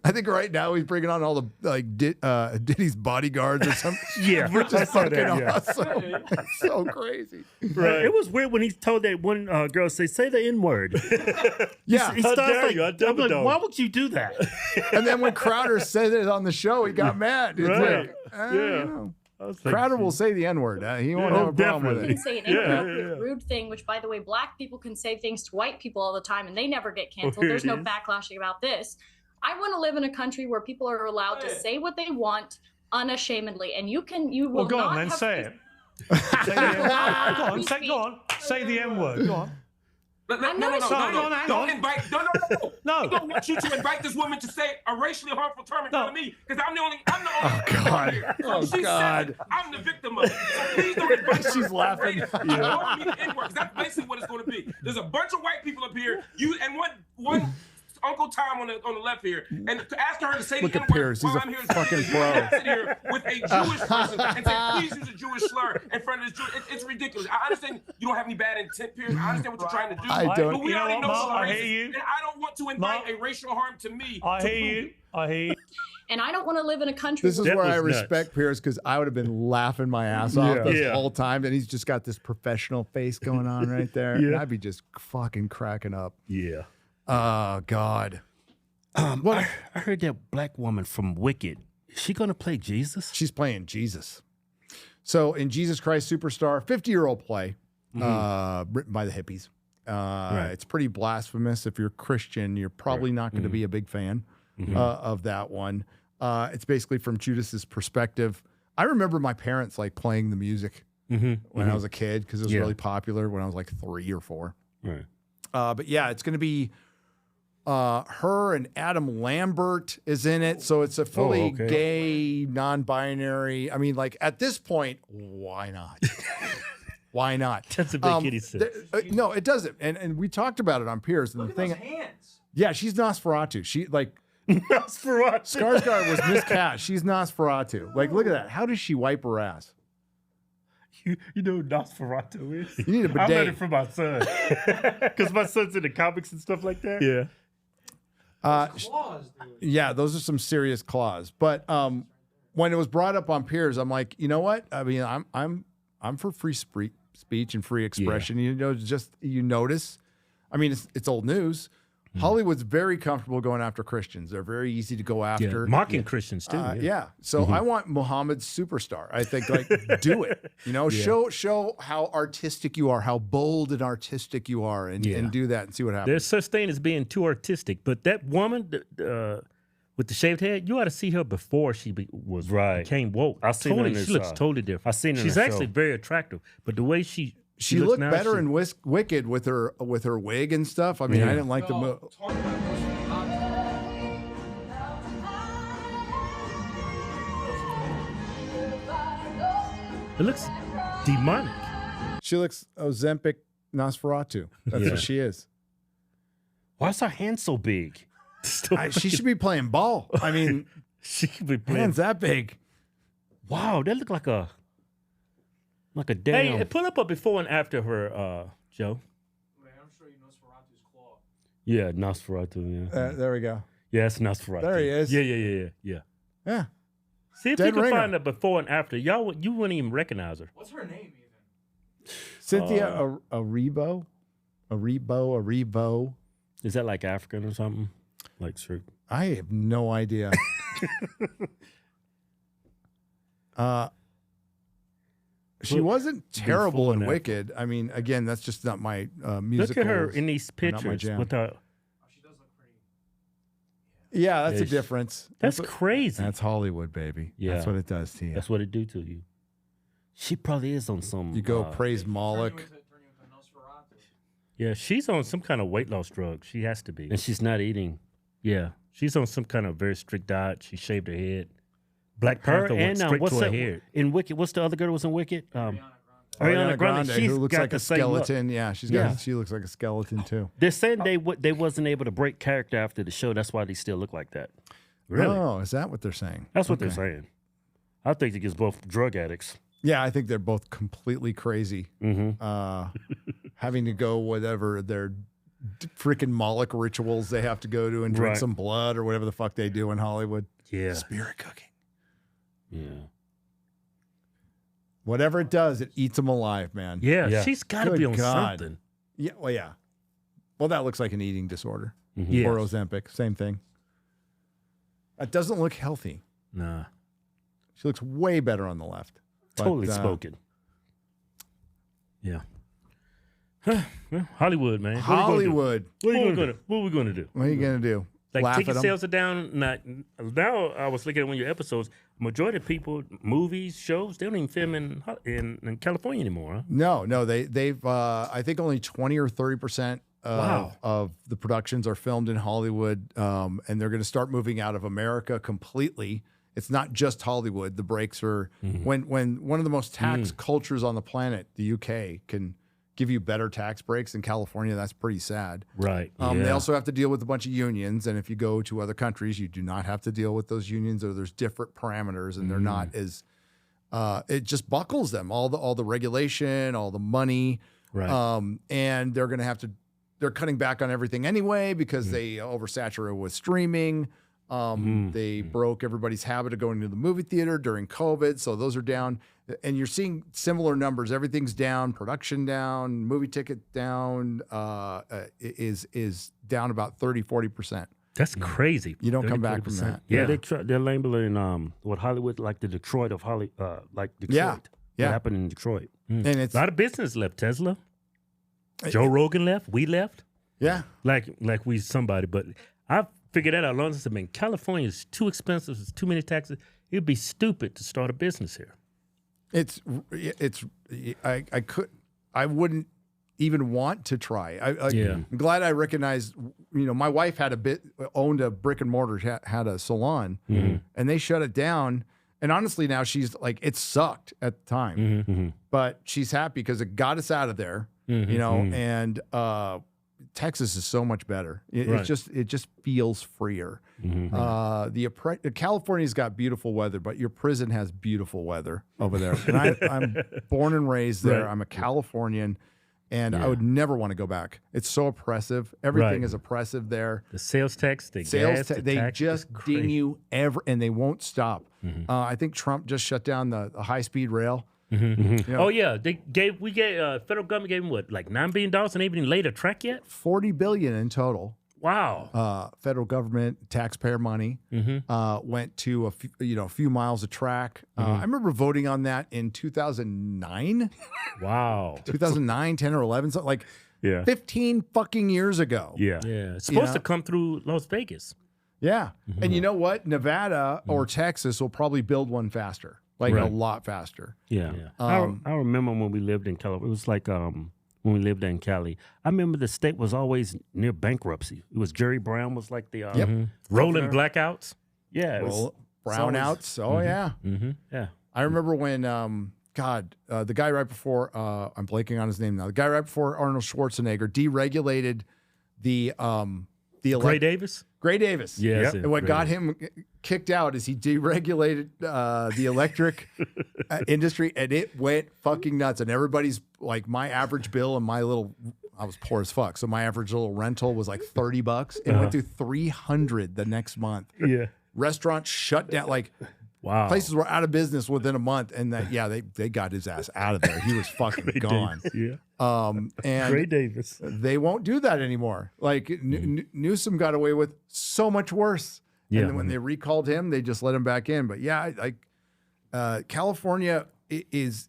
[SPEAKER 2] I think right now he's bringing on all the Diddy's bodyguards or something.
[SPEAKER 3] Which
[SPEAKER 2] is fucking awesome. That's so crazy.
[SPEAKER 3] Right. It was weird when he told that one girl say the N-word.
[SPEAKER 2] He
[SPEAKER 3] starts like, I'm like, why would you do that?
[SPEAKER 2] And then when Crowder said it on the show, he got mad. It's
[SPEAKER 3] right.
[SPEAKER 2] Crowder will say the N-word. He won't have a problem with it.
[SPEAKER 14] You can say an inappropriate, rude thing, which, by the way, black people can say things to white people all the time, and they never get canceled. There's no backlashing about this. I want to live in a country where people are allowed to say what they want unashamedly, and you will
[SPEAKER 13] go on,
[SPEAKER 14] not
[SPEAKER 13] then
[SPEAKER 14] have
[SPEAKER 13] say it. Say the N-word. Go on. Say the N-word. Go on.
[SPEAKER 14] No.
[SPEAKER 13] I
[SPEAKER 15] don't want you to invite this woman to say a racially harmful term in front of me because I'm the only
[SPEAKER 2] Oh God!
[SPEAKER 15] Here.
[SPEAKER 2] Oh
[SPEAKER 15] she
[SPEAKER 2] God!
[SPEAKER 15] Said, I'm the victim of it. So please don't invite her.
[SPEAKER 2] She's laughing.
[SPEAKER 15] Don't be the N-word. That's basically what it's going to be. There's a bunch of white people up here. You and one. Uncle Tom on the left here, and asking her to say
[SPEAKER 2] Look
[SPEAKER 15] the
[SPEAKER 2] at
[SPEAKER 15] N-word
[SPEAKER 2] Piers. He's
[SPEAKER 15] while
[SPEAKER 2] a
[SPEAKER 15] I'm here
[SPEAKER 2] fucking pro.
[SPEAKER 15] sit here with a Jewish person and say, please use a Jewish slur in front of this Jew. It's ridiculous. I understand you don't have any bad intent, Piers. I understand what you're trying to do.
[SPEAKER 2] I don't.
[SPEAKER 15] But we already know
[SPEAKER 13] Mark,
[SPEAKER 15] some
[SPEAKER 13] I hear
[SPEAKER 15] racist,
[SPEAKER 13] you.
[SPEAKER 15] and I don't want to invite a racial harm to me.
[SPEAKER 13] I hear you.
[SPEAKER 14] And I don't want to live in a country.
[SPEAKER 2] This is where I respect Piers because I would have been laughing my ass off this whole time, and he's just got this professional face going on right there. And I'd be just fucking cracking up.
[SPEAKER 3] Yeah.
[SPEAKER 2] Oh God.
[SPEAKER 1] I heard that black woman from Wicked. Is she going to play Jesus?
[SPEAKER 2] She's playing Jesus. So in Jesus Christ Superstar, 50-year-old play written by the hippies. It's pretty blasphemous. If you're Christian, you're probably not going to be a big fan of that one. It's basically from Judas's perspective. I remember my parents like playing the music when I was a kid because it was really popular when I was like 3 or 4.
[SPEAKER 1] Right.
[SPEAKER 2] But yeah, it's going to be her and Adam Lambert is in it. So it's a fully gay, non-binary. I mean, like at this point, why not? Why not?
[SPEAKER 1] That's a big kitty set.
[SPEAKER 2] No, it doesn't. And we talked about it on Piers. And
[SPEAKER 4] Look
[SPEAKER 2] the
[SPEAKER 4] at
[SPEAKER 2] thing,
[SPEAKER 4] those hands.
[SPEAKER 2] yeah, she's Nosferatu. She like
[SPEAKER 1] Nosferatu.
[SPEAKER 2] Skarsgård was Miss Cat. She's Nosferatu. Like, look at that. How does she wipe her ass?
[SPEAKER 1] You know who Nosferatu is?
[SPEAKER 2] You need a bidet.
[SPEAKER 1] I learned it from my son. Because my son's in the comics and stuff like that. Yeah.
[SPEAKER 4] Claws, dude.
[SPEAKER 2] Yeah, those are some serious claws. But when it was brought up on Piers, I'm like, you know what? I mean, I'm for free speech and free expression. You know, just you notice. I mean, it's old news. Hollywood's very comfortable going after Christians. They're very easy to go after.
[SPEAKER 1] Mocking Christians too.
[SPEAKER 2] So I want Muhammad's superstar. I think like do it. You know, show how artistic you are, how bold and artistic you are, and do that and see what happens.
[SPEAKER 1] There's such thing as being too artistic, but that woman with the shaved head, you ought to see her before she became woke.
[SPEAKER 3] I seen her in this,
[SPEAKER 1] she looks totally different.
[SPEAKER 3] I seen her.
[SPEAKER 1] She's
[SPEAKER 3] in
[SPEAKER 1] actually very attractive, but the way she
[SPEAKER 2] looked better in Wicked with her wig and stuff. I mean, I didn't like the movie.
[SPEAKER 1] It looks demonic.
[SPEAKER 2] She looks Ozempic Nosferatu. That's what she is.
[SPEAKER 1] Why is her hand so big?
[SPEAKER 2] She should be playing ball. I mean,
[SPEAKER 1] she could be playing.
[SPEAKER 2] Hands that big.
[SPEAKER 1] Wow, that looked like a damn. Hey, pull up a before and after her, Joe.
[SPEAKER 4] Wait, I'm showing you Nosferatu's claw.
[SPEAKER 1] Yeah, Nosferatu. Yeah.
[SPEAKER 2] There we go.
[SPEAKER 1] Yeah, it's Nosferatu.
[SPEAKER 2] There he is.
[SPEAKER 1] Yeah. See if
[SPEAKER 2] Dead
[SPEAKER 1] you can
[SPEAKER 2] ringer.
[SPEAKER 1] find a before and after. You wouldn't even recognize her.
[SPEAKER 4] What's her name even?
[SPEAKER 2] Cynthia Erivo.
[SPEAKER 1] Is that like African or something? Like sure.
[SPEAKER 2] I have no idea. She wasn't terrible in Wicked. I mean, again, that's just not my musical.
[SPEAKER 1] Look at her in these pictures with her.
[SPEAKER 4] She does look pretty.
[SPEAKER 2] Yeah, that's a difference.
[SPEAKER 1] That's crazy.
[SPEAKER 2] That's Hollywood, baby.
[SPEAKER 1] Yeah.
[SPEAKER 2] That's what it does to you.
[SPEAKER 1] That's what it do to you. She probably is on some.
[SPEAKER 2] You go praise Moloch.
[SPEAKER 4] Turn you into Nosferatu.
[SPEAKER 1] Yeah, she's on some kind of weight loss drug. She has to be. And she's not eating. Yeah, she's on some kind of very strict diet. She shaved her head. Black Panther went straight to her hair. In Wicked, what's the other girl that was in Wicked? Ariana Grande.
[SPEAKER 2] Who looks like a skeleton. Yeah, she looks like a skeleton too.
[SPEAKER 1] They're saying they wasn't able to break character after the show. That's why they still look like that. Really?
[SPEAKER 2] Oh, is that what they're saying?
[SPEAKER 1] That's what they're saying. I think it's both drug addicts.
[SPEAKER 2] Yeah, I think they're both completely crazy. Having to go whatever their freaking Moloch rituals they have to go to and drink some blood or whatever the fuck they do in Hollywood.
[SPEAKER 1] Yeah.
[SPEAKER 2] Spirit cooking.
[SPEAKER 1] Yeah.
[SPEAKER 2] Whatever it does, it eats them alive, man.
[SPEAKER 1] Yeah. She's got to be on something.
[SPEAKER 2] Yeah, well, yeah. Well, that looks like an eating disorder. Or Ozempic, same thing. That doesn't look healthy.
[SPEAKER 1] Nah.
[SPEAKER 2] She looks way better on the left.
[SPEAKER 1] Totally spoken. Yeah. Well, Hollywood, man.
[SPEAKER 2] Hollywood.
[SPEAKER 1] What are we going to do?
[SPEAKER 2] What are you going to do?
[SPEAKER 1] Like
[SPEAKER 2] Laugh
[SPEAKER 1] ticket
[SPEAKER 2] at 'em?
[SPEAKER 1] sales are down. Now I was looking at one of your episodes. Majority of people, movies, shows, they don't even film in California anymore. Huh?
[SPEAKER 2] No, they've I think only 20 or 30% of the productions are filmed in Hollywood, and they're going to start moving out of America completely. It's not just Hollywood. The breaks are when one of the most taxed cultures on the planet, the UK, can give you better tax breaks in California. That's pretty sad.
[SPEAKER 1] Right.
[SPEAKER 2] They also have to deal with a bunch of unions, and if you go to other countries, you do not have to deal with those unions, or there's different parameters, and they're not as. It just buckles them all the regulation, all the money, and they're going to have to. They're cutting back on everything anyway because they oversaturated with streaming. They broke everybody's habit of going to the movie theater during COVID, so those are down. And you're seeing similar numbers. Everything's down, production down, movie ticket down, is down about 30-40%.
[SPEAKER 1] That's crazy.
[SPEAKER 2] You don't come back from that.
[SPEAKER 1] Yeah, they're labeling what Hollywood like the Detroit of Hollywood, like Detroit.
[SPEAKER 2] Yeah.
[SPEAKER 1] What happened in Detroit?
[SPEAKER 2] And it's
[SPEAKER 1] a lot of business left. Tesla, Joe Rogan left. We left.
[SPEAKER 2] Yeah,
[SPEAKER 1] like we somebody, but I figured that out. Long as I mean, California is too expensive. It's too many taxes. It'd be stupid to start a business here.
[SPEAKER 2] I wouldn't even want to try. I'm glad I recognized, my wife owned a brick and mortar, had a salon, and they shut it down. And honestly, now she's like, it sucked at the time, but she's happy because it got us out of there, and Texas is so much better. It just feels freer. California's got beautiful weather, but your prison has beautiful weather over there. And I'm born and raised there. I'm a Californian, and I would never want to go back. It's so oppressive. Everything is oppressive there.
[SPEAKER 1] The sales tax, they
[SPEAKER 2] just ding you and they won't stop. I think Trump just shut down the high-speed rail.
[SPEAKER 1] Oh yeah, we gave federal government gave him what, like $9 billion, and they even laid a track yet?
[SPEAKER 2] $40 billion in total.
[SPEAKER 1] Wow.
[SPEAKER 2] Federal government taxpayer money went to a few miles of track. I remember voting on that in 2009.
[SPEAKER 1] Wow.
[SPEAKER 2] 2009, 10 or 11, something like 15 fucking years ago.
[SPEAKER 1] Yeah. It's supposed to come through Las Vegas.
[SPEAKER 2] Yeah. And you know what? Nevada or Texas will probably build one faster. Like a lot faster.
[SPEAKER 1] Yeah. I remember when we lived in California. It was like when we lived in Cali. I remember the state was always near bankruptcy. It was Jerry Brown was like the rolling blackouts. Yeah.
[SPEAKER 2] Brownouts.
[SPEAKER 1] Yeah.
[SPEAKER 2] I remember when the guy right before I'm blanking on his name now. The guy right before Arnold Schwarzenegger deregulated the
[SPEAKER 1] Gray Davis?
[SPEAKER 2] Gray Davis.
[SPEAKER 1] Yes.
[SPEAKER 2] And what got him kicked out is he deregulated the electric industry, and it went fucking nuts. And everybody's like, my average bill and I was poor as fuck. So my average little rental was like $30. It went to $300 the next month.
[SPEAKER 1] Yeah.
[SPEAKER 2] Restaurants shut down. Like,
[SPEAKER 1] wow.
[SPEAKER 2] Places were out of business within a month, and they got his ass out of there. He was fucking gone.
[SPEAKER 1] Yeah.
[SPEAKER 2] And
[SPEAKER 1] Gray Davis.
[SPEAKER 2] They won't do that anymore. Like Newsom got away with so much worse.
[SPEAKER 1] Yeah.
[SPEAKER 2] And then when they recalled him, they just let him back in. But California it's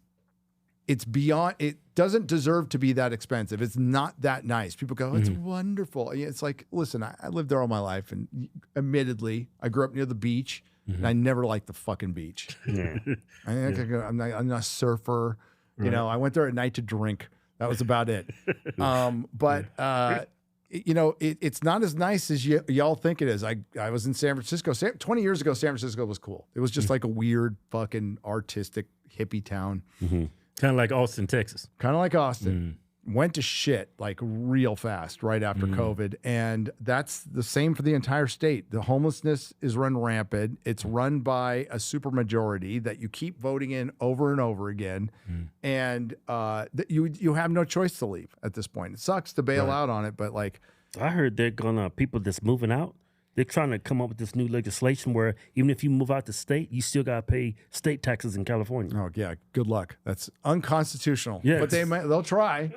[SPEAKER 2] beyond. It doesn't deserve to be that expensive. It's not that nice. People go, it's wonderful. It's like, listen, I lived there all my life, and admittedly, I grew up near the beach. And I never liked the fucking beach. Yeah. I'm not a surfer. You know, I went there at night to drink. That was about it. It's not as nice as y'all think it is. I was in San Francisco. 20 years ago, San Francisco was cool. It was just like a weird fucking artistic hippie town.
[SPEAKER 1] Kind of like Austin, Texas.
[SPEAKER 2] Kind of like Austin. Went to shit like real fast right after COVID. And that's the same for the entire state. The homelessness is run rampant. It's run by a supermajority that you keep voting in over and over again. And you have no choice to leave at this point. It sucks to bail out on it, but like.
[SPEAKER 1] I heard they're gonna, people that's moving out, they're trying to come up with this new legislation where even if you move out the state, you still gotta pay state taxes in California.
[SPEAKER 2] Oh yeah, good luck. That's unconstitutional.
[SPEAKER 1] Yeah,
[SPEAKER 2] but they'll try.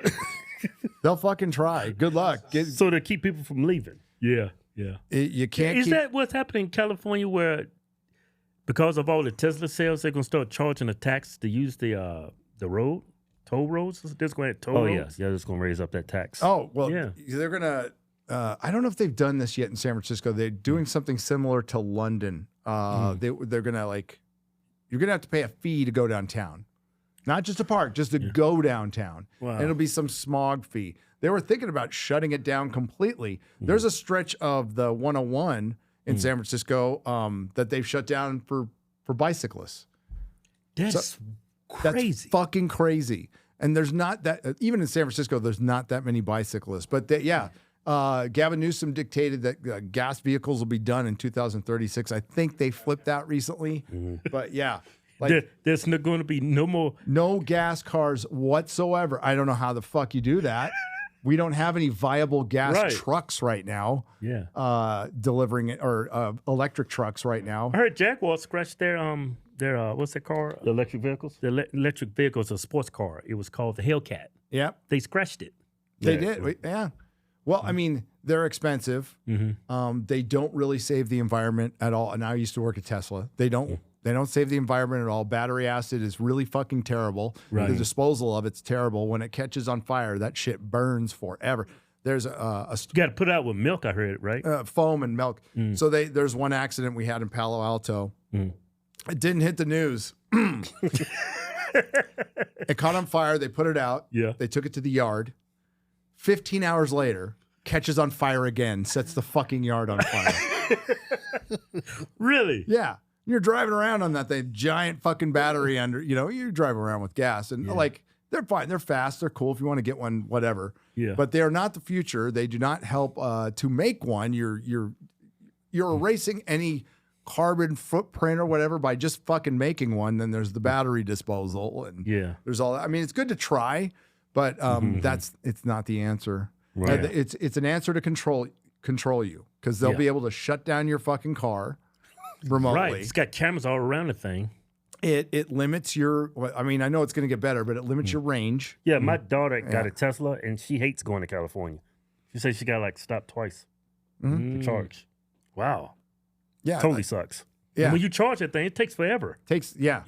[SPEAKER 2] They'll fucking try. Good luck.
[SPEAKER 1] So to keep people from leaving. Yeah.
[SPEAKER 2] You can't.
[SPEAKER 1] Is that what's happening in California, where because of all the Tesla sales, they're gonna start charging a tax to use the road, toll roads? They're just going to toll roads. Yeah, they're just gonna raise up that tax.
[SPEAKER 2] Oh well, yeah. They're gonna. I don't know if they've done this yet in San Francisco. They're doing something similar to London. They're gonna you're gonna have to pay a fee to go downtown, not just to park, just to go downtown. Wow. And it'll be some smog fee. They were thinking about shutting it down completely. There's a stretch of the 101 in San Francisco that they've shut down for bicyclists.
[SPEAKER 1] That's crazy.
[SPEAKER 2] That's fucking crazy. And there's not that, even in San Francisco, there's not that many bicyclists. But Gavin Newsom dictated that gas vehicles will be done in 2036. I think they flipped that recently. But yeah.
[SPEAKER 1] There's going to be
[SPEAKER 2] no gas cars whatsoever. I don't know how the fuck you do that. We don't have any viable gas trucks right now.
[SPEAKER 1] Yeah.
[SPEAKER 2] Delivering it, or electric trucks right now.
[SPEAKER 1] I heard Jaguar scratched their what's that car?
[SPEAKER 3] The electric vehicles?
[SPEAKER 1] The electric vehicles, a sports car. It was called the Hellcat.
[SPEAKER 2] Yeah.
[SPEAKER 1] They scratched it.
[SPEAKER 2] They did. Yeah. Well, I mean, they're expensive. They don't really save the environment at all. And I used to work at Tesla. They don't save the environment at all. Battery acid is really fucking terrible. The disposal of it's terrible. When it catches on fire, that shit burns forever. There's
[SPEAKER 1] you got to put it out with milk, I heard, right?
[SPEAKER 2] Foam and milk. So there's one accident we had in Palo Alto. It didn't hit the news. It caught on fire. They put it out.
[SPEAKER 1] Yeah.
[SPEAKER 2] They took it to the yard. 15 hours later, catches on fire again, sets the fucking yard on fire.
[SPEAKER 1] Really?
[SPEAKER 2] Yeah. You're driving around on that thing, giant fucking battery under, you drive around with gas and like, they're fine. They're fast. They're cool. If you want to get one, whatever.
[SPEAKER 1] Yeah.
[SPEAKER 2] But they are not the future. They do not help to make one. You're erasing any carbon footprint or whatever by just fucking making one. Then there's the battery disposal and there's all that. I mean, it's good to try, but it's not the answer.
[SPEAKER 1] Right.
[SPEAKER 2] It's an answer to control you because they'll be able to shut down your fucking car remotely.
[SPEAKER 1] Right. It's got cameras all around the thing.
[SPEAKER 2] It limits your. I mean, I know it's going to get better, but it limits your range.
[SPEAKER 1] Yeah, my daughter got a Tesla, and she hates going to California. She said she got like stopped twice to charge. Wow.
[SPEAKER 2] Yeah,
[SPEAKER 1] totally sucks.
[SPEAKER 2] Yeah,
[SPEAKER 1] and when you charge that thing, it takes forever.
[SPEAKER 2] Yeah.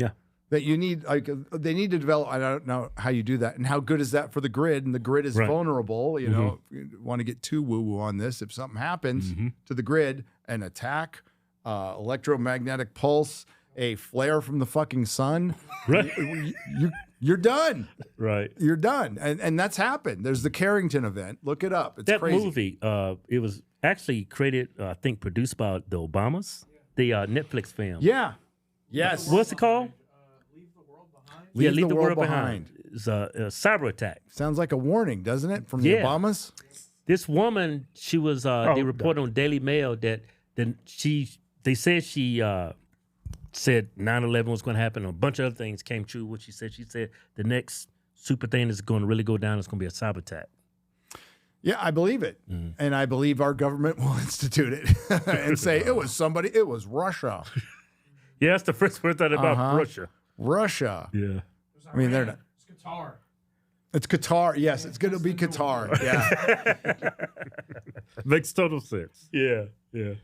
[SPEAKER 2] That you need they need to develop. I don't know how you do that, and how good is that for the grid? And the grid is vulnerable. You know, if you want to get too woo woo on this, if something happens to the grid, an attack, electromagnetic pulse, a flare from the fucking sun,
[SPEAKER 1] right?
[SPEAKER 2] You're done.
[SPEAKER 1] Right.
[SPEAKER 2] You're done. And that's happened. There's the Carrington event. Look it up. It's
[SPEAKER 1] that
[SPEAKER 2] crazy.
[SPEAKER 1] movie, it was actually created, I think, produced by the Obamas, the Netflix film.
[SPEAKER 2] Yeah. Yes.
[SPEAKER 1] What's it called?
[SPEAKER 2] Leave the World Behind.
[SPEAKER 1] It's a cyber attack.
[SPEAKER 2] Sounds like a warning, doesn't it? From the Obamas?
[SPEAKER 1] This woman, she was, they reported on Daily Mail that they said she said 9/11 was going to happen. A bunch of other things came true. What she said the next super thing that's going to really go down is going to be a cyber attack.
[SPEAKER 2] Yeah, I believe it. And I believe our government will institute it and say it was Russia.
[SPEAKER 1] Yeah, that's the first word that about Russia.
[SPEAKER 2] Russia.
[SPEAKER 1] Yeah.
[SPEAKER 2] I mean, they're not.
[SPEAKER 4] It's Qatar.
[SPEAKER 2] It's Qatar. Yes, it's going to be Qatar. Yeah.
[SPEAKER 1] Makes total sense. Yeah. Yeah.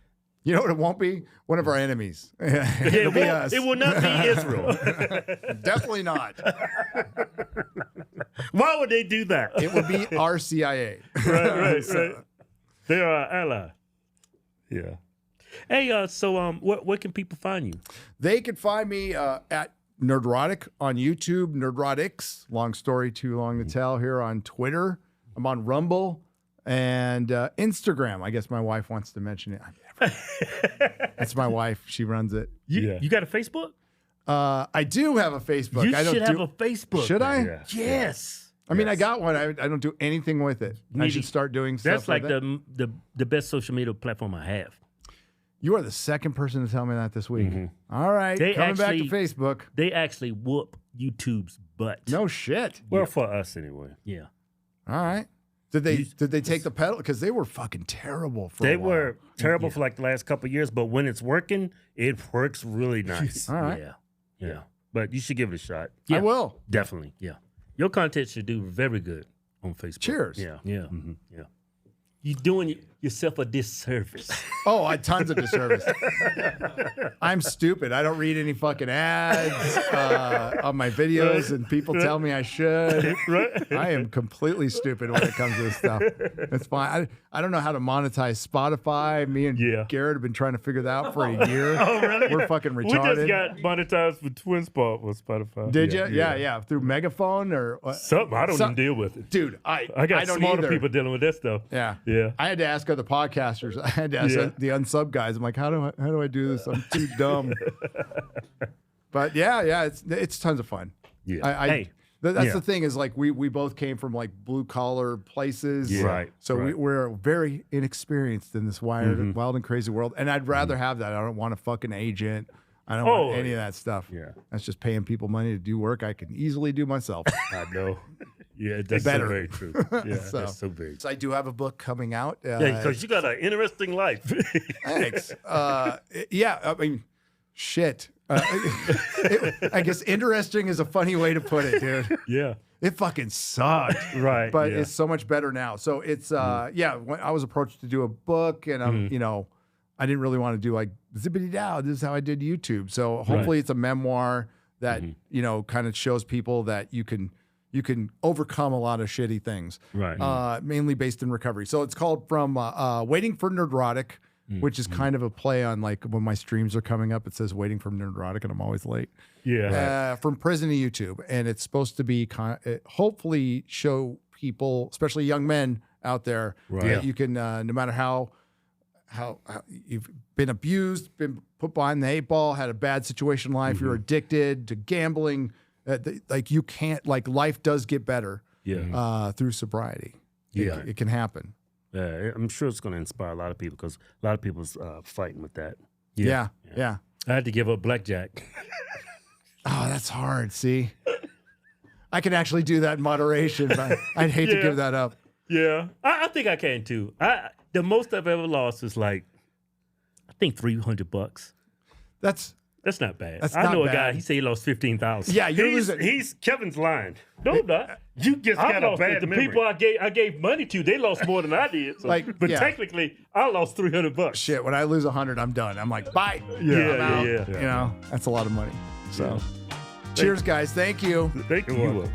[SPEAKER 2] You know what it won't be? One of our enemies.
[SPEAKER 1] It'll be us. It will not be Israel.
[SPEAKER 2] Definitely not.
[SPEAKER 1] Why would they do that?
[SPEAKER 2] It would be our CIA.
[SPEAKER 1] Right. They're our ally. Yeah. Hey, so where can people find you?
[SPEAKER 2] They can find me at Nerdrotic on YouTube, Nerdrotics, long story too long to tell, here on Twitter. I'm on Rumble and Instagram. I guess my wife wants to mention it. That's my wife. She runs it.
[SPEAKER 1] You got a Facebook?
[SPEAKER 2] I do have a Facebook.
[SPEAKER 1] You should have a Facebook.
[SPEAKER 2] Should I?
[SPEAKER 1] Yeah. Yes.
[SPEAKER 2] I mean, I got one. I don't do anything with it. I should start doing stuff.
[SPEAKER 1] That's like the best social media platform I have.
[SPEAKER 2] You are the second person to tell me that this week. All right, coming back to Facebook.
[SPEAKER 1] They actually whoop YouTube's butt.
[SPEAKER 2] No shit.
[SPEAKER 1] Well, for us anyway. Yeah.
[SPEAKER 2] All right. Did they take the pedal? Because they were fucking terrible for a while.
[SPEAKER 1] Were terrible for like the last couple of years, but when it's working, it works really nice.
[SPEAKER 2] All right.
[SPEAKER 1] Yeah. But you should give it a shot.
[SPEAKER 2] I will.
[SPEAKER 1] Definitely. Yeah. Your content should do very good on Facebook.
[SPEAKER 2] Cheers.
[SPEAKER 1] Yeah. Yeah. Yeah. You're doing yourself a disservice.
[SPEAKER 2] Oh, tons of disservice. I'm stupid. I don't read any fucking ads on my videos, and people tell me I should.
[SPEAKER 1] Right.
[SPEAKER 2] I am completely stupid when it comes to this stuff. It's fine. I don't know how to monetize Spotify. Me and Garrett have been trying to figure that out for a year.
[SPEAKER 1] Oh, really?
[SPEAKER 2] We're fucking retarded.
[SPEAKER 1] We just got monetized with TwinSpot with Spotify.
[SPEAKER 2] Did you? Yeah. Through Megaphone or
[SPEAKER 1] something. I don't even deal with it.
[SPEAKER 2] Dude, I
[SPEAKER 1] got
[SPEAKER 2] don't
[SPEAKER 1] smarter
[SPEAKER 2] either.
[SPEAKER 1] people dealing with that stuff.
[SPEAKER 2] Yeah.
[SPEAKER 1] Yeah.
[SPEAKER 2] I had to ask other podcasters. I had to ask the unsub guys. I'm like, how do I do this? I'm too dumb. But yeah, it's tons of fun.
[SPEAKER 1] Yeah.
[SPEAKER 2] That's the thing is like we both came from like blue collar places.
[SPEAKER 1] Yeah. Right.
[SPEAKER 2] So we're very inexperienced in this wild and crazy world. And I'd rather have that. I don't want a fucking agent. I don't want any of that stuff.
[SPEAKER 1] Yeah.
[SPEAKER 2] That's just paying people money to do work I can easily do myself.
[SPEAKER 1] I know. Yeah, that's so very true. Yeah, that's so very true.
[SPEAKER 2] So I do have a book coming out.
[SPEAKER 1] Because you got an interesting life.
[SPEAKER 2] Thanks. I mean, shit. I guess interesting is a funny way to put it, dude.
[SPEAKER 1] Yeah.
[SPEAKER 2] It fucking sucked.
[SPEAKER 1] Right.
[SPEAKER 2] But it's so much better now. So it's, when I was approached to do a book and I didn't really want to do like zippity dow. This is how I did YouTube. So hopefully it's a memoir that, kind of shows people that you can overcome a lot of shitty things.
[SPEAKER 1] Right.
[SPEAKER 2] Mainly based in recovery. So it's called From Waiting for Nerdrotic which is kind of a play on like when my streams are coming up, it says waiting from Nerdrotic and I'm always late.
[SPEAKER 3] Yeah.
[SPEAKER 2] From prison to YouTube. And it's supposed to be hopefully show people, especially young men out there, that you can, no matter how you've been abused, been put behind the 8 ball, had a bad situation in life, you're addicted to gambling, like you can't, like life does get better through sobriety. It can happen.
[SPEAKER 3] Yeah, I'm sure it's going to inspire a lot of people because a lot of people's fighting with that.
[SPEAKER 2] Yeah.
[SPEAKER 3] I had to give up blackjack.
[SPEAKER 2] Oh, that's hard. See, I can actually do that in moderation, but I'd hate to give that up.
[SPEAKER 3] Yeah, I think I can too. The most I've ever lost is like, I think $300. That's not bad. I know a guy. He said he lost 15,000.
[SPEAKER 2] Yeah, you're losing.
[SPEAKER 3] Kevin's lying. No, I'm not. You just got a bad memory. The people I gave money to, they lost more than I did. So, but technically, I lost $300.
[SPEAKER 2] Shit, when I lose 100, I'm done. I'm like, bye.
[SPEAKER 3] Yeah.
[SPEAKER 2] You know, that's a lot of money. So, cheers, guys. Thank you.
[SPEAKER 3] Thank you. You're welcome.